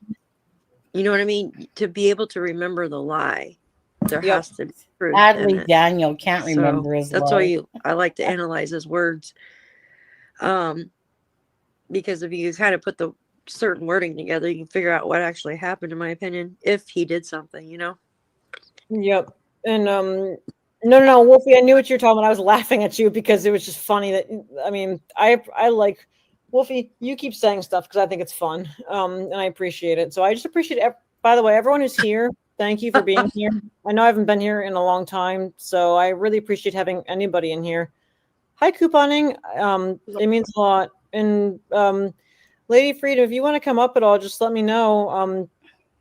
you know what I mean? To be able to remember the lie, there has to be truth. Sadly, Daniel can't remember his That's lie. why I like to analyze his words. Because if you kind of put the certain wording together, you can figure out what actually happened, in my opinion, if he did something, you know? Yep. And no, Wolfie, I knew what you were talking about. I was laughing at you because it was just funny that, I mean, I like, Wolfie, you keep saying stuff because I think it's fun, and I appreciate it. So I just appreciate it. By the way, everyone who's here, thank you for being here. I know I haven't been here in a long time, so I really appreciate having anybody in here. Hi, couponing. It means a lot. And Lady Freedom, if you want to come up at all, just let me know.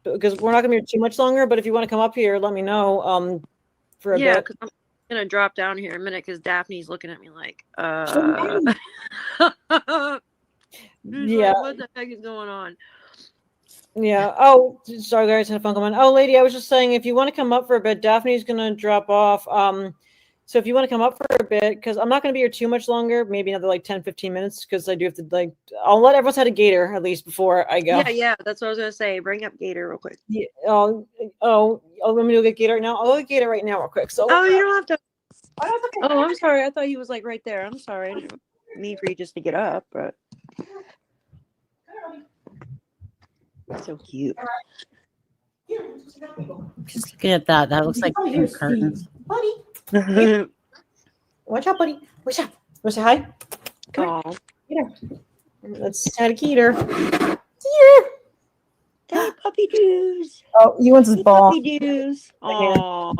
Because we're not going to be here too much longer, but if you want to come up here, let me know for a bit. Yeah, because I'm going to drop down here in a minute because Daphne's looking at me like, yeah. Like, what the heck is going on? Yeah. Oh, sorry, guys. Had a phone comment. Oh, lady, I was just saying, if you want to come up for a bit, Daphne's going to drop off. So if you want to come up for a bit, because I'm not going to be here too much longer, maybe another like 10, 15 minutes, because I do have to I'll let everyone have a gator at least before I go. Yeah, that's what I was gonna say. Bring up Gator real quick. Yeah, let me go get Gator right now. I'll go get Gator right now real quick. So you don't have to. Oh, I'm sorry. I thought he was like right there. I'm sorry. I didn't mean for you just to get up, but so cute. Just looking at that. That looks like cute curtains. Buddy. Watch out, buddy. Watch out. Want to say hi? Come on. Gator. Let's add a Gator. Gator. Hey, puppy doos. Oh, he wants his ball. Puppy doos. Aw.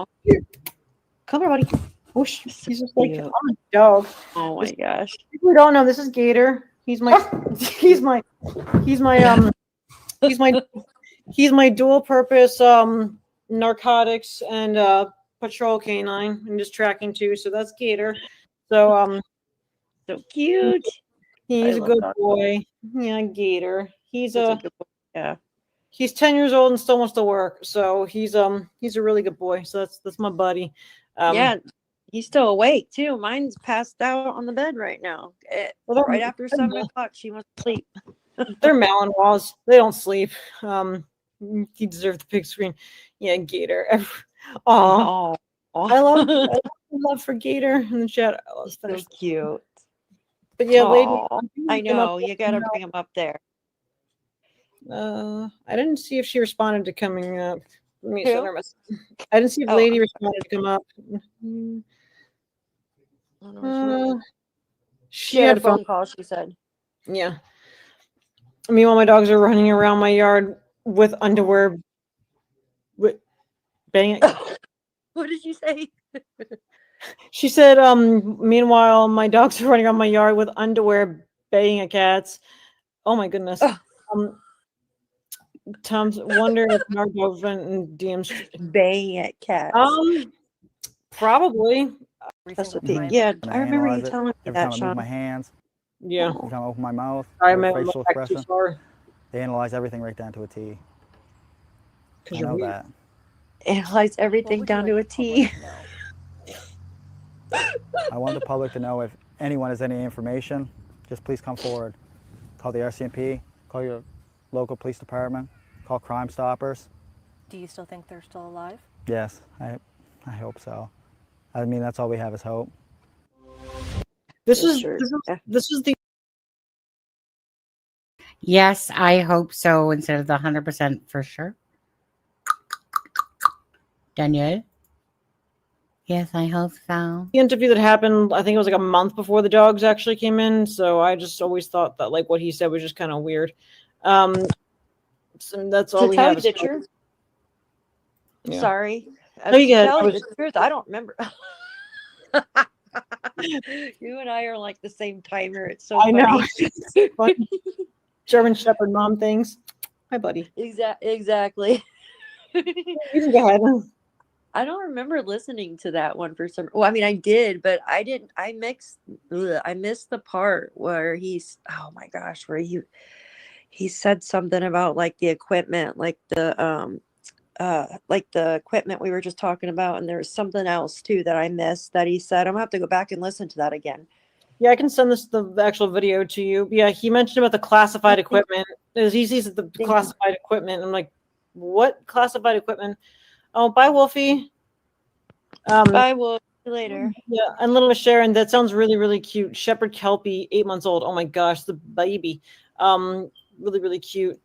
Come here, buddy. Whoosh. He's just like, I'm a dog. Oh my gosh. If you don't know, this is Gator. He's my dual purpose narcotics and patrol canine and just tracking too. So that's Gator. So so cute. He's a good boy. Yeah, Gator. He's a good boy. Yeah. He's 10 years old and still wants to work. So he's a really good boy. So that's my buddy. Yeah. He's still awake too. Mine's passed out on the bed right now. Right after 7 o'clock, she wants to sleep. They're Malinois. They don't sleep. He deserved the big screen. Yeah, Gator. Oh, I love for Gator in the chat. So cute. But yeah, lady, I know you gotta bring him up there. I didn't see if she responded to coming up. Let me send her a message. I didn't see if lady responded to come up. She had a phone call, she said. Yeah. Meanwhile, my dogs are running around my yard with underwear. Bang it. What did you say? She said, meanwhile, my dogs are running around my yard with underwear baying at cats. Oh my goodness. Tom's wondering if our dog went in DMs baying at cats. Probably. That's the thing. Yeah, I remember you telling me every that, time I Sean. move my hands. Yeah. Every time I open my mouth. Facial expression. They analyze everything right down to a T. I know that. Analyze everything down to a T. I want the public to know if anyone has any information, just please come forward. Call the RCMP, call your local police department, call Crime Stoppers. Do you still think they're still alive? Yes, I hope so. I mean, that's all we have is hope. This is the. Yes, I hope so. Instead of the 100% for sure. Danielle? Yes, I hope so. The interview that happened, I think it was like a month before the dogs actually came in. So I just always thought that like what he said was just kind of weird. So that's all we have. To tell you the truth. Yeah. Sorry. No, you get it. Tell you the truth, I don't remember. You and I are like the same timer. It's so funny. Know. German Shepherd mom things. Hi, buddy. Exactly. You can go ahead. I don't remember listening to that one for some. Well, I mean, I did, but I didn't. I missed the part where he's. Oh my gosh, where he said something about like the equipment, like the equipment we were just talking about, and there was something else too that I missed that he said. I'm gonna have to go back and listen to that again. Yeah, I can send the actual video to you. Yeah, he mentioned about the classified equipment. He sees the classified equipment. I'm like, what classified equipment? Oh, bye, Wolfie. Bye, Wolf. See you later. Yeah, and little Miss Sharon, that sounds really, really cute. Shepherd Kelpie, 8 months old. Oh my gosh, the baby. Really, really cute.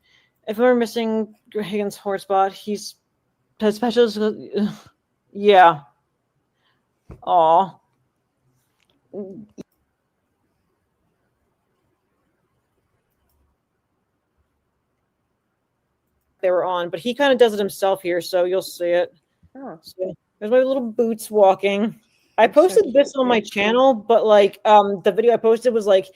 If we're missing Higgins' hotspot, he's has specials. Yeah. Aw. They were on, but he kind of does it himself here, so you'll see it. Oh. So there's my little boots walking. I posted this on my channel, but like the video I posted was like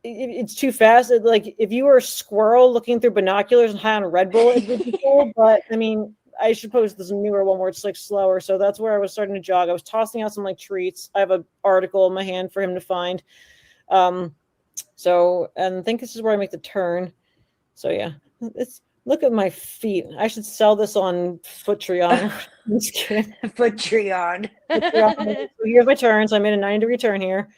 it's too fast. Like if you were a squirrel looking through binoculars and high on Red Bull, it would be cool. But I mean, I should post this newer one where it's like slower. So that's where I was starting to jog. I was tossing out some like treats. I have an article in my hand for him to find. So and I think this is where I make the turn. So yeah, it's Look at my feet. I should sell this on Footreon. I'm just kidding. Footreon. So here's my turn. So I made a 90-degree turn here.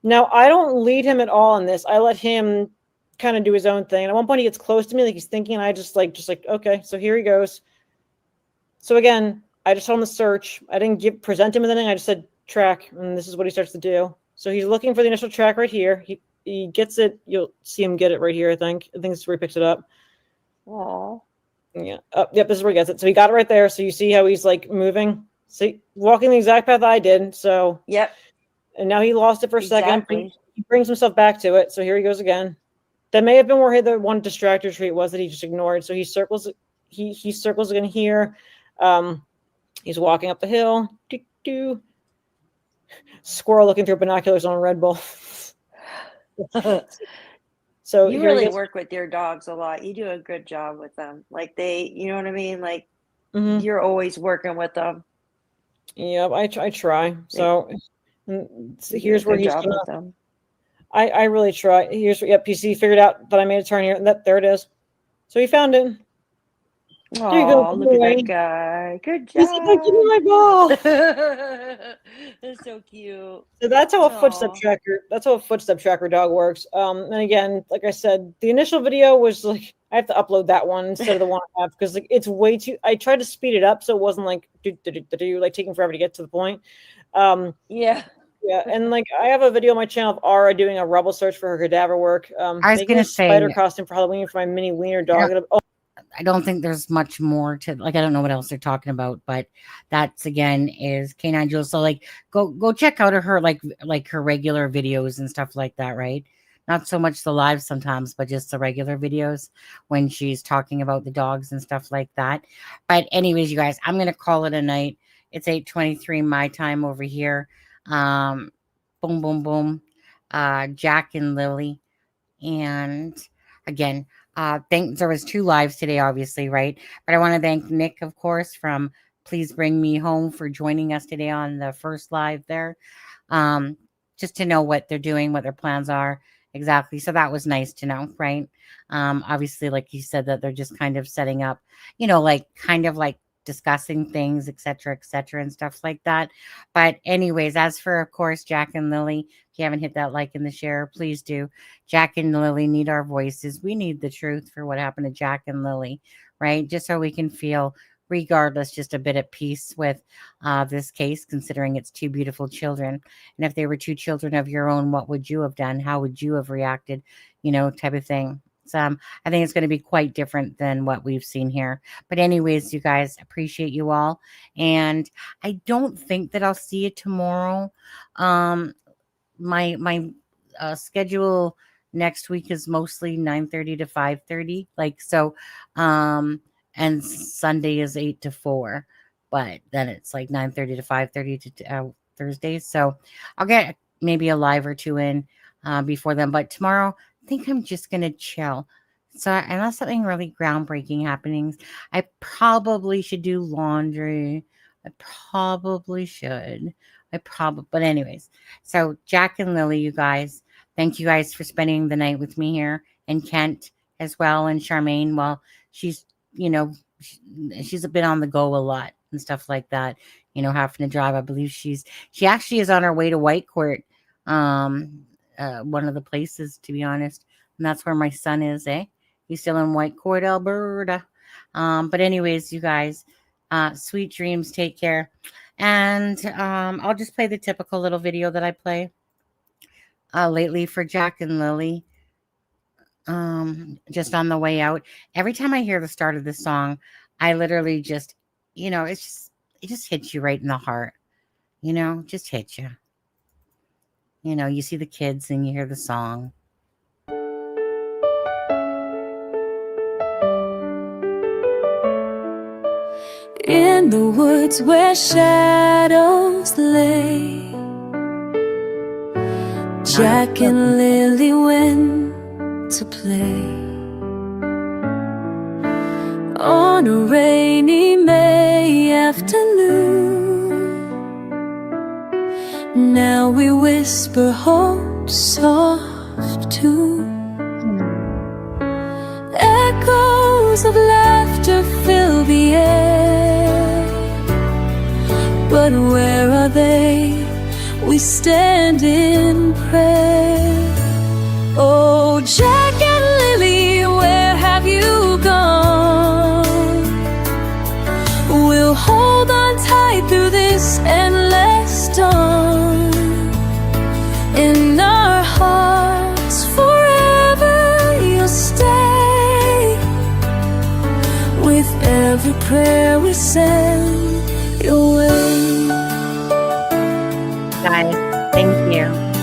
Now, I don't lead him at all in this. I let him kind of do his own thing. And at one point, he gets close to me, like he's thinking, and I just like, okay, so here he goes. So again, I just told him to search. I didn't present him with anything. I just said track, and this is what he starts to do. So he's looking for the initial track right here. He gets it. You'll see him get it right here, I think. I think this is where he picks it up. Aww. Yeah. Yep, this is where he gets it. So he got it right there. So you see how he's like moving? See, walking the exact path I did. So yep. And now he lost it for a second. He brings himself back to it. So here he goes again. That may have been where the one distractor trait was that he just ignored. So he circles. He circles again here. He's walking up the hill. Squirrel looking through binoculars on a Red Bull. So you really work with your dogs a lot. You do a good job with them. Like you know what I mean? Like you're always working with them. Yep, I try. So, here's where he's gonna, I really try. Here's PC figured out that I made a turn here. There it is. So he found it. Oh, there you go. Look at that guy. Good job. He's like, give me my ball. That's so cute. So that's how a footstep tracker dog works. And again, like I said, the initial video was like, I have to upload that one instead of the one I have because like it's way too. I tried to speed it up so it wasn't like like taking forever to get to the point. Yeah. Yeah, and like I have a video on my channel of Ara doing a rubble search for her cadaver work. I was gonna say spider costume for Halloween for my mini wiener dog. I don't think there's much more to like. I don't know what else they're talking about, but that's again is Canine Jules. So like, go check out her like her regular videos and stuff like that, right? Not so much the live sometimes, but just the regular videos when she's talking about the dogs and stuff like that. But anyways, you guys, I'm gonna call it a night. It's 8:23 my time over here. Boom, boom, boom. Jack and Lily, and again. There was 2 lives today, obviously, right? But I want to thank Nick, of course, from Please Bring Me Home for joining us today on the first live there. Just to know what they're doing, what their plans are exactly. So that was nice to know, right? Obviously, like you said, that they're just kind of setting up, like kind of like discussing things, et cetera, and stuff like that. But anyways, as for, of course, Jack and Lily, if you haven't hit that like and the share, please do. Jack and Lily need our voices. We need the truth for what happened to Jack and Lily, right? Just so we can feel, regardless, just a bit at peace with this case, considering it's 2 beautiful children. And if they were 2 children of your own, what would you have done? How would you have reacted? Type of thing. So I think it's going to be quite different than what we've seen here. But anyways, you guys, appreciate you all. And I don't think that I'll see you tomorrow. My schedule next week is mostly 9:30 to 5:30. Like, so, and Sunday is 8 to 4. But then it's like 9:30 to 5:30 to Thursdays. So I'll get maybe a live or 2 in before then. But tomorrow, I think I'm just going to chill. So unless something really groundbreaking happenings, I probably should do laundry. I probably should. But anyways, so Jack and Lily, you guys, thank you guys for spending the night with me here, and Kent as well, and Charmaine. Well, she's she's been on the go a lot and stuff like that, having to drive. I believe she actually is on her way to Whitecourt. One of the places, to be honest, and that's where my son is. He's still in Whitecourt, Alberta. But anyways, you guys, sweet dreams. Take care, and I'll just play the typical little video that I play lately for Jack and Lily. Just on the way out, every time I hear the start of this song, I literally just, it just hits you right in the heart. Just hits you. You see the kids and you hear the song. In the woods where shadows lay, Jack and Lily went to play. On a rainy May afternoon, now we whisper hope's soft tune. Echoes Sounds of laughter fill the air, but where are they? We stand in prayer. Oh, Jack and Lily, where have you gone? We'll hold on tight through this endless dawn. In our hearts forever you'll stay. With every prayer we send your way. Guys, thank you.